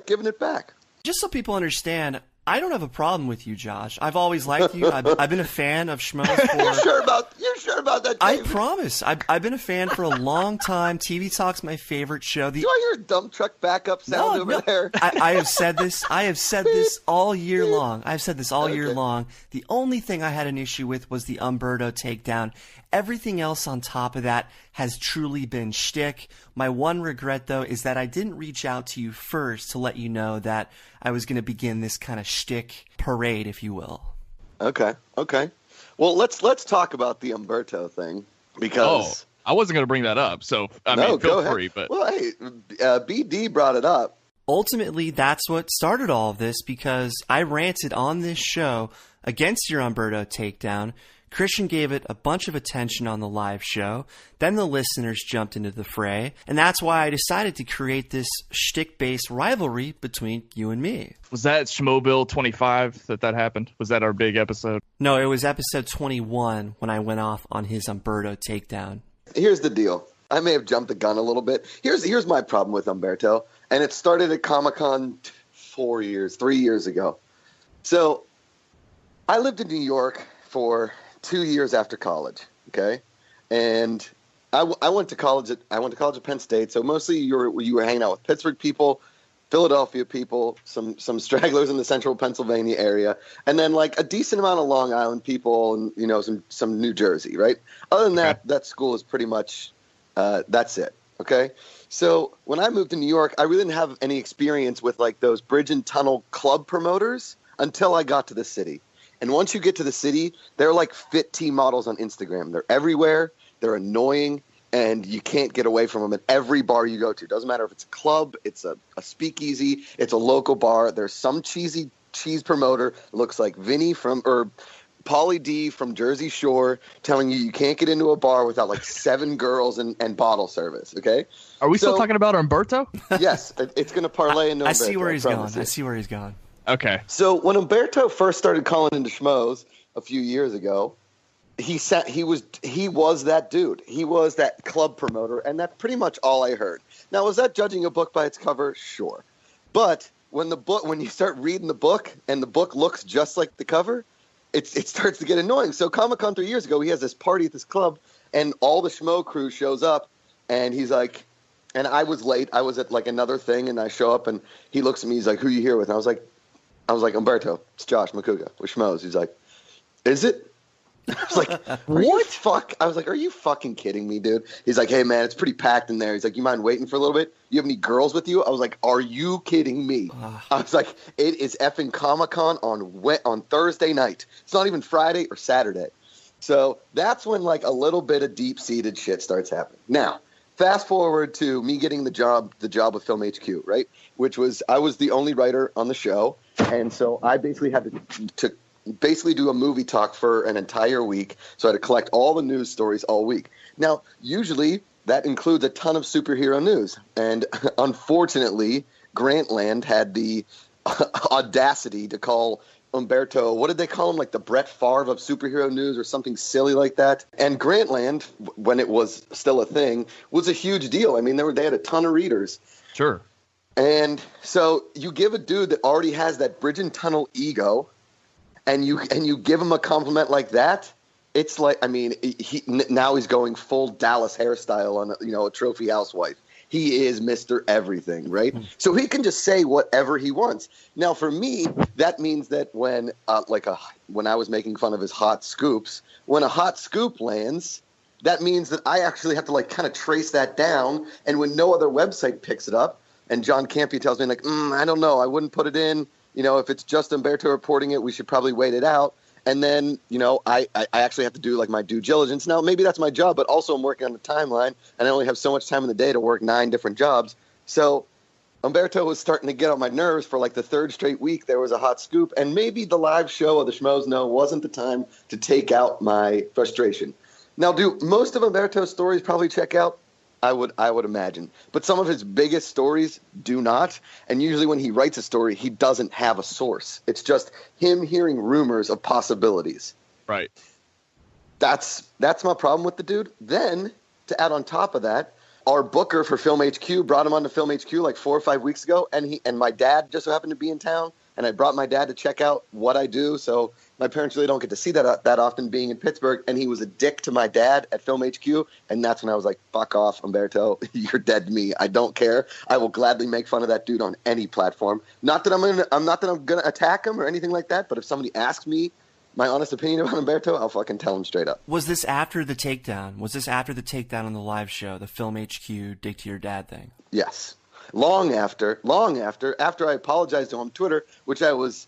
giving it back. Just so people understand, I don't have a problem with you, Josh. I've always liked you. I've been a fan of Schmoes for... You're sure about that, I David? promise. I've been a fan for a long time. TV Talk's my favorite show. Do I hear a dump truck backup sound over there? I have said this. I have said this all year long. I've said this all year long. The only thing I had an issue with was the Umberto takedown. Everything else on top of that has truly been shtick. My one regret, though, is that I didn't reach out to you first to let you know that I was going to begin this kind of shtick parade, if you will. Okay. Well, let's talk about the Umberto thing, because I wasn't going to bring that up, so feel free. But well, hey, BD brought it up. Ultimately, that's what started all of this, because I ranted on this show against your Umberto takedown. Kristian gave it a bunch of attention on the live show. Then the listeners jumped into the fray. And that's why I decided to create this shtick-based rivalry between you and me. was that Schmoeville 25 that happened? Was that our big episode? No, it was episode 21 when I went off on his Umberto takedown. Here's the deal. I may have jumped the gun a little bit. Here's my problem with Umberto. And it started at Comic-Con 3 years ago. So I lived in New York for 2 years after college, okay, and I went to college at Penn State. So mostly you were hanging out with Pittsburgh people, Philadelphia people, some stragglers in the central Pennsylvania area, and then like a decent amount of Long Island people, and some New Jersey, right? Other than that, that school is pretty much that's it, okay. So when I moved to New York, I really didn't have any experience with like those bridge and tunnel club promoters until I got to the city. And once you get to the city, they're like fit T models on Instagram. They're everywhere. They're annoying, and you can't get away from them at every bar you go to. Doesn't matter if it's a club, it's a speakeasy, it's a local bar. There's some cheesy cheese promoter that looks like Vinny or Pauly D from Jersey Shore telling you can't get into a bar without like 7 girls and bottle service, okay? Are we still talking about Umberto? Yes, it's going to parlay into Umberto. I see where he's going. Okay. So when Umberto first started calling into Schmoes a few years ago, he was that dude. He was that club promoter, and that's pretty much all I heard. Now, was that judging a book by its cover? Sure. But when you start reading the book and the book looks just like the cover, it starts to get annoying. So Comic-Con 3 years ago, he has this party at this club, and all the Schmo crew shows up, and he's like, and I was late. I was at like another thing, and I show up, and he looks at me. He's like, "Who you here with?" And I was like, "Umberto, it's Josh Macuga with Schmoes." He's like, "Is it?" I was like, "What? I was like, "Are you fucking kidding me, dude?" He's like, "Hey, man, it's pretty packed in there." He's like, "You mind waiting for a little bit? You have any girls with you?" I was like, "Are you kidding me?" I was like, "It is effing Comic-Con on Thursday night. It's not even Friday or Saturday." So that's when like a little bit of deep-seated shit starts happening. Now, fast forward to me getting the job with Film HQ, right? Which was, I was the only writer on the show, and so I basically had to basically do a movie talk for an entire week. So I had to collect all the news stories all week. Now, usually that includes a ton of superhero news. And unfortunately, Grantland had the audacity to call Umberto, what did they call him? Like the Brett Favre of superhero news or something silly like that. And Grantland, when it was still a thing, was a huge deal. I mean, they had a ton of readers. Sure. And so you give a dude that already has that bridge and tunnel ego, and you give him a compliment like that, it's like, I mean, now he's going full Dallas hairstyle on a trophy housewife. He is Mr. Everything, right? So he can just say whatever he wants. Now, for me, that means that when I was making fun of his hot scoops, when a hot scoop lands, that means that I actually have to like kind of trace that down. And when no other website picks it up, and John Campea tells me like, I don't know, I wouldn't put it in. If it's just Umberto reporting it, we should probably wait it out. And then, I actually have to do like my due diligence. Now, maybe that's my job, but also I'm working on the timeline, and I only have so much time in the day to work 9 different jobs. So Umberto was starting to get on my nerves for like the 3rd straight week. There was a hot scoop, and maybe the live show of the Schmoes Know wasn't the time to take out my frustration. Now, do most of Umberto's stories probably check out? I would imagine. But some of his biggest stories do not. And usually when he writes a story, he doesn't have a source. It's just him hearing rumors of possibilities. Right. That's my problem with the dude. Then, to add on top of that, our booker for Film HQ brought him on to Film HQ like 4 or 5 weeks ago, and my dad just so happened to be in town, and I brought my dad to check out what I do. So my parents really don't get to see that often being in Pittsburgh, and he was a dick to my dad at Film HQ, and that's when I was like, fuck off, Umberto. You're dead to me. I don't care. I will gladly make fun of that dude on any platform. Not that I'm gonna attack him or anything like that, but if somebody asks me my honest opinion about Umberto, I'll fucking tell him straight up. Was this after the takedown? Was this after the takedown on the live show, the Film HQ Dick to Your Dad thing? Yes. Long after I apologized to him on Twitter, which I was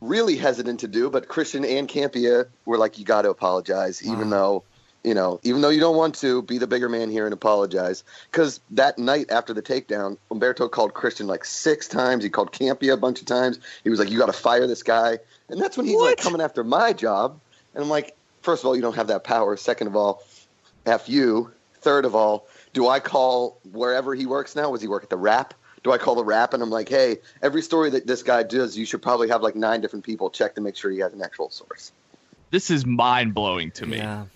really hesitant to do, but Kristian and Campea were like, you got to apologize, even though you don't want to, be the bigger man here and apologize. Because that night after the takedown, Umberto called Kristian like 6 times. He called Campea a bunch of times. He was like, you got to fire this guy. And that's when he's like coming after my job. And I'm like, first of all, you don't have that power. Second of all, F you. Third of all, do I call wherever he works now? Was he work at the Wrap? Do I call the Wrap? And I'm like, hey, every story that this guy does, you should probably have like 9 different people check to make sure he has an actual source. This is mind-blowing to me. Yeah.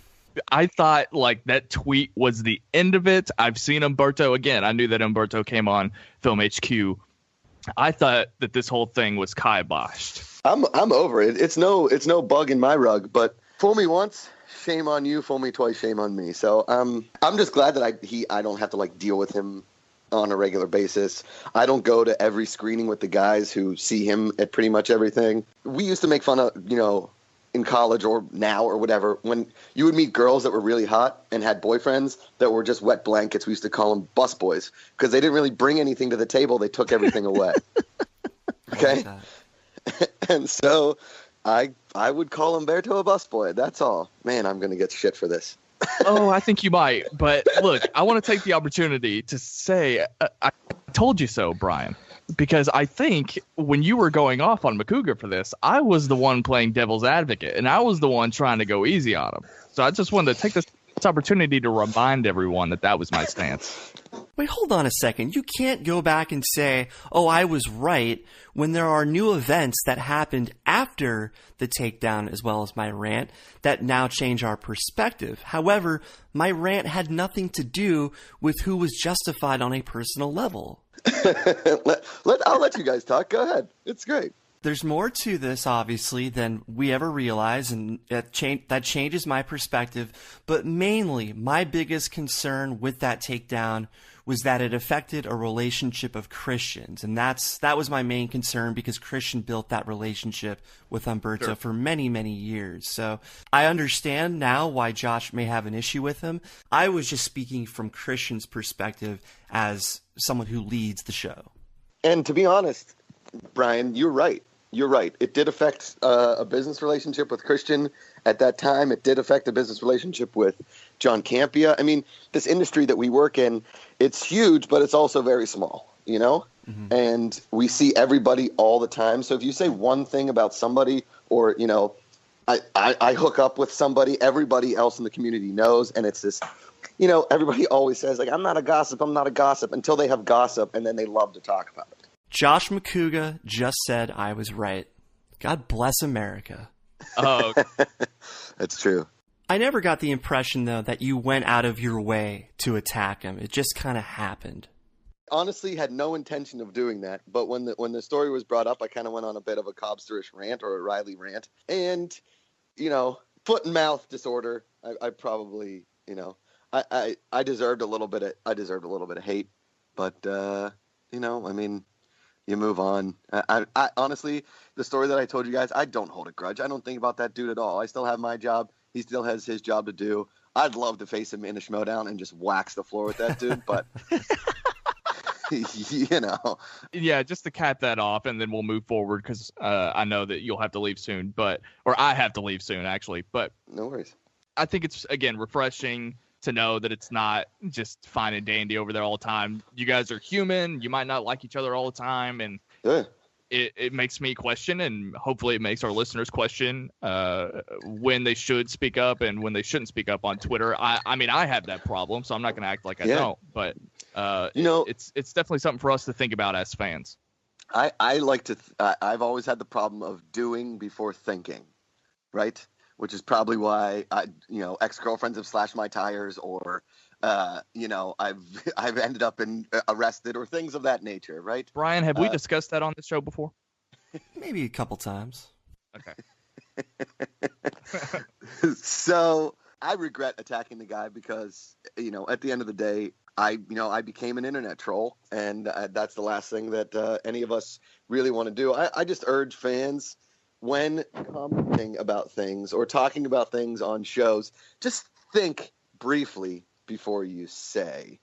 I thought like that tweet was the end of it. I've seen Umberto again. I knew that Umberto came on Film HQ. I thought that this whole thing was kiboshed. I'm over it. It's no bug in my rug, but fool me once, shame on you. Fool me twice, shame on me. So I'm just glad that I don't have to like deal with him on a regular basis. I don't go to every screening with the guys who see him at pretty much everything. We used to make fun of, in college or now or whatever, when you would meet girls that were really hot and had boyfriends that were just wet blankets. We used to call them bus boys because they didn't really bring anything to the table. They took everything away. Okay. And so I would call Umberto a busboy. That's all. Man, I'm going to get shit for this. Oh, I think you might. But look, I want to take the opportunity to say I told you so, Brian, because I think when you were going off on Macuga for this, I was the one playing devil's advocate, and I was the one trying to go easy on him. So I just wanted to take this opportunity to remind everyone that was my stance. Wait, hold on a second. You can't go back and say, oh, I was right, when there are new events that happened after the takedown as well as my rant that now change our perspective. However, my rant had nothing to do with who was justified on a personal level. I'll let you guys talk. Go ahead. It's great. There's more to this, obviously, than we ever realize, and that changes my perspective. But mainly, my biggest concern with that takedown was that it affected a relationship of Christians. And that was my main concern, because Kristian built that relationship with Umberto for many, many years. So I understand now why Josh may have an issue with him. I was just speaking from Kristian's perspective as someone who leads the show. And to be honest, Brian, you're right. You're right. It did affect a business relationship with Kristian at that time. It did affect a business relationship with John Campia. I mean, this industry that we work in, it's huge, but it's also very small, you know? Mm-hmm. And we see everybody all the time. So if you say one thing about somebody, or, you know, I hook up with somebody, everybody else in the community knows. And it's this, you know, everybody always says, like, I'm not a gossip, until they have gossip, and then they love to talk about it. Josh Macuga just said I was right. God bless America. Oh, that's true. I never got the impression, though, that you went out of your way to attack him. It just kind of happened. Honestly, had no intention of doing that. But when the story was brought up, I kind of went on a bit of a Cobsterish rant, or a Riley rant. And, you know, foot and mouth disorder. I probably, you know, I deserved a little bit of hate. But, you know, I mean, you move on. I honestly, the story that I told you guys, I don't hold a grudge. I don't think about that dude at all. I still have my job. He still has his job to do. I'd love to face him in a Schmoedown and just wax the floor with that dude, but you know. Yeah, just to cap that off, and then we'll move forward, because I know that you'll have to leave soon, or I have to leave soon, actually. But no worries. I think it's, again, refreshing to know that it's not just fine and dandy over there all the time. You guys are human. You might not like each other all the time, and it makes me question, and hopefully it makes our listeners question when they should speak up and when they shouldn't speak up on Twitter. I mean, I have that problem, so I'm not going to act like I don't. But you know, it's definitely something for us to think about as fans. I like to. I've always had the problem of doing before thinking, right? Which is probably why ex-girlfriends have slashed my tires, or I've ended up arrested, or things of that nature, right? Brian, have we discussed that on this show before? Maybe a couple times. Okay. So I regret attacking the guy because, you know, at the end of the day, I became an internet troll, and that's the last thing that any of us really want to do. I just urge fans, when commenting about things or talking about things on shows, just think briefly before you say.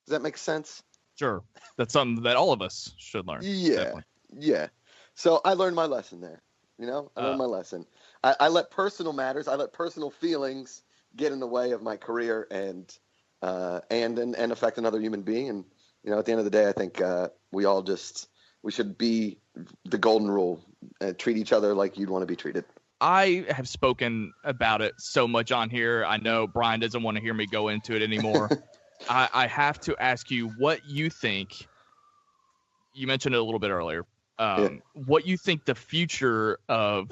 Does that make sense? Sure. That's something that all of us should learn. Yeah. Definitely. Yeah. So I learned my lesson there. You know, I learned my lesson. I let personal matters, I let personal feelings get in the way of my career and affect another human being. And, you know, at the end of the day, I think we should be the golden rule, treat each other like you'd want to be treated. I have spoken about it so much on here. I know Brian doesn't want to hear me go into it anymore. I have to ask you what you think. You mentioned it a little bit earlier. What you think the future of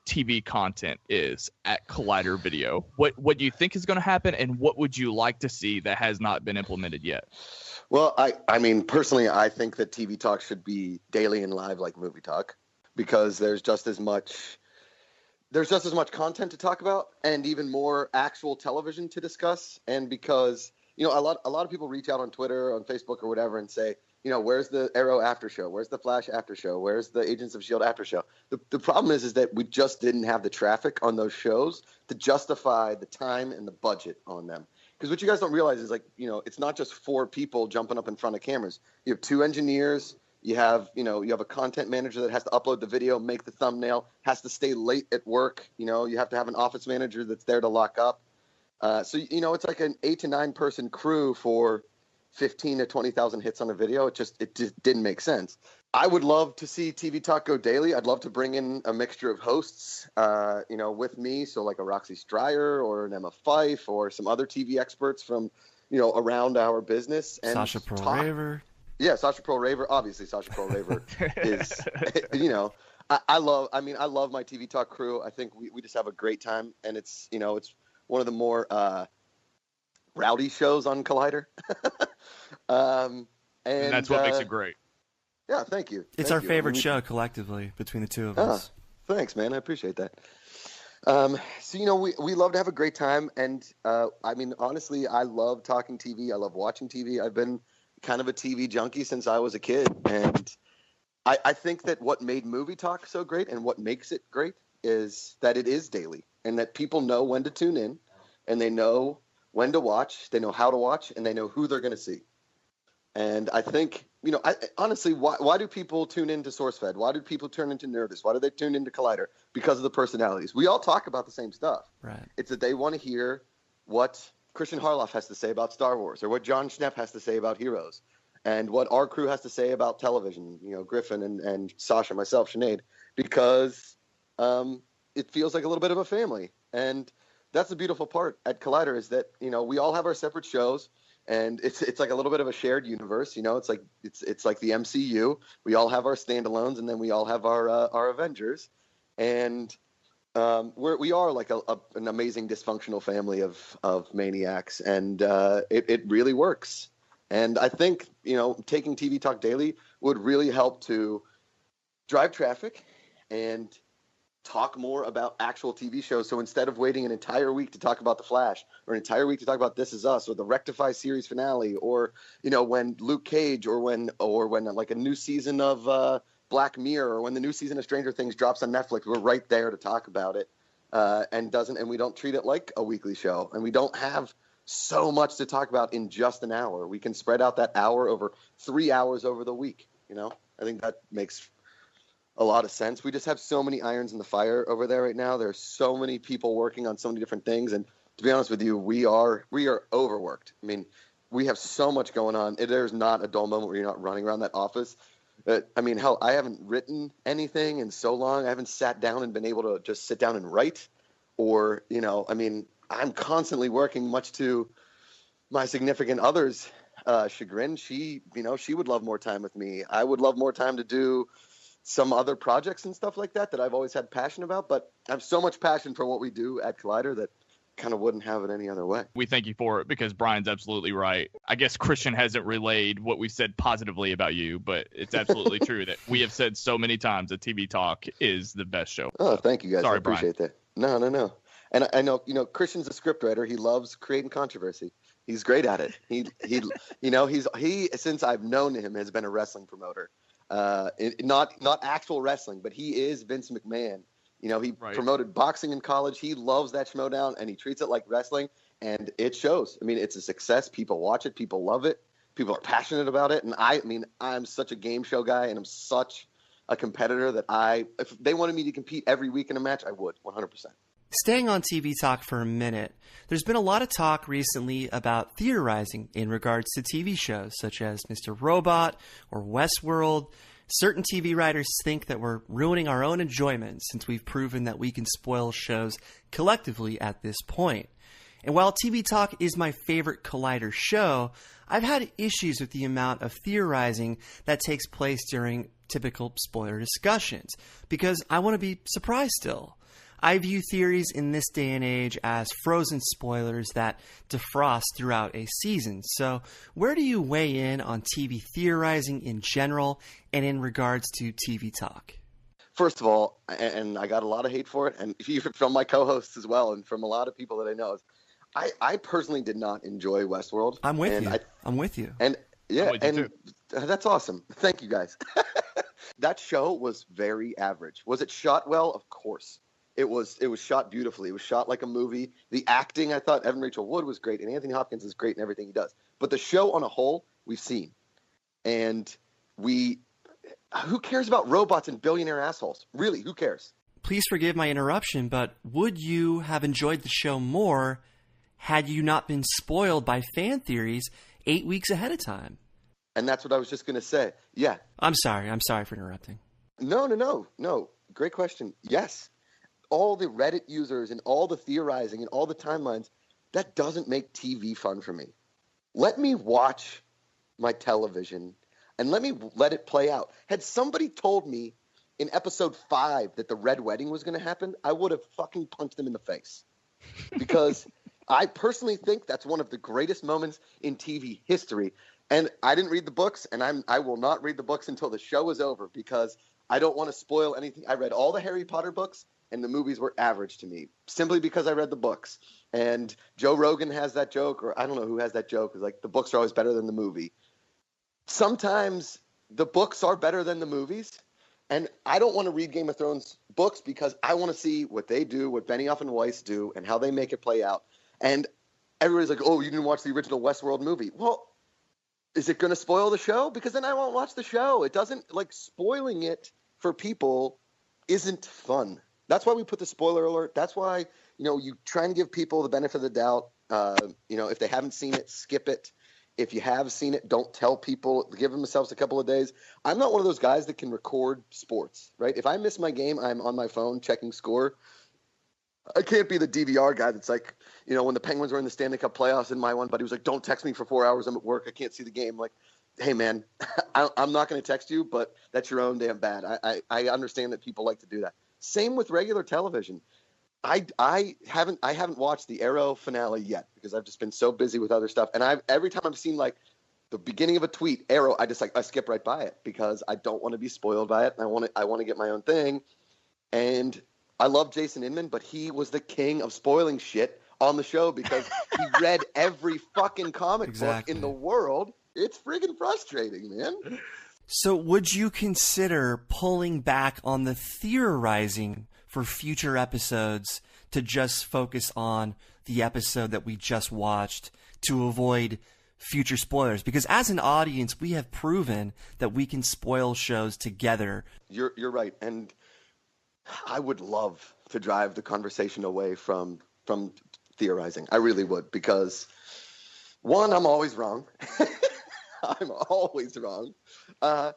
TV content is at Collider Video? What do you think is going to happen, and what would you like to see that has not been implemented yet? Well, I mean, personally, I think that TV talk should be daily and live like movie talk, because there's just as much content to talk about, and even more actual television to discuss. And because, you know, a lot of people reach out on Twitter, on Facebook, or whatever, and say, where's the Arrow after show? Where's the Flash after show? Where's the Agents of S.H.I.E.L.D. after show? The problem is that we just didn't have the traffic on those shows to justify the time and the budget on them. Because what you guys don't realize is, like, it's not just 4 people jumping up in front of cameras. You have 2 engineers. You have a content manager that has to upload the video, make the thumbnail, has to stay late at work. You have to have an office manager that's there to lock up. So it's like an 8 to 9 person crew for 15 to 20,000 hits on a video. It just didn't make sense. I would love to see TV Talk go daily. I'd love to bring in a mixture of hosts, with me. So like a Roxy Stryer or an Emma Fife or some other TV experts from, around our business. And Sasha Pearl Raver. Yeah, Sasha Pearl Raver. Obviously, Sasha Pearl Raver is, I love my TV Talk crew. I think we just have a great time, and it's one of the more rowdy shows on Collider. And that's what makes it great. Yeah, thank you. It's our favorite show collectively between the two of us. Thanks, man. I appreciate that. So, we love to have a great time. And, honestly, I love talking TV. I love watching TV. I've been kind of a TV junkie since I was a kid. And I think that what made Movie Talk so great and what makes it great is that it is daily and that people know when to tune in and they know when to watch, they know how to watch, and they know who they're going to see. And I think, honestly, why do people tune into SourceFed? Why do people turn into Nerdist? Why do they tune into Collider? Because of the personalities. We all talk about the same stuff. Right. It's that they want to hear what Kristian Harloff has to say about Star Wars, or what John Schnepp has to say about Heroes, and what our crew has to say about television, Griffin and Sasha, myself, Sinead, because it feels like a little bit of a family. And that's the beautiful part at Collider is that, we all have our separate shows. And it's like a little bit of a shared universe, it's like the MCU. We all have our standalones, and then we all have our Avengers, and we are like an amazing dysfunctional family of maniacs, and it really works. And I think taking TV Talk daily would really help to drive traffic and talk more about actual TV shows. So instead of waiting an entire week to talk about The Flash, or an entire week to talk about This Is Us, or the Rectify series finale, or when Luke Cage, or when like a new season of Black Mirror, or when the new season of Stranger Things drops on Netflix, we're right there to talk about it, and we don't treat it like a weekly show, and we don't have so much to talk about in just an hour. We can spread out that hour over 3 hours over the week. I think that makes a lot of sense. We just have so many irons in the fire over there right now. There's so many people working on so many different things, and to be honest with you, we are overworked. I mean, we have so much going on. There's not a dull moment where you're not running around that office. Hell, I haven't written anything in so long. I haven't sat down and been able to just sit down and write, or I'm constantly working, much to my significant other's chagrin. She would love more time with me. I would love more time to do some other projects and stuff like that I've always had passion about, but I have so much passion for what we do at Collider that kind of wouldn't have it any other way. We thank you for it, because Brian's absolutely right. I guess Kristian hasn't relayed what we've said positively about you, but it's absolutely true that we have said so many times that TV Talk is the best show. Oh, thank you guys. Sorry, I appreciate Brian. that. No. And I know, Kristian's a scriptwriter. He loves creating controversy. He's great at it. He since I've known him, has been a wrestling promoter. Not actual wrestling, but he is Vince McMahon. He promoted boxing in college. He loves that Schmoedown, and he treats it like wrestling, and it shows. It's a success. People watch it. People love it. People are passionate about it. And I'm such a game show guy, and I'm such a competitor that if they wanted me to compete every week in a match, I would 100%. Staying on TV Talk for a minute, there's been a lot of talk recently about theorizing in regards to TV shows such as Mr. Robot or Westworld. Certain TV writers think that we're ruining our own enjoyment since we've proven that we can spoil shows collectively at this point. And while TV Talk is my favorite Collider show, I've had issues with the amount of theorizing that takes place during typical spoiler discussions, because I want to be surprised still. I view theories in this day and age as frozen spoilers that defrost throughout a season. So where do you weigh in on TV theorizing in general and in regards to TV Talk? First of all, and I got a lot of hate for it, and even from my co-hosts as well, and from a lot of people that I know, I personally did not enjoy Westworld. I'm with you. Yeah, with you and too. that's awesome. Thank you, guys. That show was very average. Was it shot well? Of course. It was shot beautifully. It was shot like a movie. The acting, I thought Evan Rachel Wood was great, and Anthony Hopkins is great in everything he does. But the show on a whole, we've seen. And who cares about robots and billionaire assholes? Really, who cares? Please forgive my interruption, but would you have enjoyed the show more had you not been spoiled by fan theories 8 weeks ahead of time? And that's what I was just going to say. Yeah. I'm sorry for interrupting. No. Great question. Yes. All the Reddit users and all the theorizing and all the timelines, that doesn't make TV fun for me. Let me watch my television and let it play out. Had somebody told me in episode 5 that the Red Wedding was going to happen, I would have fucking punched them in the face. Because I personally think that's one of the greatest moments in TV history. And I didn't read the books, and I will not read the books until the show is over because I don't want to spoil anything. I read all the Harry Potter books, and the movies were average to me simply because I read the books. And Joe Rogan has that joke, or I don't know who has that joke, is like the books are always better than the movie. Sometimes the books are better than the movies, and I don't want to read Game of Thrones books because I want to see what they do, what Benioff and Weiss do, and how they make it play out. And everybody's like, oh, you didn't watch the original Westworld movie. Well, is it going to spoil the show? Because then I won't watch the show. It doesn't, like, spoiling it for people isn't fun. That's why we put the spoiler alert. That's why, you try and give people the benefit of the doubt. If they haven't seen it, skip it. If you have seen it, don't tell people. Give themselves a couple of days. I'm not one of those guys that can record sports, right? If I miss my game, I'm on my phone checking score. I can't be the DVR guy that's like, when the Penguins were in the Stanley Cup playoffs and my one buddy was like, don't text me for 4 hours. I'm at work. I can't see the game. Like, hey, man, I'm not going to text you, but that's your own damn bad. I understand that people like to do that. Same with regular television. I haven't watched the Arrow finale yet because I've just been so busy with other stuff. And every time I've seen like the beginning of a tweet, Arrow, I skip right by it because I don't want to be spoiled by it. And I want to get my own thing. And I love Jason Inman, but he was the king of spoiling shit on the show because he read every fucking comic book in the world. It's friggin' frustrating, man. So would you consider pulling back on the theorizing for future episodes to just focus on the episode that we just watched to avoid future spoilers? Because as an audience, we have proven that we can spoil shows together. You're right. And I would love to drive the conversation away from theorizing. I really would, because one, I'm always wrong. I'm always wrong. When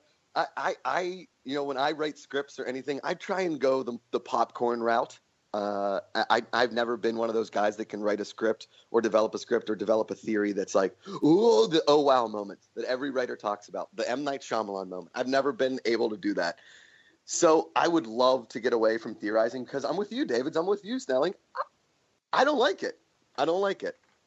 I write scripts or anything, I try and go the popcorn route. I've never been one of those guys that can write a script or develop a theory that's like, ooh, the oh wow moment that every writer talks about, the M. Night Shyamalan moment. I've never been able to do that. So I would love to get away from theorizing because I'm with you, Davids. I'm with you, Snelling. I don't like it.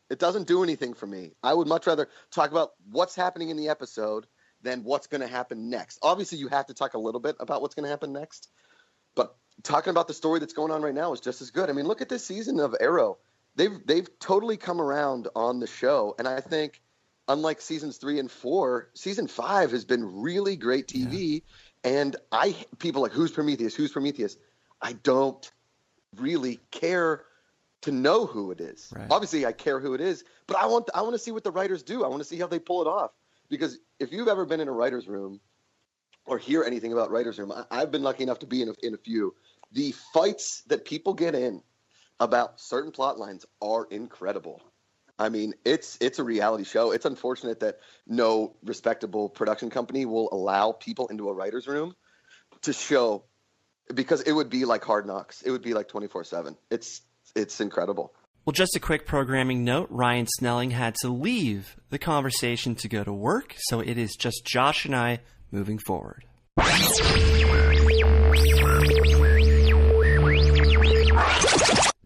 It doesn't do anything for me. I would much rather talk about what's happening in the episode than what's going to happen next. Obviously, you have to talk a little bit about what's going to happen next, but talking about the story that's going on right now is just as good. I mean, look at this season of Arrow. They've totally come around on the show, and I think unlike seasons 3 and 4, season 5 has been really great TV. Yeah. And people like, who's Prometheus? I don't really care to know who it is. Right. Obviously, I care who it is, but I want to see what the writers do. I want to see how they pull it off. Because if you've ever been in a writer's room or hear anything about writer's room, I've been lucky enough to be in a few. The fights that people get in about certain plot lines are incredible. I mean, it's a reality show. It's unfortunate that no respectable production company will allow people into a writer's room to show, because it would be like Hard Knocks. It would be like 24/7. It's incredible. Well, just a quick programming note. Ryan Snelling had to leave the conversation to go to work, so it is just Josh and I moving forward.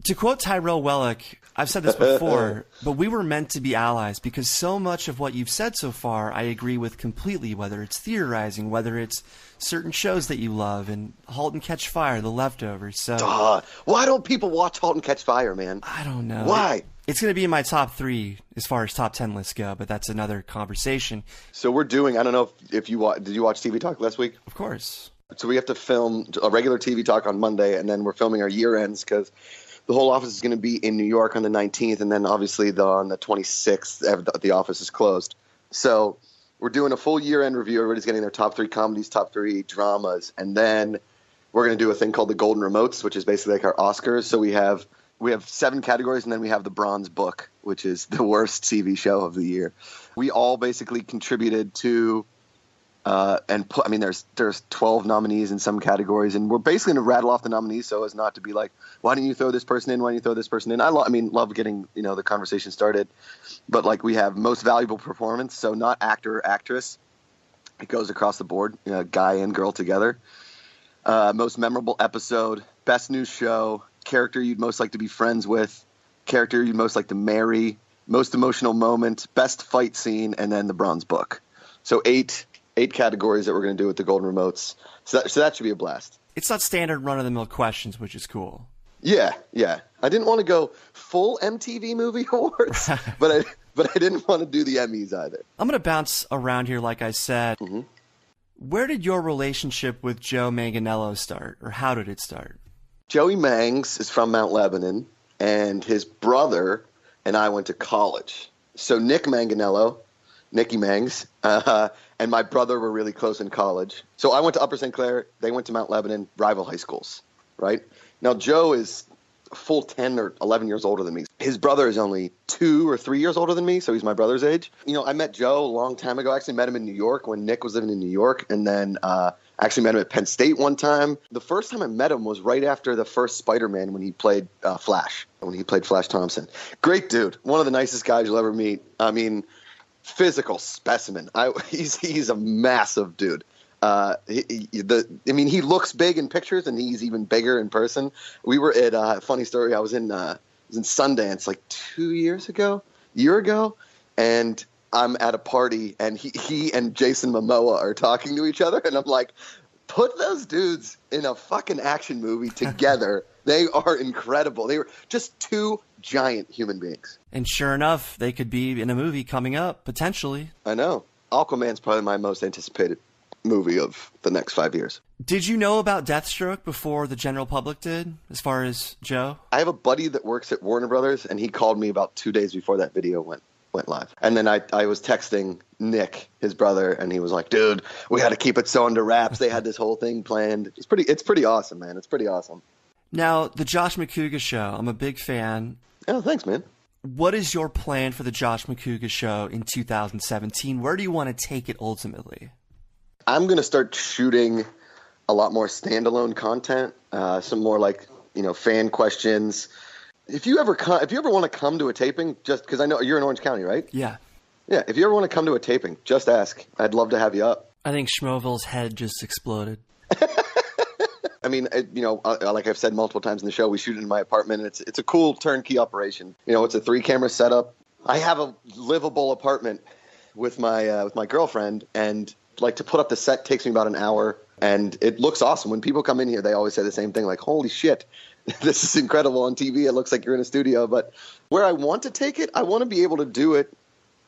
To quote Tyrell Wellick, I've said this before, but we were meant to be allies because so much of what you've said so far I agree with completely, whether it's theorizing, whether it's certain shows that you love, and Halt and Catch Fire, The Leftovers. So why don't people watch Halt and Catch Fire, man? I don't know. Why? It's going to be in my top 3 as far as top 10 lists go, but that's another conversation. So we're doing, I don't know if you did you watch TV Talk last week? Of course. So we have to film a regular TV Talk on Monday, and then we're filming our year ends because the whole office is going to be in New York on the 19th, and then obviously on the 26th, the office is closed. So we're doing a full year-end review. Everybody's getting their top 3 comedies, top 3 dramas, and then we're going to do a thing called the Golden Remotes, which is basically like our Oscars. So we have 7 categories, and then we have the Bronze Book, which is the worst TV show of the year. We all basically contributed to there's 12 nominees in some categories, and we're basically going to rattle off the nominees so as not to be like, why didn't you throw this person in? Why didn't you throw this person in? Love getting, the conversation started. But like we have most valuable performance, so not actor or actress. It goes across the board, guy and girl together. Most memorable episode, best new show, character you'd most like to be friends with, character you'd most like to marry, most emotional moment, best fight scene, and then the Bronze Book. So eight categories that we're going to do with the Golden Remotes. So that should be a blast. It's not standard run-of-the-mill questions, which is cool. Yeah. I didn't want to go full MTV Movie Awards, but I didn't want to do the Emmys either. I'm going to bounce around here, like I said. Mm-hmm. Where did your relationship with Joe Manganiello start, or how did it start? Joey Mangs is from Mount Lebanon, and his brother and I went to college. So Nicky Mangs, and my brother were really close in college. So I went to Upper St. Clair. They went to Mount Lebanon, rival high schools, right? Now, Joe is a full 10 or 11 years older than me. His brother is only 2 or 3 years older than me, so he's my brother's age. I met Joe a long time ago. I actually met him in New York when Nick was living in New York, and then I actually met him at Penn State one time. The first time I met him was right after the first Spider-Man when he played Flash Thompson. Great dude. One of the nicest guys you'll ever meet. I mean, physical specimen. He's a massive dude. He looks big in pictures, and he's even bigger in person. We were at funny story. I was in Sundance like 2 years ago, and I'm at a party, and he and Jason Momoa are talking to each other, and I'm like, put those dudes in a fucking action movie together. They are incredible. They were just 2 giant human beings. And sure enough, they could be in a movie coming up, potentially. I know. Aquaman's probably my most anticipated movie of the next 5 years. Did you know about Deathstroke before the general public did, as far as Joe? I have a buddy that works at Warner Brothers, and he called me about 2 days before that video went live. And then I was texting Nick, his brother, and he was like, dude, we got to keep it so under wraps. They had this whole thing planned. It's pretty awesome, man. It's pretty awesome. Now, the Josh Macuga Show, I'm a big fan. Oh, thanks, man. What is your plan for the Josh Macuga Show in 2017? Where do you want to take it ultimately? I'm going to start shooting a lot more standalone content, some more like, fan questions. If you ever want to come to a taping, just because I know you're in Orange County, right? Yeah. Yeah. If you ever want to come to a taping, just ask. I'd love to have you up. I think Schmoeville's head just exploded. I mean, like I've said multiple times in the show, we shoot in my apartment, and it's a cool turnkey operation. It's a 3-camera setup. I have a livable apartment with my girlfriend, and like to put up the set takes me about an hour, and it looks awesome. When people come in here, they always say the same thing, like, holy shit, this is incredible on TV. It looks like you're in a studio. But where I want to take it, I want to be able to do it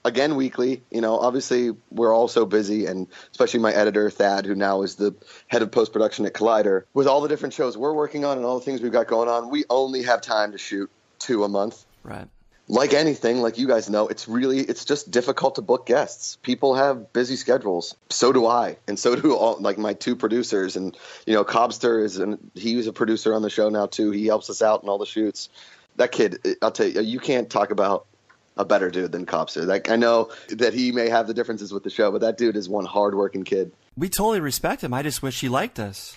again weekly. Obviously we're all so busy, and especially my editor, Thad, who now is the head of post-production at Collider. With all the different shows we're working on and all the things we've got going on, we only have time to shoot 2 a month. Right. Like anything, like you guys know, it's just difficult to book guests. People have busy schedules. So do I. And so do all, like my 2 producers. And, Cobster he was a producer on the show now too. He helps us out in all the shoots. That kid, I'll tell you can't talk about a better dude than Cobster. Like, I know that he may have the differences with the show, but that dude is one hardworking kid. We totally respect him. I just wish he liked us.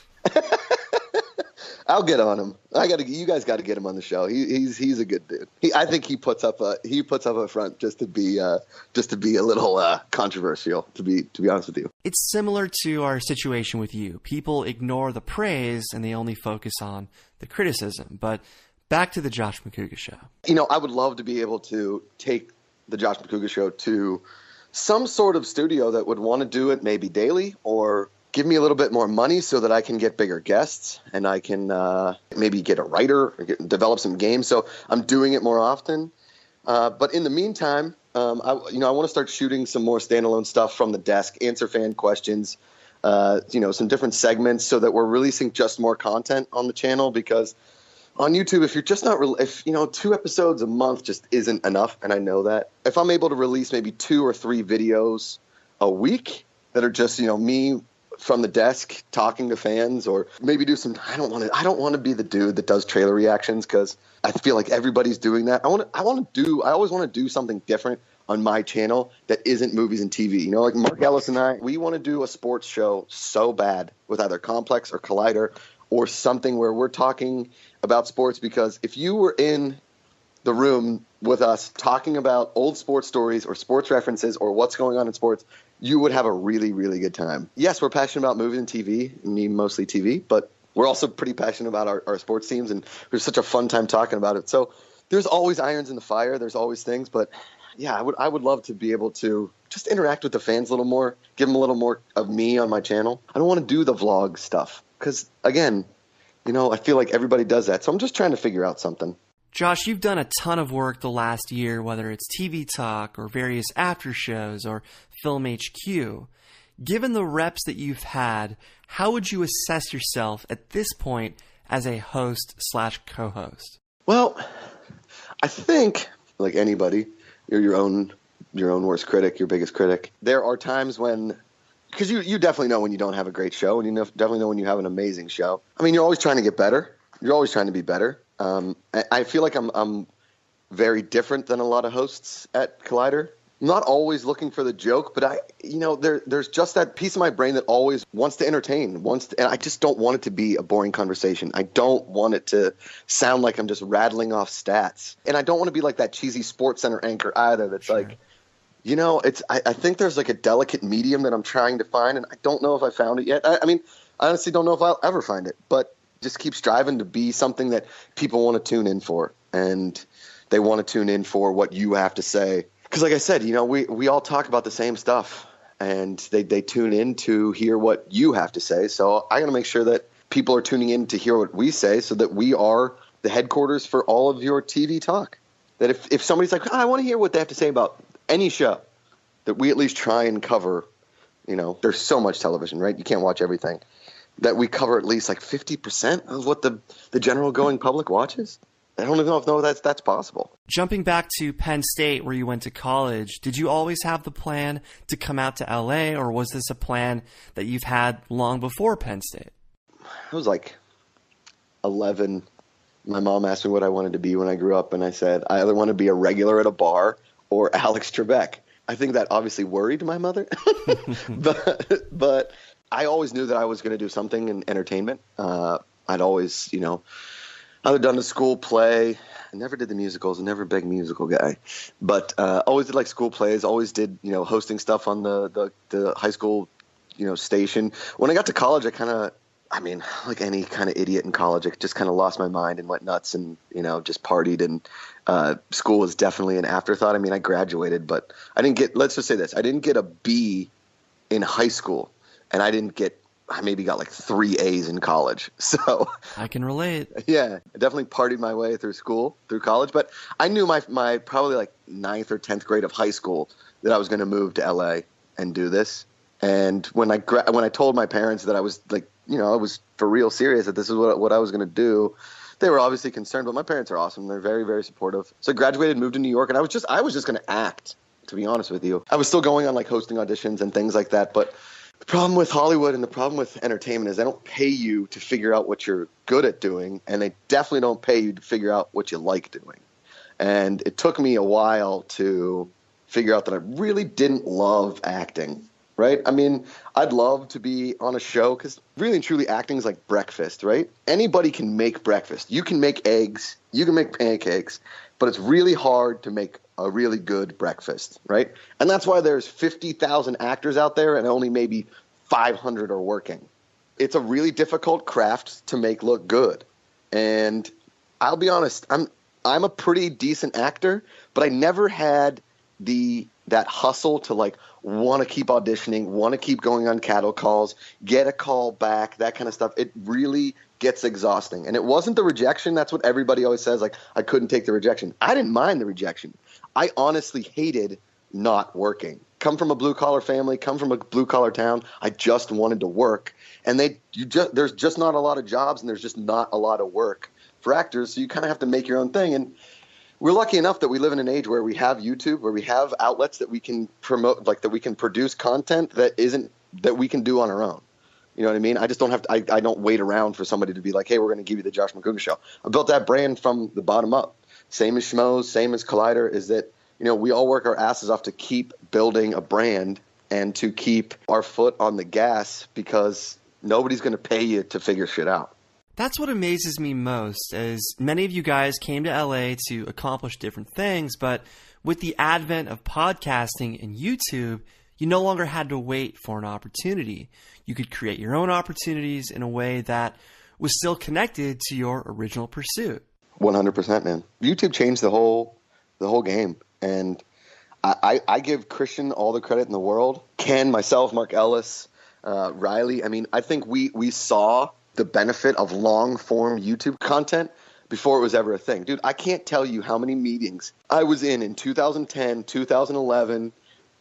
I'll get on him. You guys got to get him on the show. He's a good dude. I think he puts up a front just to be a little controversial. To be honest with you, it's similar to our situation with you. People ignore the praise and they only focus on the criticism. But back to the Josh Macuga Show. I would love to be able to take the Josh Macuga Show to some sort of studio that would want to do it maybe daily, or give me a little bit more money so that I can get bigger guests and I can maybe get a writer or develop some games. So I'm doing it more often. But in the meantime, I want to start shooting some more standalone stuff from the desk, answer fan questions, some different segments so that we're releasing just more content on the channel, because on YouTube, if you're just not, if 2 episodes a month just isn't enough, and I know that. If I'm able to release maybe 2 or 3 videos a week that are just, me from the desk talking to fans, or maybe do some, I don't want to be the dude that does trailer reactions, because I feel like everybody's doing that. I always want to do something different on my channel that isn't movies and TV. Like Mark Ellis and I, we want to do a sports show so bad with either Complex or Collider, or something where we're talking about sports, because if you were in the room with us talking about old sports stories or sports references or what's going on in sports, you would have a really, really good time. Yes, we're passionate about movies and TV, me mostly TV, but we're also pretty passionate about our sports teams, and there's such a fun time talking about it. So there's always irons in the fire. There's always things, but yeah, I would love to be able to just interact with the fans a little more, give them a little more of me on my channel. I don't want to do the vlog stuff because, again, I feel like everybody does that. So I'm just trying to figure out something. Josh, you've done a ton of work the last year, whether it's TV Talk or various after shows or Film HQ. Given the reps that you've had, how would you assess yourself at this point as a host/co-host? Well, I think, like anybody, you're your own worst critic, your biggest critic. There are times when, because you definitely know when you don't have a great show, and you definitely know when you have an amazing show. I mean, you're always trying to get better. You're always trying to be better. I feel like I'm very different than a lot of hosts at Collider. I'm not always looking for the joke, but there's just that piece of my brain that always wants to entertain, and I just don't want it to be a boring conversation. I don't want it to sound like I'm just rattling off stats, and I don't want to be like that cheesy Sports Center anchor either. That's sure. Like, I think there's like a delicate medium that I'm trying to find, and I don't know if I found it yet. I mean, I honestly don't know if I'll ever find it, but just keep striving to be something that people want to tune in for, and they want to tune in for what you have to say. Because like I said, we all talk about the same stuff, and they tune in to hear what you have to say. So I got to make sure that people are tuning in to hear what we say, so that we are the headquarters for all of your TV talk. That if somebody's like, I want to hear what they have to say about any show, that we at least try and cover, there's so much television, right? You can't watch everything. That we cover at least like 50% of what the general going public watches. I don't even know if that's possible. Jumping back to Penn State, where you went to college, did you always have the plan to come out to LA, or was this a plan that you've had long before Penn State? I was like 11. My mom asked me what I wanted to be when I grew up, and I said, I either want to be a regular at a bar or Alex Trebek. I think that obviously worried my mother, but I always knew that I was going to do something in entertainment. I'd always, either done a school play. I never did the musicals. I never a big musical guy, but always did like school plays. Always did hosting stuff on the high school station. When I got to college, like any kind of idiot in college, I just kind of lost my mind and went nuts and just partied. And school was definitely an afterthought. I mean, I graduated, but I didn't get. Let's just say this: I didn't get a B in high school, and I maybe got like 3 A's in college. So I can relate. Yeah, I definitely partied my way through college. But I knew my probably like 9th or 10th grade of high school that I was going to move to LA and do this. And when I told my parents that I was like, I was for real serious that this is what I was going to do, they were obviously concerned. But my parents are awesome. They're very, very supportive. So I graduated, moved to New York, and I was just going to act, to be honest with you. I was still going on like hosting auditions and things like that, but the problem with Hollywood and the problem with entertainment is they don't pay you to figure out what you're good at doing, and they definitely don't pay you to figure out what you like doing. And it took me a while to figure out that I really didn't love acting, right? I mean, I'd love to be on a show because really and truly acting is like breakfast, right? Anybody can make breakfast. You can make eggs, you can make pancakes, but it's really hard to make a really good breakfast, right? And that's why there's 50,000 actors out there and only maybe 500 are working. It's a really difficult craft to make look good. And I'll be honest, I'm a pretty decent actor, but I never had that hustle to like want to keep auditioning, want to keep going on cattle calls, get a call back, that kind of stuff. It really gets exhausting. And it wasn't the rejection. That's what everybody always says. Like, I couldn't take the rejection. I didn't mind the rejection. I honestly hated not working. Come from a blue collar family, come from a blue collar town. I just wanted to work. And there's just not a lot of jobs, and there's just not a lot of work for actors. So you kind of have to make your own thing. And we're lucky enough that we live in an age where we have YouTube, where we have outlets that we can promote, like that we can produce content that we can do on our own. You know what I mean? I just don't have to, I don't wait around for somebody to be like, hey, we're going to give you the Josh Macuga show. I built that brand from the bottom up. Same as Schmoes, same as Collider, is that, you know, we all work our asses off to keep building a brand and to keep our foot on the gas, because nobody's going to pay you to figure shit out. That's what amazes me most, as many of you guys came to LA to accomplish different things, but with the advent of podcasting and YouTube, you no longer had to wait for an opportunity. You could create your own opportunities in a way that was still connected to your original pursuit. 100%, man. YouTube changed the whole game. And I give Kristian all the credit in the world. Ken, myself, Mark Ellis, Riley. I mean, I think we saw the benefit of long-form YouTube content before it was ever a thing. Dude, I can't tell you how many meetings I was in 2010, 2011,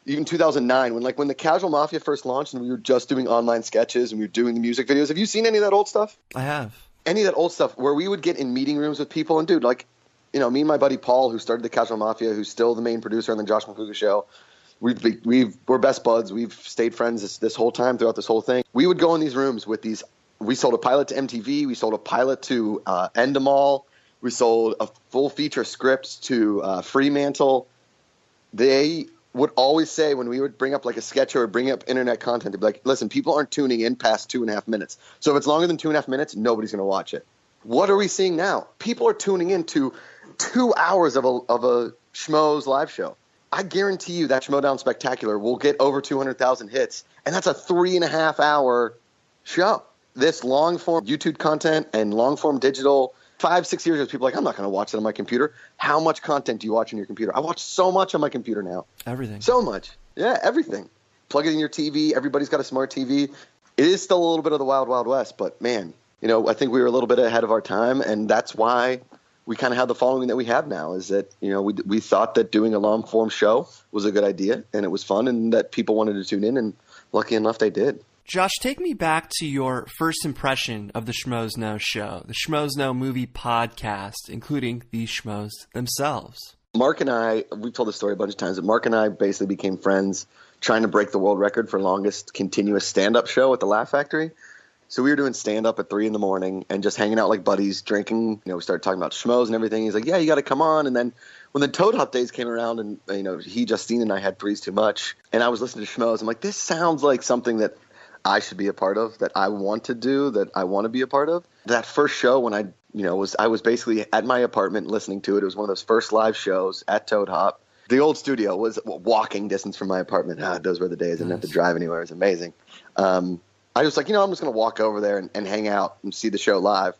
even 2009, when the Casual Mafia first launched and we were just doing online sketches and we were doing the music videos. Have you seen any of that old stuff? I have. Any of that old stuff where we would get in meeting rooms with people, and dude, like, you know, me and my buddy Paul, who started the Casual Mafia, who's still the main producer on the Josh Macuga show, we're best buds. We've stayed friends this whole time throughout this whole thing. We would go in these rooms with these. We sold a pilot to MTV. We sold a pilot to Endemol. We sold a full feature script to Fremantle. They would always say, when we would bring up like a sketch or bring up internet content, they'd be like, listen, people aren't tuning in past 2.5 minutes. So if it's longer than 2.5 minutes, nobody's going to watch it. What are we seeing now? People are tuning in to 2 hours of a Schmoes live show. I guarantee you that Schmoedown Spectacular will get over 200,000 hits, and that's a 3.5 hour show. This long-form YouTube content and long-form digital, 5-6 years ago, people are like, I'm not going to watch that on my computer. How much content do you watch on your computer? I watch so much on my computer now. Everything. So much. Yeah, everything. Plug it in your TV. Everybody's got a smart TV. It is still a little bit of the wild, wild west, but man, you know, I think we were a little bit ahead of our time, and that's why we kind of have the following that we have now, is that, you know, we thought that doing a long-form show was a good idea, and it was fun, and that people wanted to tune in, and lucky enough they did. Josh, take me back to your first impression of the Schmoes Know Show, the Schmoes Know movie podcast, including the Schmoes themselves. Mark and I, we've told this story a bunch of times, but Mark and I basically became friends trying to break the world record for longest continuous stand-up show at the Laugh Factory. So we were doing stand-up at 3 a.m. and just hanging out like buddies, drinking. You know, we started talking about Schmoes and everything. He's like, yeah, you got to come on. And then when the Toad Hop days came around and, you know, Justine and I had Three's Too Much, and I was listening to Schmoes, I'm like, this sounds like something that I should be a part of, that I want to do, that I want to be a part of. That first show when I was basically at my apartment listening to it. It was one of those first live shows at Toad Hop. The old studio was walking distance from my apartment. Those were the days. I didn't have to drive anywhere. It was amazing. I was like, I'm just going to walk over there and hang out and see the show live.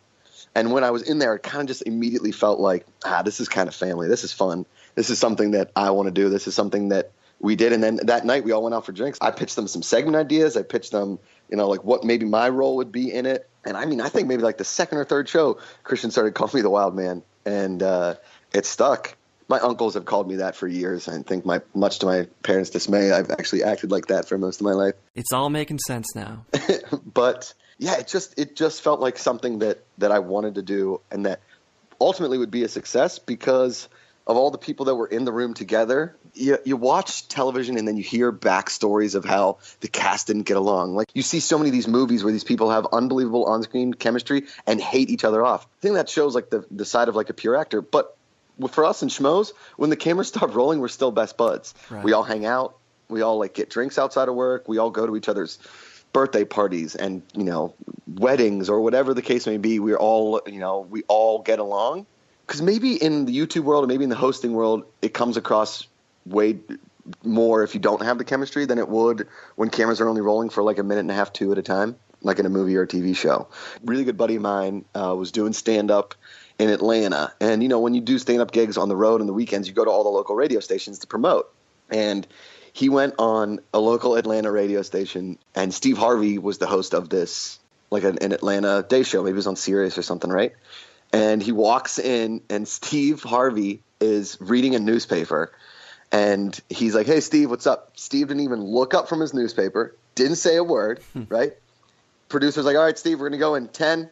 And when I was in there, it kind of just immediately felt like, this is kind of family. This is fun. This is something that I want to do. This is something that we did. And then that night we all went out for drinks. I pitched them some segment ideas. I pitched them, like what maybe my role would be in it. And I mean, I think maybe like the second or third show, Kristian started calling me the Wild Man, and it stuck. My uncles have called me that for years. I think much to my parents' dismay, I've actually acted like that for most of my life. It's all making sense now. But yeah, it just felt like something that I wanted to do, and that ultimately would be a success because of all the people that were in the room together. You watch television and then you hear backstories of how the cast didn't get along. Like, you see so many of these movies where these people have unbelievable on-screen chemistry and hate each other off. I think that shows like the side of like a pure actor. But for us in Schmoes, when the cameras stop rolling, we're still best buds. Right. We all hang out. We all like get drinks outside of work. We all go to each other's birthday parties and, weddings or whatever the case may be. We all get along. Because maybe in the YouTube world or maybe in the hosting world, it comes across way more if you don't have the chemistry than it would when cameras are only rolling for like a minute and a half, 2 at a time, like in a movie or a TV show. Really good buddy of mine was doing stand-up in Atlanta. And, when you do stand-up gigs on the road on the weekends, you go to all the local radio stations to promote. And he went on a local Atlanta radio station, and Steve Harvey was the host of this like an Atlanta day show. Maybe it was on Sirius or something, right? And he walks in, and Steve Harvey is reading a newspaper. And he's like, "Hey, Steve, what's up?" Steve didn't even look up from his newspaper, didn't say a word, right? Producer's like, "All right, Steve, we're going to go in 10.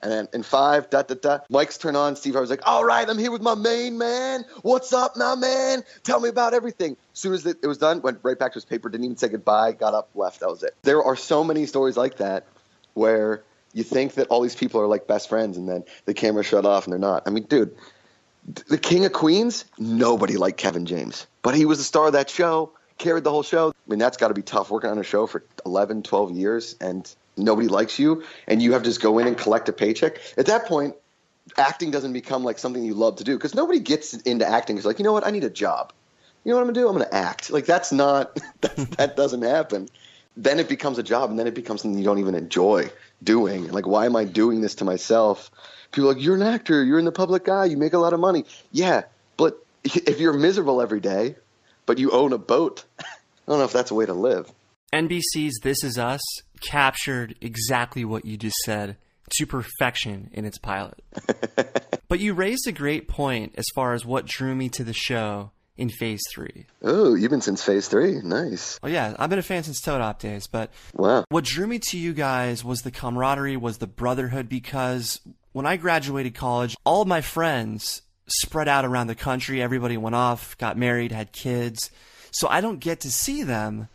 And then in 5, Mics turn on. Steve Harvey's like, "All right, I'm here with my main man. What's up, my man? Tell me about everything." As soon as it was done, went right back to his paper, didn't even say goodbye, got up, left. That was it. There are so many stories like that where you think that all these people are like best friends, and then the camera shut off and they're not. I mean, dude, the King of Queens, nobody liked Kevin James. But he was the star of that show, carried the whole show. I mean, that's got to be tough, working on a show for 11, 12 years, and nobody likes you, and you have to just go in and collect a paycheck. At that point, acting doesn't become like something you love to do, because nobody gets into acting. It's like, you know what, I need a job. You know what I'm going to do? I'm going to act. Like, that's not – that doesn't happen. Then it becomes a job, and then it becomes something you don't even enjoy doing. Like, why am I doing this to myself? People are like, "You're an actor. You're in the public eye. You make a lot of money." Yeah, but if you're miserable every day, but you own a boat, I don't know if that's a way to live. NBC's This Is Us captured exactly what you just said to perfection in its pilot. But you raised a great point as far as what drew me to the show in Phase 3. Oh, you've been since Phase 3. Nice. Oh, yeah. I've been a fan since Toad Hop days. But wow. What drew me to you guys was the camaraderie, was the brotherhood, because when I graduated college, all of my friends spread out around the country. Everybody went off, got married, had kids. So I don't get to see them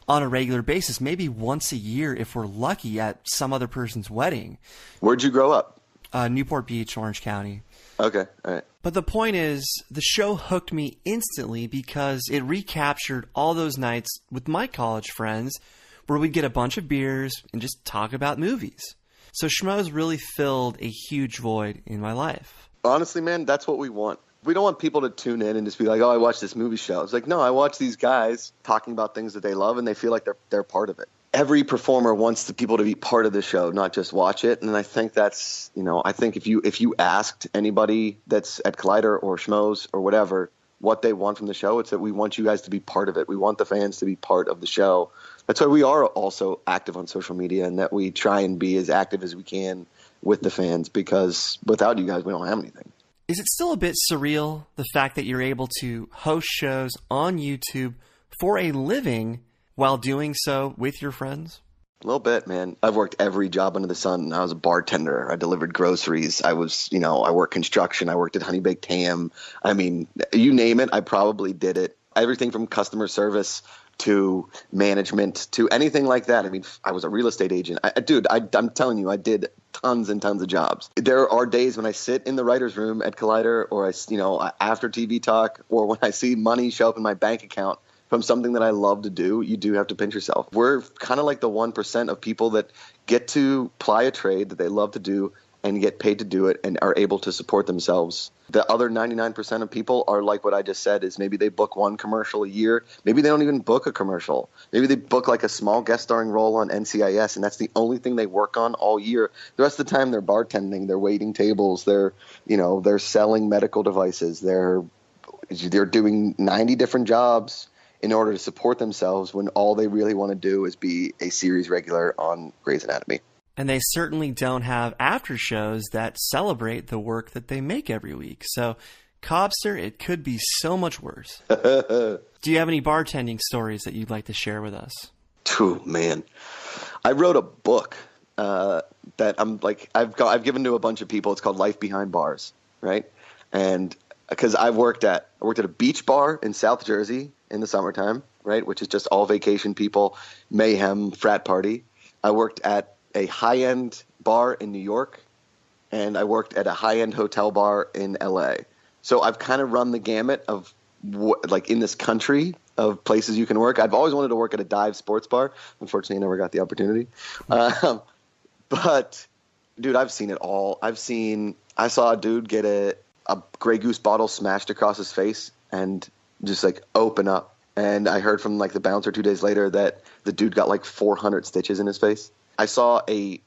on a regular basis, maybe once a year if we're lucky at some other person's wedding. Where'd you grow up? Newport Beach, Orange County. Okay, all right. But the point is, the show hooked me instantly because it recaptured all those nights with my college friends where we'd get a bunch of beers and just talk about movies. So Schmoes really filled a huge void in my life. Honestly, man, that's what we want. We don't want people to tune in and just be like, "Oh, I watched this movie show." It's like, no, I watch these guys talking about things that they love, and they feel like they're part of it. Every performer wants the people to be part of the show, not just watch it. And I think that's, I think if you asked anybody that's at Collider or Schmoes or whatever what they want from the show, it's that we want you guys to be part of it. We want the fans to be part of the show. That's why we are also active on social media, and that we try and be as active as we can with the fans, because without you guys, we don't have anything. Is it still a bit surreal, the fact that you're able to host shows on YouTube for a living while doing so with your friends? A little bit, man. I've worked every job under the sun. I was a bartender. I delivered groceries. I worked construction. I worked at Honey Baked Ham. I mean, you name it, I probably did it. Everything from customer service to management to anything like that. I mean, I was a real estate agent. I'm telling you, I did tons and tons of jobs. There are days when I sit in the writer's room at Collider, or after TV talk, or when I see money show up in my bank account from something that I love to do. You do have to pinch yourself. We're kind of like the 1% of people that get to ply a trade that they love to do and get paid to do it and are able to support themselves. The other 99% of people are like what I just said, is maybe they book one commercial a year. Maybe they don't even book a commercial. Maybe they book like a small guest starring role on NCIS, and that's the only thing they work on all year. The rest of the time they're bartending, they're waiting tables, they're selling medical devices, they're doing 90 different jobs in order to support themselves, when all they really want to do is be a series regular on Grey's Anatomy. And they certainly don't have after shows that celebrate the work that they make every week. So, Cobster, it could be so much worse. Do you have any bartending stories that you'd like to share with us? Oh, man. I wrote a book that I've given to a bunch of people. It's called Life Behind Bars, right? And because I worked at a beach bar in South Jersey in the summertime, right, which is just all vacation people, mayhem, frat party. I worked at a high-end bar in New York, and I worked at a high-end hotel bar in LA. So I've kind of run the gamut of in this country of places you can work. I've always wanted to work at a dive sports bar. Unfortunately, I never got the opportunity. But dude, I've seen it all. I saw a dude get a Grey Goose bottle smashed across his face and just open up. And I heard from the bouncer 2 days later that the dude got 400 stitches in his face. I saw a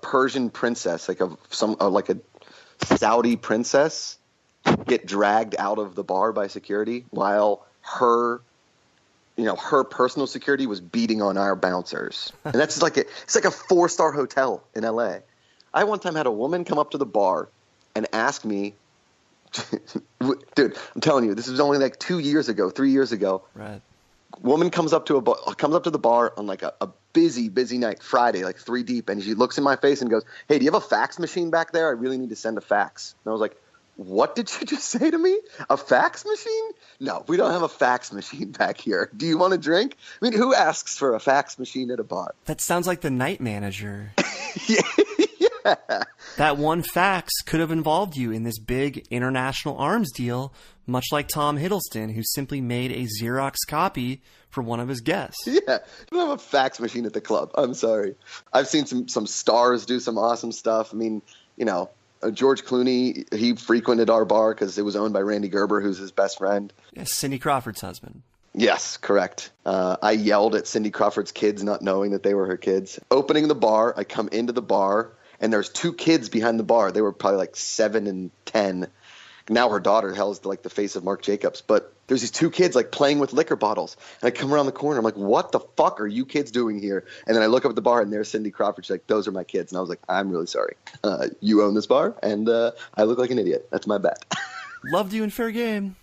Persian princess, a Saudi princess, get dragged out of the bar by security while her her personal security was beating on our bouncers. And that's like it's like a 4-star hotel in LA. I one time had a woman come up to the bar and ask me, dude, I'm telling you, this was only like 3 years ago. Right. Woman comes up to the bar on like a busy night, Friday, like 3 deep, and she looks in my face and goes, "Hey, do you have a fax machine back there? I really need to send a fax." And I was like, "What did you just say to me? A fax machine? No, we don't have a fax machine back here. Do you want a drink?" I mean, who asks for a fax machine at a bar? That sounds like the night manager. Yeah. That one fax could have involved you in this big international arms deal, much like Tom Hiddleston, who simply made a Xerox copy for one of his guests. Yeah, we don't have a fax machine at the club. I'm sorry. I've seen some stars do some awesome stuff. I mean, George Clooney, he frequented our bar because it was owned by Randy Gerber, who's his best friend. Yeah, Cindy Crawford's husband. Yes, correct. I yelled at Cindy Crawford's kids, not knowing that they were her kids. Opening the bar, I come into the bar, and there's 2 kids behind the bar. They were probably like 7 and 10. Now her daughter is like the face of Marc Jacobs. But there's these 2 kids like playing with liquor bottles. And I come around the corner. I'm like, "What the fuck are you kids doing here?" And then I look up at the bar, and there's Cindy Crawford. She's like, "Those are my kids." And I was like, "I'm really sorry. You own this bar, and I look like an idiot. That's my bad." Loved you in Fair Game.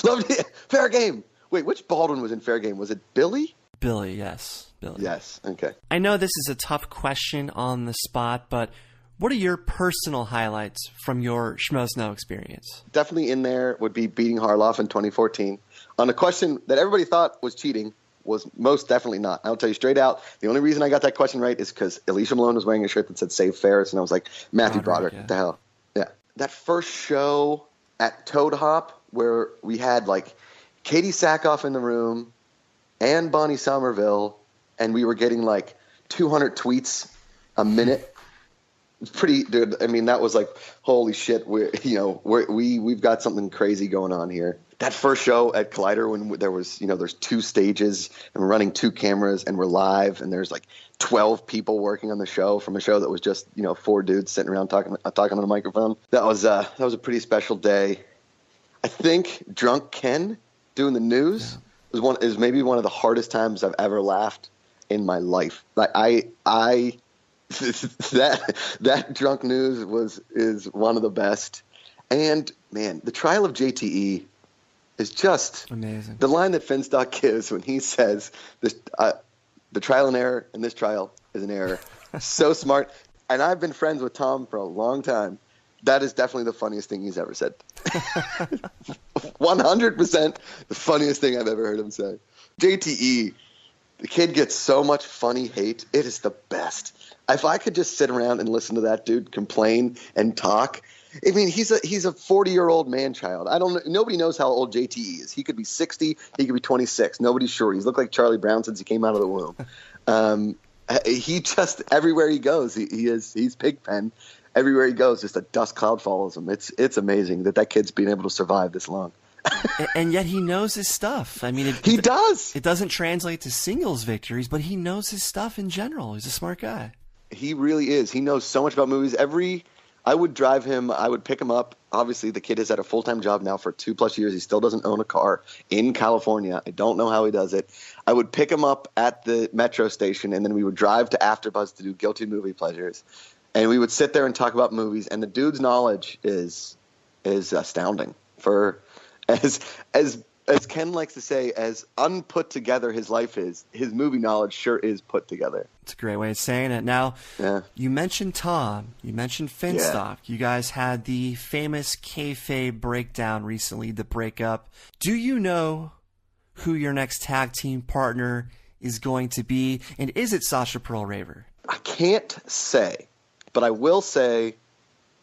Loved you. Fair Game. Wait, which Baldwin was in Fair Game? Was it Billy? Billy, yes. Billy. Yes, okay. I know this is a tough question on the spot, but what are your personal highlights from your Schmoes Know experience? Definitely in there would be beating Harloff in 2014. On a question that everybody thought was cheating, was most definitely not. I'll tell you straight out, the only reason I got that question right is because Alicia Malone was wearing a shirt that said "Save Ferris," and I was like, Matthew Broderick, yeah. the hell. Yeah. That first show at Toad Hop where we had like Katie Sackhoff in the room and Bonnie Somerville, and we were getting like 200 tweets a minute. Pretty, dude. I mean, that was like, holy shit. We've got something crazy going on here. That first show at Collider when there was, there's 2 stages and we're running 2 cameras and we're live and there's like 12 people working on the show from a show that was just, 4 dudes sitting around talking on a microphone. That was a pretty special day. I think Drunk Ken doing the news is maybe one of the hardest times I've ever laughed in my life. Like that drunk news is one of the best. And man, the trial of JTE is just amazing. The line that Finstock gives when he says this, the trial and error in this trial is an error. So smart. And I've been friends with Tom for a long time. That is definitely the funniest thing he's ever said. 100% the funniest thing I've ever heard him say. JTE, the kid gets so much funny hate. It is the best. If I could just sit around and listen to that dude complain and talk, I mean, he's a 40-year-old man-child. Nobody knows how old JTE is. He could be 60. He could be 26. Nobody's sure. He's looked like Charlie Brown since he came out of the womb. He just everywhere he goes, he's Pigpen. Everywhere he goes, just a dust cloud follows him. It's amazing that kid's been able to survive this long. And yet he knows his stuff. I mean, he does. It doesn't translate to singles victories, but he knows his stuff in general. He's a smart guy. He really is. He knows so much about movies. I would drive him. I would pick him up. Obviously, the kid has had a full-time job now for 2+ years. He still doesn't own a car in California. I don't know how he does it. I would pick him up at the metro station, and then we would drive to AfterBuzz to do Guilty Movie Pleasures. And we would sit there and talk about movies. And the dude's knowledge is astounding. For as Ken likes to say, as unput together his life is, his movie knowledge sure is put together. It's a great way of saying it. Now, You mentioned Tom. You mentioned Finstock. You guys had the famous kayfabe breakdown recently, the breakup. Do you know who your next tag team partner is going to be? And is it Sasha Pearl Raver? I can't say, but I will say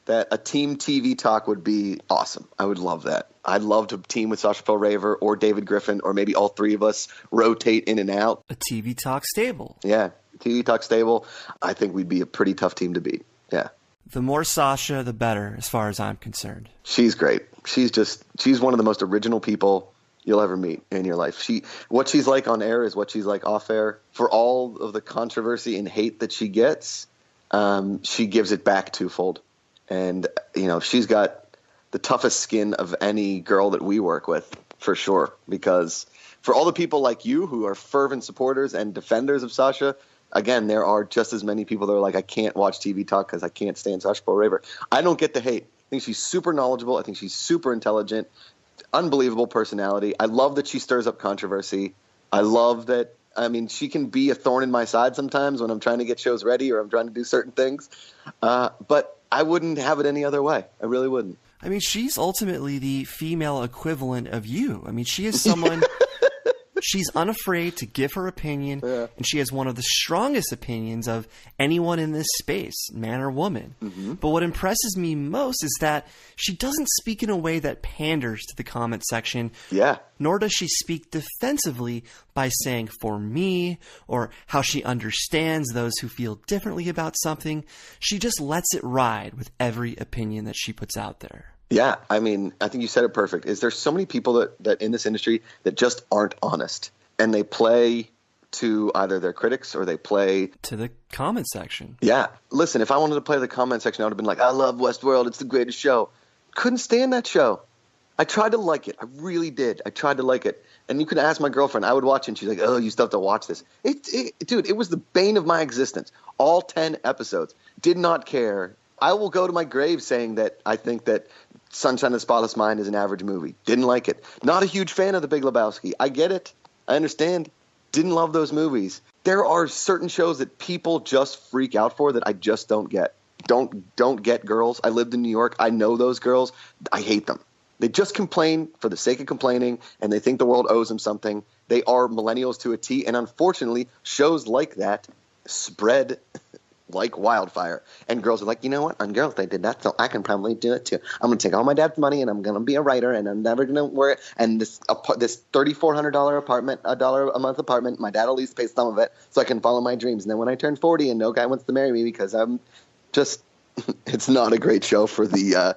that a team TV talk would be awesome. I would love that. I'd love to team with Sasha Pearl Raver or David Griffin, or maybe all 3 of us rotate in and out. A TV talk stable. Yeah, TV talk stable. I think we'd be a pretty tough team to beat. Yeah. The more Sasha, the better, as far as I'm concerned. She's great. She's one of the most original people you'll ever meet in your life. What she's like on air is what she's like off air. For all of the controversy and hate that she gets, she gives it back twofold. And, she's got the toughest skin of any girl that we work with, for sure, because For all the people like you who are fervent supporters and defenders of Sasha, again, there are just as many people that are like, I can't watch TV talk because I can't stand Sasha Paul Raver. I don't get the hate. I think she's super knowledgeable. I think she's super intelligent, unbelievable personality. I love that she stirs up controversy. I love that. I mean, she can be a thorn in my side sometimes when I'm trying to get shows ready or I'm trying to do certain things. But I wouldn't have it any other way. I really wouldn't. I mean, she's ultimately the female equivalent of you. I mean, she is someone... She's unafraid to give her opinion, and she has one of the strongest opinions of anyone in this space, man or woman. Mm-hmm. But what impresses me most is that she doesn't speak in a way that panders to the comment section. Yeah. Nor does she speak defensively by saying, for me, or how she understands those who feel differently about something. She just lets it ride with every opinion that she puts out there. Yeah, I mean, I think you said it perfect. Is there so many people that in this industry that just aren't honest, and they play to either their critics or they play to the comment section. Yeah. Listen, if I wanted to play the comment section, I would have been like, I love Westworld. It's the greatest show. Couldn't stand that show. I tried to like it. I really did. I tried to like it. And you could ask my girlfriend. I would watch it, and she's like, oh, you still have to watch this. Dude, it was the bane of my existence. All 10 episodes. Did not care. I will go to my grave saying that I think that Sunshine of the Spotless Mind is an average movie. Didn't like it. Not a huge fan of The Big Lebowski. I get it. I understand. Didn't love those movies. There are certain shows that people just freak out for that I just don't get. Don't get Girls. I lived in New York. I know those girls. I hate them. They just complain for the sake of complaining, and they think the world owes them something. They are millennials to a T, and unfortunately, shows like that spread like wildfire. And girls are like, you know what? On Girls, they did that, so I can probably do it too. I'm going to take all my dad's money, and I'm going to be a writer, and I'm never going to work. And this $3,400 apartment, $1 a month apartment, my dad will at least pay some of it so I can follow my dreams. And then when I turn 40 and no guy wants to marry me because I'm just – it's not a great show for the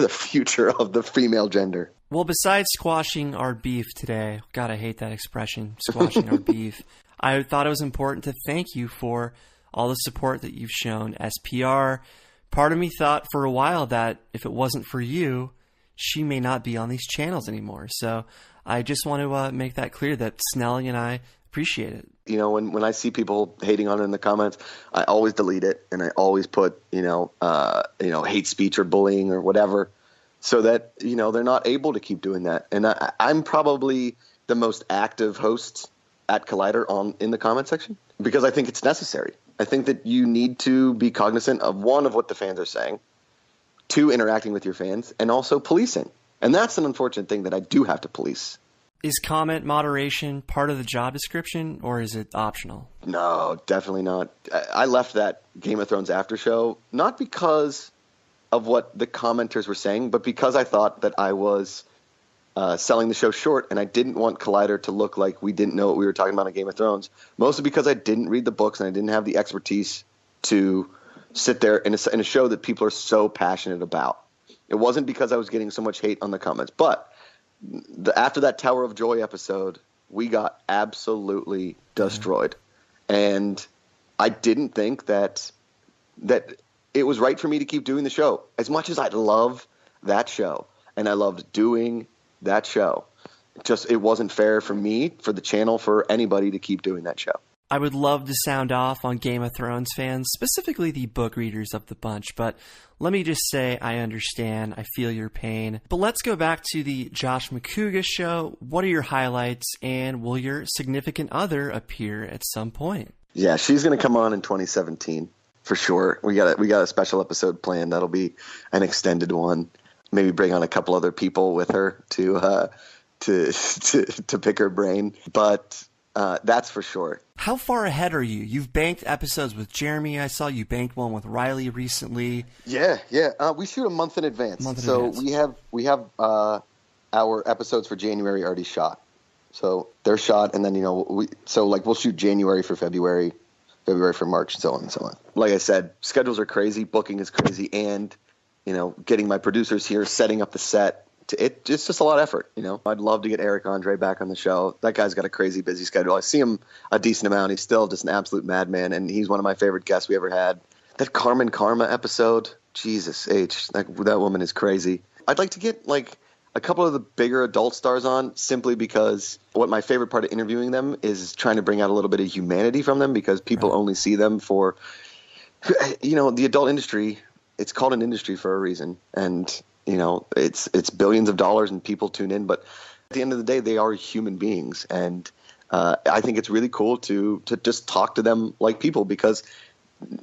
future of the female gender. Well, besides squashing our beef today – God, I hate that expression, squashing our beef – I thought it was important to thank you for – all the support that you've shown SPR. Part of me thought for a while that if it wasn't for you, she may not be on these channels anymore. So I just want to make that clear that Snelling and I appreciate it. You know, when I see people hating on it in the comments, I always delete it, and I always put, hate speech or bullying or whatever, so that, they're not able to keep doing that. And I'm probably the most active host at Collider in the comment section because I think it's necessary. I think that you need to be cognizant of, one, of what the fans are saying, two, interacting with your fans, and also policing. And that's an unfortunate thing that I do have to police. Is comment moderation part of the job description, or is it optional? No, definitely not. I left that Game of Thrones after show, not because of what the commenters were saying, but because I thought that I was selling the show short, and I didn't want Collider to look like we didn't know what we were talking about on Game of Thrones, mostly because I didn't read the books and I didn't have the expertise to sit there in a show that people are so passionate about. It wasn't because I was getting so much hate on the comments, but after that Tower of Joy episode, we got absolutely destroyed. And I didn't think that it was right for me to keep doing the show. As much as I love that show, and I loved doing that show, it wasn't fair for me, for the channel, for anybody to keep doing that show. I would love to sound off on Game of Thrones fans, specifically the book readers of the bunch, but let me just say I understand, I feel your pain. But let's go back to the Josh Macuga show. What are your highlights, and will your significant other appear at some point? Yeah, she's going to come on in 2017 for sure. We got a special episode planned. That'll be an extended one. Maybe bring on a couple other people with her to pick her brain, but that's for sure. How far ahead are you? You've banked episodes with Jeremy. I saw you banked one with Riley recently. Yeah. We shoot a month in advance. We have our episodes for January already shot. So they're shot, and then we'll shoot January for February for March, and so on and so on. Like I said, schedules are crazy, booking is crazy, and getting my producers here, setting up the set. It's just a lot of effort, I'd love to get Eric Andre back on the show. That guy's got a crazy busy schedule. I see him a decent amount. He's still just an absolute madman, and he's one of my favorite guests we ever had. That Carmen Karma episode, Jesus H, that woman is crazy. I'd like to get a a couple of the bigger adult stars on, simply because what my favorite part of interviewing them is trying to bring out a little bit of humanity from them, because people only see them for, the adult industry. It's called an industry for a reason. And, it's billions of dollars and people tune in. But at the end of the day, they are human beings. And I think it's really cool to just talk to them like people, because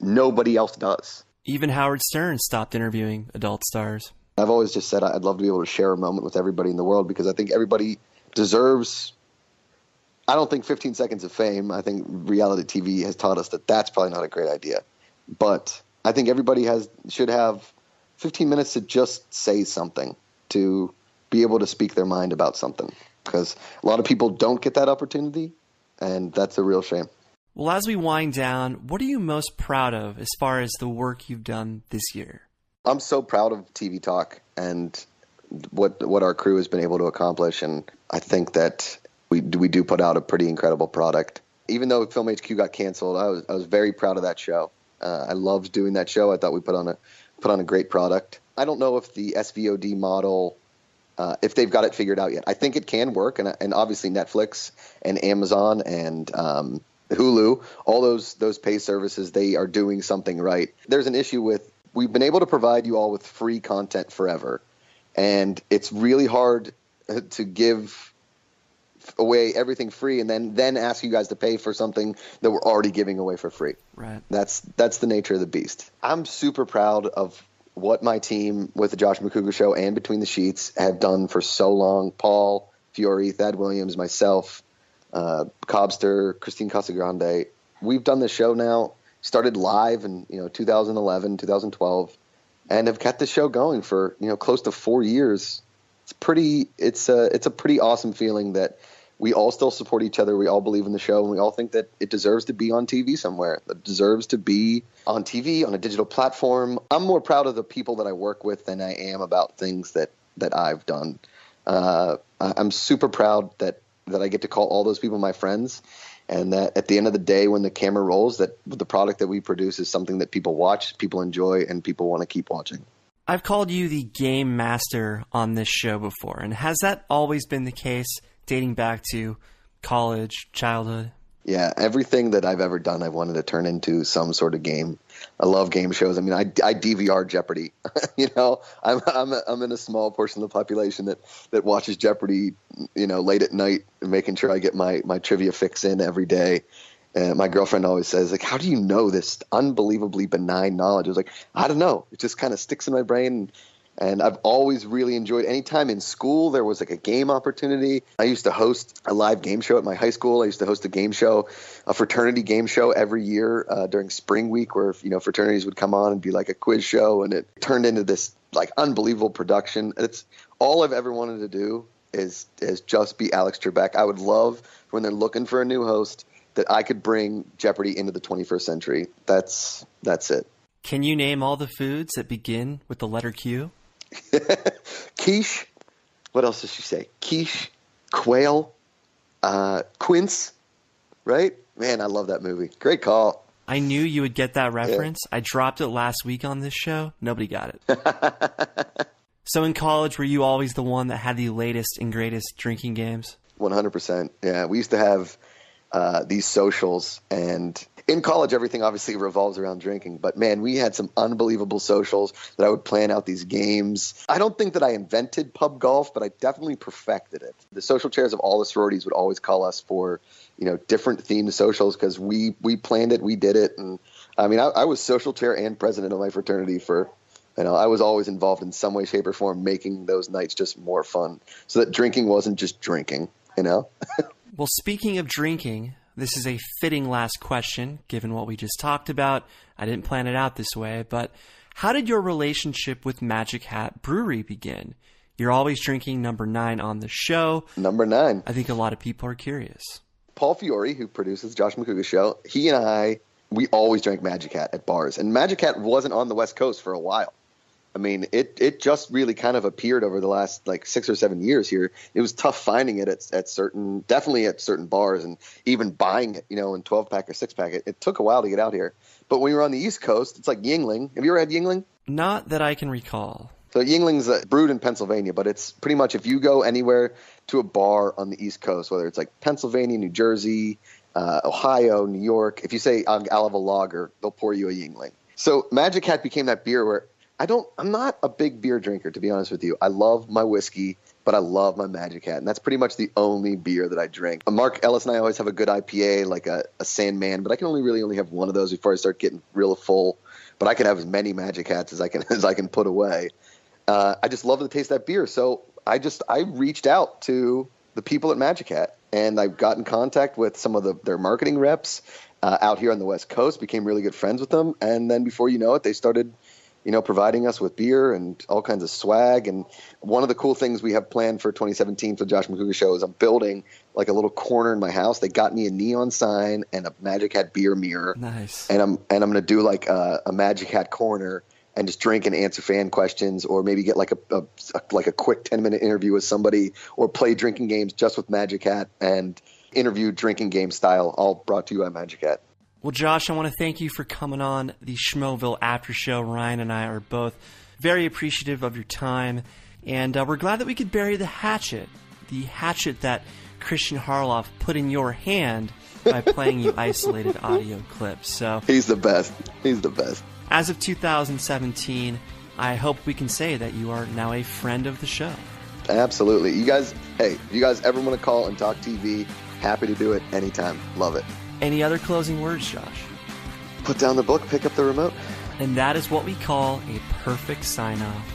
nobody else does. Even Howard Stern stopped interviewing adult stars. I've always just said I'd love to be able to share a moment with everybody in the world, because I think everybody deserves, I don't think 15 seconds of fame. I think reality TV has taught us that that's probably not a great idea. But I think everybody should have 15 minutes to just say something, to be able to speak their mind about something, because a lot of people don't get that opportunity, and that's a real shame. Well, as we wind down, what are you most proud of as far as the work you've done this year? I'm so proud of TV Talk and what our crew has been able to accomplish, and I think that we do put out a pretty incredible product. Even though Film HQ got canceled, I was very proud of that show. I loved doing that show. I thought we put on a great product. I don't know if the SVOD model, if they've got it figured out yet. I think it can work, and obviously Netflix and Amazon and Hulu, all those pay services, they are doing something right. There's an issue with, we've been able to provide you all with free content forever, and it's really hard to give away everything free and then ask you guys to pay for something that we're already giving away for free. Right. That's the nature of the beast. I'm super proud of what my team with the Josh Macuga Show and Between the Sheets have done for so long. Paul, Fiore, Thad Williams, myself, Cobster, Christine Casagrande. We've done this show now, started live in 2011, 2012, and have kept the show going for close to 4 years. It's a pretty awesome feeling that we all still support each other. We all believe in the show, and we all think that it deserves to be on TV somewhere. It deserves to be on TV, on a digital platform. I'm more proud of the people that I work with than I am about things that I've done. I'm super proud that I get to call all those people my friends, and that at the end of the day, when the camera rolls, that the product that we produce is something that people watch, people enjoy, and people want to keep watching. I've called you the game master on this show before, and has that always been the case, dating back to college, childhood? Yeah, everything that I've ever done, I've wanted to turn into some sort of game. I love game shows. I mean, I DVR Jeopardy. I'm in a small portion of the population that watches Jeopardy, late at night, and making sure I get my trivia fix in every day. And my girlfriend always says, like, how do you know this unbelievably benign knowledge? I was like, I don't know. It just kind of sticks in my brain. And I've always really enjoyed, anytime in school there was like a game opportunity. I used to host a live game show at my high school. I used to host a game show, a fraternity game show every year during spring week, where fraternities would come on and be like a quiz show, and it turned into this like unbelievable production. It's all I've ever wanted to do is just be Alex Trebek. I would love, when they're looking for a new host, that I could bring Jeopardy into the 21st century. That's it. Can you name all the foods that begin with the letter Q? Quiche. What else does she say? Quiche, quail, quince, right? Man, I love that movie. Great call. I knew you would get that reference. Yeah. I dropped it last week on this show. Nobody got it. So in college, were you always the one that had the latest and greatest drinking games? 100%. Yeah, we used to have these socials, and in college, everything obviously revolves around drinking. But man, we had some unbelievable socials that I would plan out these games. I don't think that I invented pub golf, but I definitely perfected it. The social chairs of all the sororities would always call us for, different themed socials, because we planned it, we did it. And I mean, I was social chair and president of my fraternity for, I was always involved in some way, shape, or form, making those nights just more fun, so that drinking wasn't just drinking, Well, speaking of drinking, this is a fitting last question, given what we just talked about. I didn't plan it out this way, but how did your relationship with Magic Hat Brewery begin? You're always drinking number 9 on the show. Number 9. I think a lot of people are curious. Paul Fiore, who produces Josh Macuga Show, he and we always drank Magic Hat at bars. And Magic Hat wasn't on the West Coast for a while. I mean, it just really kind of appeared over the last 6 or 7 years here. It was tough finding it at certain bars, and even buying it, in 12-pack or 6-pack. It took a while to get out here. But when we were on the East Coast, it's like Yingling. Have you ever had Yingling? Not that I can recall. So Yingling's brewed in Pennsylvania, but it's pretty much if you go anywhere to a bar on the East Coast, whether it's like Pennsylvania, New Jersey, Ohio, New York, if you say I'll have a lager, they'll pour you a Yingling. So Magic Hat became that beer where I'm not a big beer drinker, to be honest with you. I love my whiskey, but I love my Magic Hat, and that's pretty much the only beer that I drink. Mark, Ellis, and I always have a good IPA, like a Sandman, but I can only have one of those before I start getting real full. But I can have as many Magic Hats as I can put away. I just love the taste of that beer, so I reached out to the people at Magic Hat, and I got in contact with some of their marketing reps out here on the West Coast, became really good friends with them, and then before you know it, they started providing us with beer and all kinds of swag. And one of the cool things we have planned for 2017 for the Josh Macuga Show is I'm building like a little corner in my house. They got me a neon sign and a Magic Hat beer mirror. Nice. And I'm going to do like a Magic Hat corner and just drink and answer fan questions, or maybe get like a quick 10-minute interview with somebody, or play drinking games just with Magic Hat and interview drinking game style, all brought to you by Magic Hat. Well, Josh, I want to thank you for coming on the Schmoeville After Show. Ryan and I are both very appreciative of your time, and we're glad that we could bury the hatchet that Kristian Harloff put in your hand by playing you isolated audio clips. So He's the best. He's the best. As of 2017, I hope we can say that you are now a friend of the show. Absolutely. You guys, if you guys ever want to call and talk TV, happy to do it anytime. Love it. Any other closing words, Josh? Put down the book, pick up the remote. And that is what we call a perfect sign-off.